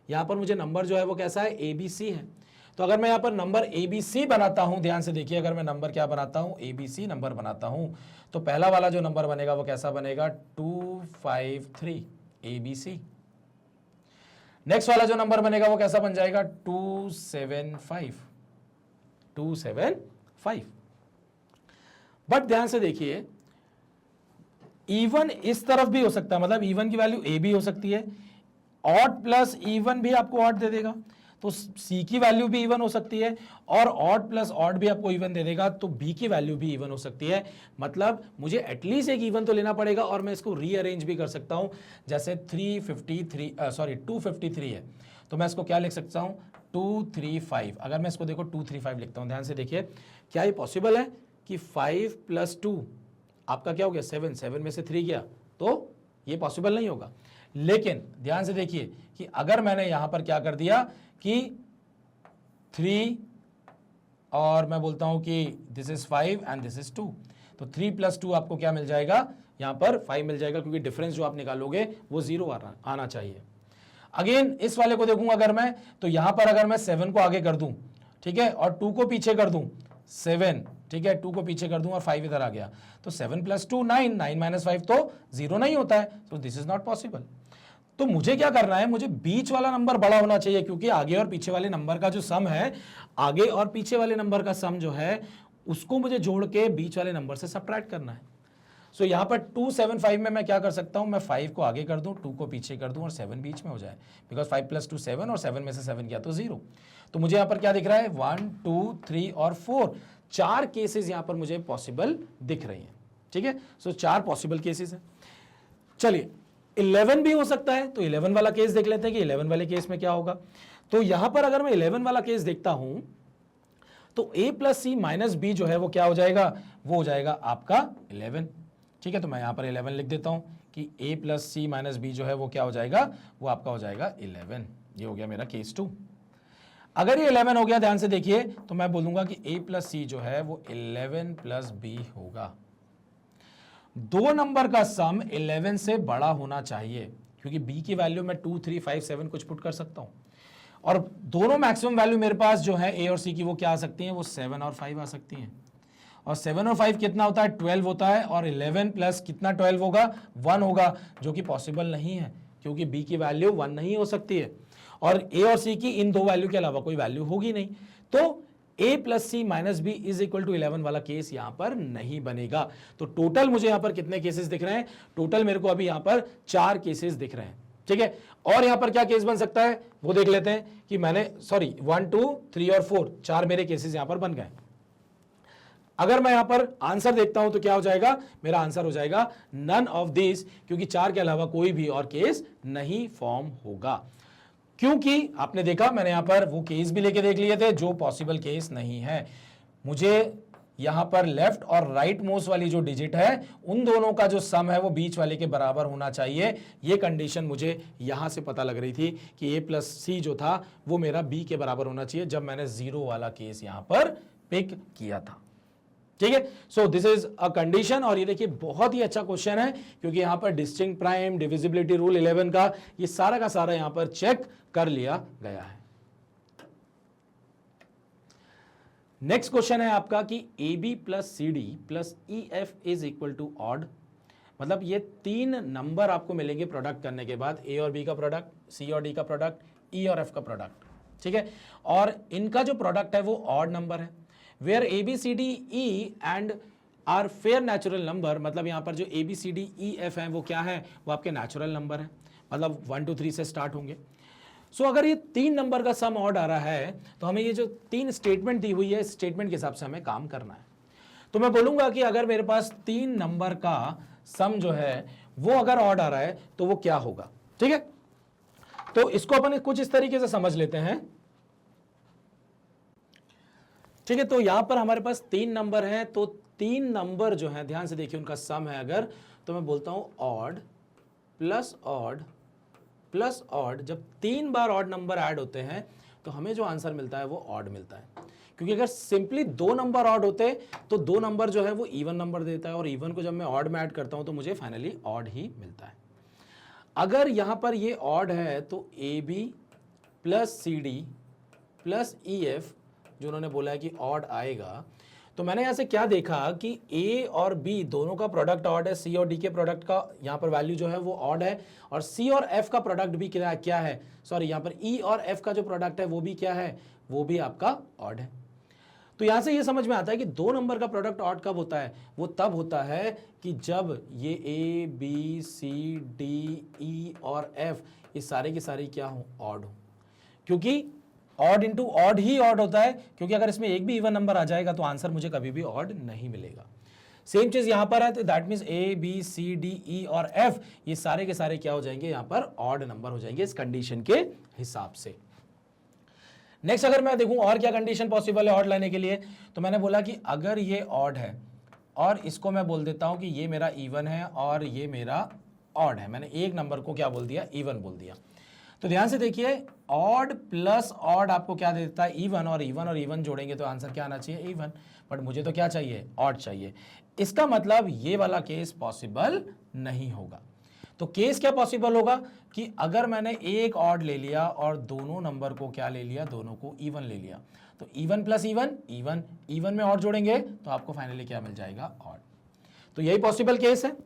यहां पर मुझे नंबर जो है वो कैसा है, ABC है। तो अगर मैं यहां पर नंबर ABC बनाता हूं, ध्यान से देखिए, अगर मैं नंबर क्या बनाता हूं, ABC नंबर बनाता हूं, तो पहला वाला जो नंबर बनेगा वो कैसा बनेगा, 253 ABC। नेक्स्ट वाला जो नंबर बनेगा वो कैसा बन जाएगा, 275। बट ध्यान से देखिए, इवन इस तरफ भी हो सकता है, मतलब इवन की वैल्यू A भी हो सकती है, ऑड प्लस इवन भी आपको ऑड दे देगा, तो C की वैल्यू भी इवन हो सकती है, और ऑड प्लस ऑड भी आपको इवन दे देगा, तो B की वैल्यू भी इवन हो सकती है। मतलब मुझे एटलीस्ट एक इवन तो लेना पड़ेगा, और मैं इसको रीअरेंज भी कर सकता हूं। जैसे 253 है, तो मैं इसको क्या लिख सकता हूं, 235। अगर मैं इसको देखो 235 लिखता हूं, ध्यान से देखिए, क्या ये पॉसिबल है कि 5 + 2 आपका क्या हो गया, 7 में से 3 गया, तो ये पॉसिबल नहीं होगा। लेकिन ध्यान से देखिए कि अगर मैंने यहां पर क्या कर दिया कि 3 और मैं बोलता हूं कि this is 5 and this is 2, तो 3 + 2 आपको क्या मिल जाएगा, यहां पर 5 मिल जाएगा, क्योंकि डिफरेंस जो आप निकालोगे वो 0 आना चाहिए। अगेन इस वाले को देखूंगा अगर मैं, तो यहां पर अगर मैं 7 को आगे कर दूं, ठीक है, और 2 को पीछे कर दूं, 7 ठीक है, 2 को पीछे कर दूं और 5 इधर आ गया, तो 7 + 2 9, 9 - 5 तो 0 नहीं होता है, तो दिस इज नॉट पॉसिबल। तो मुझे क्या करना है, मुझे बीच वाला नंबर बड़ा होना चाहिए, क्योंकि आगे और पीछे वाले नंबर का जो सम है, आगे और पीछे वाले नंबर का सम जो है उसको मुझे जोड़ के बीच वाले नंबर से सब्ट्रैक्ट करना है। सो यहां पर 275 में मैं क्या कर सकता हूं, मैं 5 को आगे कर दूं, 2 को पीछे कर दूं और 7 बीच में हो जाए, बिकॉज 5 + 2 7 और 7 में से 7 गया तो 0। तो मुझे यहां पर क्या दिख रहा है, 1 2 3 और 4, 4 केसेस यहां पर मुझे पॉसिबल दिख रही हैं। ठीक है, सो 4 पॉसिबल केसेस हैं। चलिए 11 भी हो सकता है, तो 11 वाला केस देख लेते हैं कि 11 वाले केस में क्या होगा। तो यहां पर अगर मैं 11 वाला केस देखता हूं तो a + c - b जो है वो क्या हो जाएगा, वो हो जाएगा आपका 11। ठीक है, तो मैं यहां पर 11 लिख देता हूं कि a + c - b जो है वो क्या हो जाएगा, वो आपका हो जाएगा 11। ये हो गया मेरा केस 2। अगर ये 11 हो गया, ध्यान से देखिए, तो मैं बोलूंगा कि a + c जो है वो 11 + b होगा। दो नंबर का सम 11 से बड़ा होना चाहिए, क्योंकि b की वैल्यू में 2 3 5 7 कुछ पुट कर सकता हूं, और दोनों मैक्सिमम वैल्यू मेरे पास जो है a और c की वो क्या आ सकती हैं, वो 7 और 5 आ सकती हैं। और 7 और 5 कितना होता है, 12 होता है, और 11 प्लस कितना 12 होगा, 1 होगा, जो कि पॉसिबल नहीं है, क्योंकि b की वैल्यू 1 नहीं हो सकती है, और a और c की इन दो वैल्यू के अलावा कोई वैल्यू होगी नहीं। तो a + c - b = 11 वाला केस यहां पर नहीं बनेगा। तो टोटल मुझे यहां पर कितने केसेस दिख रहे हैं, टोटल मेरे को अभी यहां पर 4 केसेस दिख रहे हैं। ठीक है, और यहां पर क्या केस बन सकता है वो देख लेते हैं कि मैंने 1 2 3 और 4, 4 मेरे केसेस यहां पर बन गए। अगर मैं यहां पर आंसर देखता हूं तो क्या हो जाएगा, मेरा आंसर हो जाएगा नन ऑफ दिस, क्योंकि 4 के अलावा कोई भी और केस नहीं फॉर्म होगा। क्योंकि आपने देखा, मैंने यहां पर वो केस भी लेके देख लिए थे जो पॉसिबल केस नहीं है। मुझे यहां पर लेफ्ट और राइट मोस्ट वाली जो डिजिट है उन दोनों का जो सम है वो बीच वाले के बराबर होना चाहिए। ये कंडीशन मुझे यहां से पता लग रही थी कि a + c जो था वो मेरा b के बराबर होना चाहिए, जब मैंने 0 वाला केस यहां पर पिक किया था। ठीक है, so this is a condition. और ये देखिए बहुत ही अच्छा क्वेश्चन है, क्योंकि यहां पर डिस्टिंक्ट प्राइम, डिविजिबिलिटी रूल 11 का ये सारा का सारा यहां पर चेक कर लिया गया है। नेक्स्ट क्वेश्चन है आपका कि AB + CD + EF = ऑड। मतलब ये 3 नंबर आपको मिलेंगे प्रोडक्ट करने के बाद, A और B का प्रोडक्ट, C और D का प्रोडक्ट, E और F का प्रोडक्ट। ठीक है, और इनका जो प्रोडक्ट है वो ऑड नंबर है, where ABCDE and are fair natural number. मतलब यहां पर जो ABCDEF है वो क्या है, वो आपके नेचुरल नंबर है, मतलब 1 2 3 से स्टार्ट होंगे। सो अगर ये 3 नंबर का सम ऑड आ रहा है तो हमें ये जो 3 स्टेटमेंट दी हुई है, इस स्टेटमेंट के हिसाब से हमें काम करना है। तो मैं बोलूंगा कि अगर मेरे पास 3 नंबर का सम जो है वो अगर ऑड आ रहा है तो वो क्या होगा। ठीक है, तो इसको अपन कुछ इस तरीके से समझ लेते हैं। ठीक है, तो यहां पर हमारे पास 3 नंबर हैं, तो 3 नंबर जो है ध्यान से देखिए उनका सम है अगर, तो मैं बोलता हूं odd plus odd plus odd. जब 3 बार ऑड नंबर ऐड होते हैं तो हमें जो आंसर मिलता है वो ऑड मिलता है, क्योंकि अगर सिंपली 2 नंबर ऑड होते तो 2 नंबर जो है वो इवन नंबर देता है, और इवन को जब मैं ऑड में ऐड करता हूं तो मुझे फाइनली ऑड ही मिलता है। अगर यहां पर ये ऑड है तो AB + CD + EF जो उन्होंने बोला है कि ऑड आएगा, तो मैंने यहां से क्या देखा कि A और B दोनों का प्रोडक्ट ऑड है, C और D के प्रोडक्ट का यहां पर वैल्यू जो है वो ऑड है, और C और F का प्रोडक्ट भी क्या है, सॉरी यहां पर E और F का जो प्रोडक्ट है वो भी क्या है, वो भी आपका ऑड है। तो यहां से ये समझ में आता है कि 2 नंबर का प्रोडक्ट ऑड कब होता है, वो तब होता है कि जब ये A B C D E और F ये सारे के सारे क्या हो, ऑड हो, क्योंकि ऑड इंटू ऑड ही ऑड होता है, क्योंकि अगर इसमें एक भी इवन नंबर आ जाएगा तो आंसर मुझे कभी भी ऑड नहीं मिलेगा। सेम चीज यहां पर है, तो that means A B C D E और F ये सारे के सारे क्या हो जाएंगे, यहां पर ऑड नंबर हो जाएंगे इस कंडीशन के हिसाब से। नेक्स्ट अगर मैं देखूं और क्या कंडीशन पॉसिबल है ऑड लाने के लिए, तो मैंने बोला कि अगर ये ऑड है और इसको मैं बोल देता हूं कि ये मेरा इवन है और ये मेरा ऑड है, मैंने एक नंबर को क्या बोल दिया, इवन बोल दिया। तो ध्यान से देखिए, ऑड प्लस ऑड आपको क्या दे देता है, इवन, और इवन जोड़ेंगे तो आंसर क्या आना चाहिए, इवन। बट मुझे तो क्या चाहिए, ऑड चाहिए। इसका मतलब ये वाला केस पॉसिबल नहीं होगा। तो केस क्या पॉसिबल होगा कि अगर मैंने एक ऑड ले लिया और दोनों नंबर को क्या ले लिया, दोनों को इवन ले लिया, तो even plus even even, even में ऑड जोड़ेंगे तो आपको फाइनली क्या मिल जाएगा, ऑड। तो यही पॉसिबल केस है।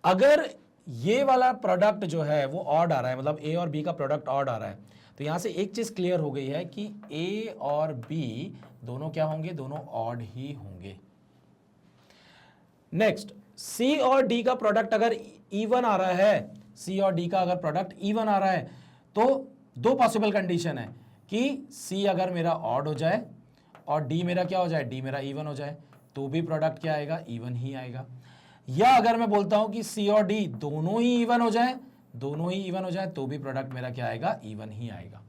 अगर ये वाला प्रोडक्ट जो है वो ऑड आ रहा है, मतलब ए और बी का प्रोडक्ट ऑड आ रहा है, तो यहां से एक चीज क्लियर हो गई है कि ए और बी दोनों क्या होंगे, दोनों ऑड ही होंगे। नेक्स्ट, सी और डी का प्रोडक्ट अगर इवन आ रहा है, सी और डी का अगर प्रोडक्ट इवन आ रहा है, तो दो पॉसिबल कंडीशन है कि सी अगर मेरा ऑड हो जाए और डी मेरा क्या हो जाए, डी मेरा इवन हो जाए, तो भी प्रोडक्ट क्या आएगा, इवन ही आएगा। या अगर मैं बोलता हूं कि सी और डी दोनों ही इवन हो जाए, दोनों ही इवन हो जाए, तो भी प्रोडक्ट मेरा क्या आएगा, इवन ही आएगा।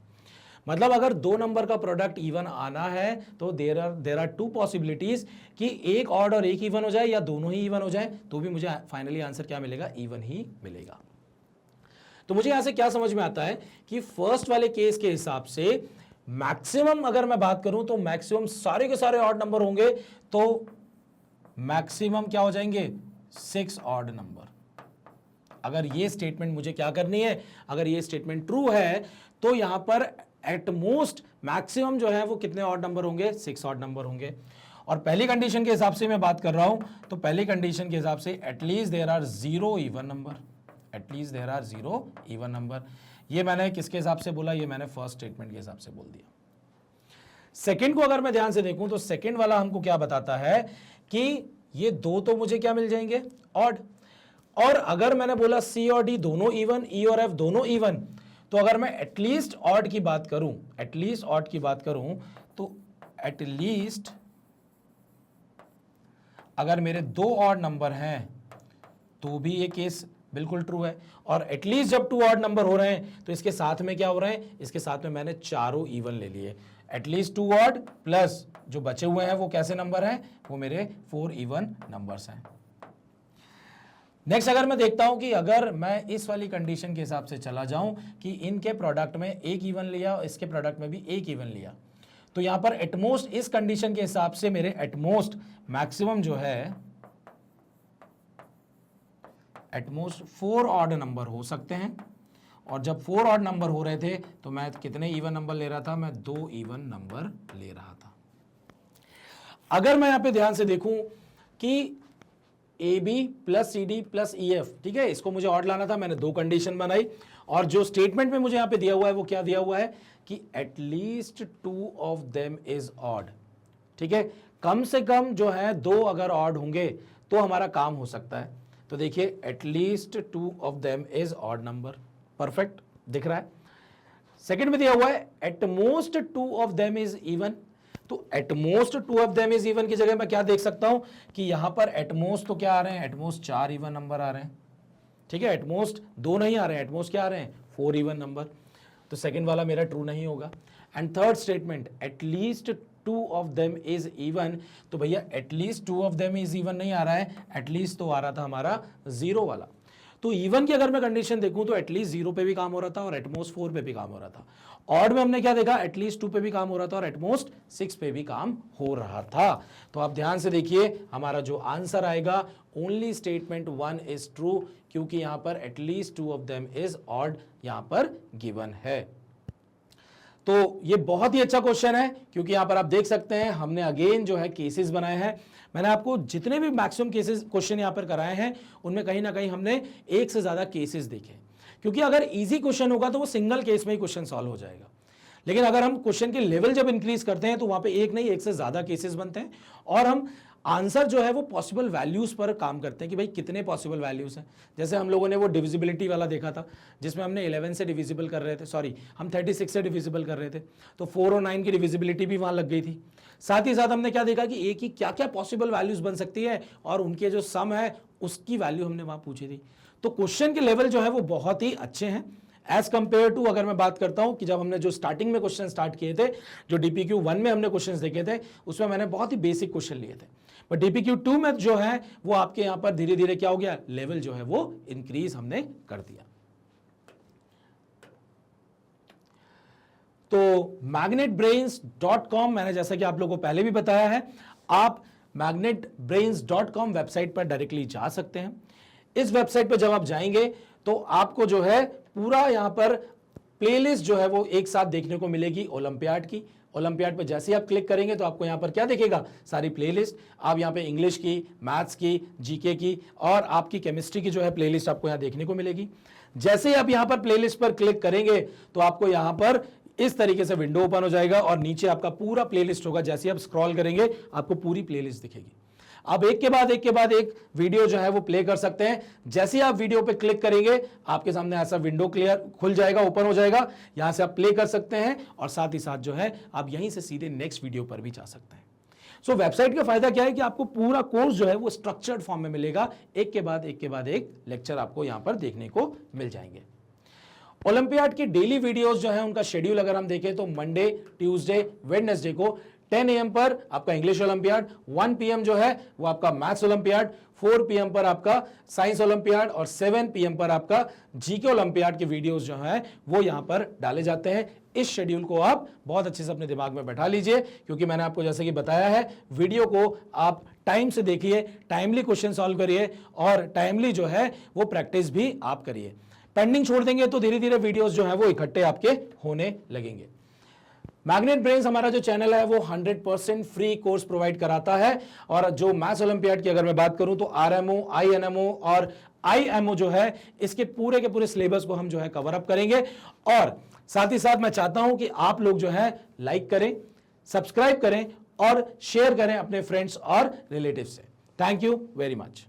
मतलब अगर दो नंबर का प्रोडक्ट इवन आना है तो देर आर टू पॉसिबिलिटीज कि एक ऑड और एक इवन हो जाए या दोनों ही इवन हो जाए, तो भी मुझे फाइनली आंसर क्या मिलेगा, इवन ही मिलेगा। तो मुझे यहां से क्या समझ में आता है कि फर्स्ट वाले केस के हिसाब से मैक्सिमम अगर मैं बात करूं तो मैक्सिमम सारे के सारे ऑड नंबर होंगे, तो मैक्सिमम क्या हो जाएंगे, 6 ऑड नंबर। अगर ये स्टेटमेंट मुझे क्या करनी है, अगर ये स्टेटमेंट ट्रू है तो यहां पर एट मोस्ट मैक्सिमम जो है वो कितने ऑड नंबर होंगे, 6 ऑड नंबर होंगे। और पहली कंडीशन के हिसाब से मैं बात कर रहा हूं, तो पहली कंडीशन के हिसाब से at least there are 0 even number, at least there are 0 even number. ये मैंने किसके हिसाब से बोला, ये मैंने फर्स्ट स्टेटमेंट के हिसाब से बोल दिया। सेकंड को अगर मैं ध्यान से देखूं तो सेकंड वाला हमको क्या बताता है कि ये दो तो मुझे क्या मिल जाएंगे, ऑड। और अगर मैंने बोला सी और डी दोनों इवन, ई और एफ दोनों इवन, तो अगर मैं एटलीस्ट ऑड की बात करूं, एटलीस्ट ऑड की बात करूं, तो एटलीस्ट अगर मेरे दो ऑड नंबर हैं तो भी ये केस बिल्कुल ट्रू है। और एटलीस्ट जब 2 ऑड नंबर हो रहे हैं तो इसके साथ में क्या हो रहे हैं, इसके साथ में मैंने चारों इवन ले लिए। एटलीस्ट 2 ऑड प्लस जो बचे हुए हैं वो कैसे नंबर हैं, वो मेरे 4 इवन नंबर्स हैं। नेक्स्ट अगर मैं देखता हूं कि अगर मैं इस वाली कंडीशन के हिसाब से चला जाऊं कि इनके प्रोडक्ट में एक इवन लिया और इसके प्रोडक्ट में भी एक इवन लिया, तो यहां पर एटमोस्ट इस कंडीशन के हिसाब से मेरे एटमोस्ट मैक्सिमम जो है, एटमोस्ट 4 ऑड नंबर हो सकते हैं। और जब 4 ऑड नंबर हो रहे थे तो मैं कितने इवन नंबर ले रहा था, मैं 2 इवन नंबर ले रहा था। अगर मैं यहां पे ध्यान से देखूं कि a b plus c d plus e f, ठीक है, इसको मुझे ऑड लाना था, मैंने 2 कंडीशन बनाई। और जो स्टेटमेंट में मुझे यहां पे दिया हुआ है वो क्या दिया हुआ है कि at least 2 of them is odd. ठीक है, कम से कम जो है 2 अगर ऑड होंगे तो हमारा काम हो सकता है। तो देखिए at least 2 of them is odd number, perfect दिख रहा है। सेकंड में दिया हुआ है at most 2 of them is even, तो at most 2 of them is even की जगह मैं क्या देख सकता हूं कि यहां पर एटमोस्ट तो क्या आ रहे हैं, एटमोस्ट 4 इवन नंबर आ रहे हैं। ठीक है, एटमोस्ट 2 नहीं आ रहे हैं, एटमोस्ट क्या आ रहे हैं, 4 इवन नंबर। तो सेकंड वाला मेरा ट्रू नहीं होगा। And third statement at least 2 of them is even, तो भैया at least 2 of them is even नहीं आ रहा है, एटलीस्ट तो आ रहा था हमारा 0 वाला। तो इवन की अगर मैं कंडीशन देखूं तो एटलीस्ट 0 पे भी काम हो रहा था और एटमोस्ट 4 पे भी काम हो रहा था। ऑड में हमने क्या देखा, एटलीस्ट 2 पे भी काम हो रहा था और एटमोस्ट 6 पे भी काम हो रहा था। तो आप ध्यान से देखिए हमारा जो आंसर आएगा ओनली स्टेटमेंट 1 इज ट्रू, क्योंकि यहां पर at least 2 of them is odd यहां पर गिवन है। तो ये बहुत ही अच्छा क्वेश्चन है, क्योंकि यहां पर आप देख सकते हैं हमने अगेन जो है केसेस बनाए हैं। मैंने आपको जितने भी मैक्सिमम केसेस क्वेश्चन यहां पर कराए हैं उनमें कहीं ना कहीं हमने एक से ज्यादा केसेस देखे, क्योंकि अगर इजी क्वेश्चन होगा तो वो सिंगल केस में ही क्वेश्चन सॉल्व हो जाएगा। लेकिन अगर हम क्वेश्चन के लेवल जब इंक्रीज करते हैं तो वहां पे एक नहीं एक से ज्यादा केसेस बनते हैं और हम आंसर जो है वो पॉसिबल वैल्यूज पर काम करते हैं कि भाई कितने पॉसिबल वैल्यूज हैं। जैसे हम लोगों ने वो डिविजिबिलिटी वाला देखा था जिसमें हमने 11 से डिविजिबल कर रहे थे, सॉरी हम 36 से डिविजिबल कर रहे थे, तो 4 और 9 की डिविजिबिलिटी भी वहां लग गई थी। साथ ही साथ हमने क्या देखा कि ए की क्या क्या पॉसिबल वैल्यूज बन सकती है और उनके जो सम है उसकी वैल्यू हमने वहां पूछी थी। तो क्वेश्चन के लेवल जो है वो बहुत ही अच्छे हैं एज कंपेयर टू, अगर मैं बात करता हूं कि जब हमने जो स्टार्टिंग में क्वेश्चन स्टार्ट किए थे, जो डीपीक्यू 1 में हमने क्वेश्चंस देखे थे उसमें मैंने बहुत ही बेसिक क्वेश्चन लिए थे, बट डीपीक्यू 2 में जो है वो आपके यहां पर धीरे धीरे क्या हो गया, लेवल जो है वो इंक्रीज हमने कर दिया। तो magnetbrains.com, मैंने जैसा कि आप लोगों को पहले भी बताया है, आप magnetbrains.com वेबसाइट पर डायरेक्टली जा सकते हैं। इस वेबसाइट पर जब आप जाएंगे तो आपको जो है पूरा यहां पर प्लेलिस्ट जो है वो एक साथ देखने को मिलेगी ओलंपियाड की। ओलंपियाड पर जैसे ही आप क्लिक करेंगे तो आपको यहां पर क्या दिखेगा, सारी प्लेलिस्ट। आप यहां पे इंग्लिश की, मैथ्स की, जीके की और आपकी केमिस्ट्री की जो है प्लेलिस्ट आपको यहां देखने को मिलेगी। जैसे ही आप यहां पर प्लेलिस्ट पर क्लिक करेंगे तो आपको यहां पर इस तरीके से विंडो ओपन हो जाएगा और नीचे आपका पूरा प्लेलिस्ट होगा। जैसे ही आप स्क्रॉल करेंगे आपको पूरी प्लेलिस्ट दिखेगी। आप एक के बाद एक वीडियो जो है वो प्ले कर सकते हैं। जैसे ही आप वीडियो पे क्लिक करेंगे आपके सामने ऐसा विंडो क्लियर खुल जाएगा, ओपन हो जाएगा। यहां से आप प्ले कर सकते हैं और साथ ही साथ जो है आप यहीं से सीधे नेक्स्ट वीडियो पर भी जा सकते हैं। सो वेबसाइट का फायदा क्या है कि आपको पूरा कोर्स जो है वो स्ट्रक्चर्ड फॉर्म में मिलेगा। एक के बाद एक लेक्चर आपको यहां पर देखने को मिल जाएंगे। ओलंपियाड की डेली वीडियोस जो है उनका शेड्यूल अगर हम देखें तो मंडे, ट्यूसडे, वेडनेसडे को 10 AM पर आपका इंग्लिश ओलंपियाड, 1 PM जो है वो आपका मैथ्स ओलंपियाड, 4 PM पर आपका साइंस ओलंपियाड और 7 PM पर आपका जीके ओलंपियाड के वीडियोस जो है वो यहां पर डाले जाते हैं। इस शेड्यूल को आप बहुत अच्छे से अपने दिमाग में बैठा लीजिए, क्योंकि मैंने आपको जैसे कि बताया है, वीडियो को आप टाइम से देखिए, टाइमली क्वेश्चन सॉल्व करिए और टाइमली जो है वो प्रैक्टिस भी आप करिए। पेंडिंग छोड़ देंगे तो धीरे धीरे वीडियोस जो है वो इकट्ठे आपके होने लगेंगे। मैग्नेट ब्रेन्स हमारा जो चैनल है वो 100% फ्री कोर्स प्रोवाइड कराता है। और जो मैथ्स ओलंपियाड की अगर मैं बात करूं तो आरएमओ, आईएनएमओ और आईएमओ जो है इसके पूरे के पूरे सिलेबस को हम जो है कवर अप करेंगे। और साथ ही साथ मैं चाहता हूं कि आप लोग जो है लाइक करें, सब्सक्राइब करें और शेयर करें अपने फ्रेंड्स और रिलेटिव से। Thank you very much.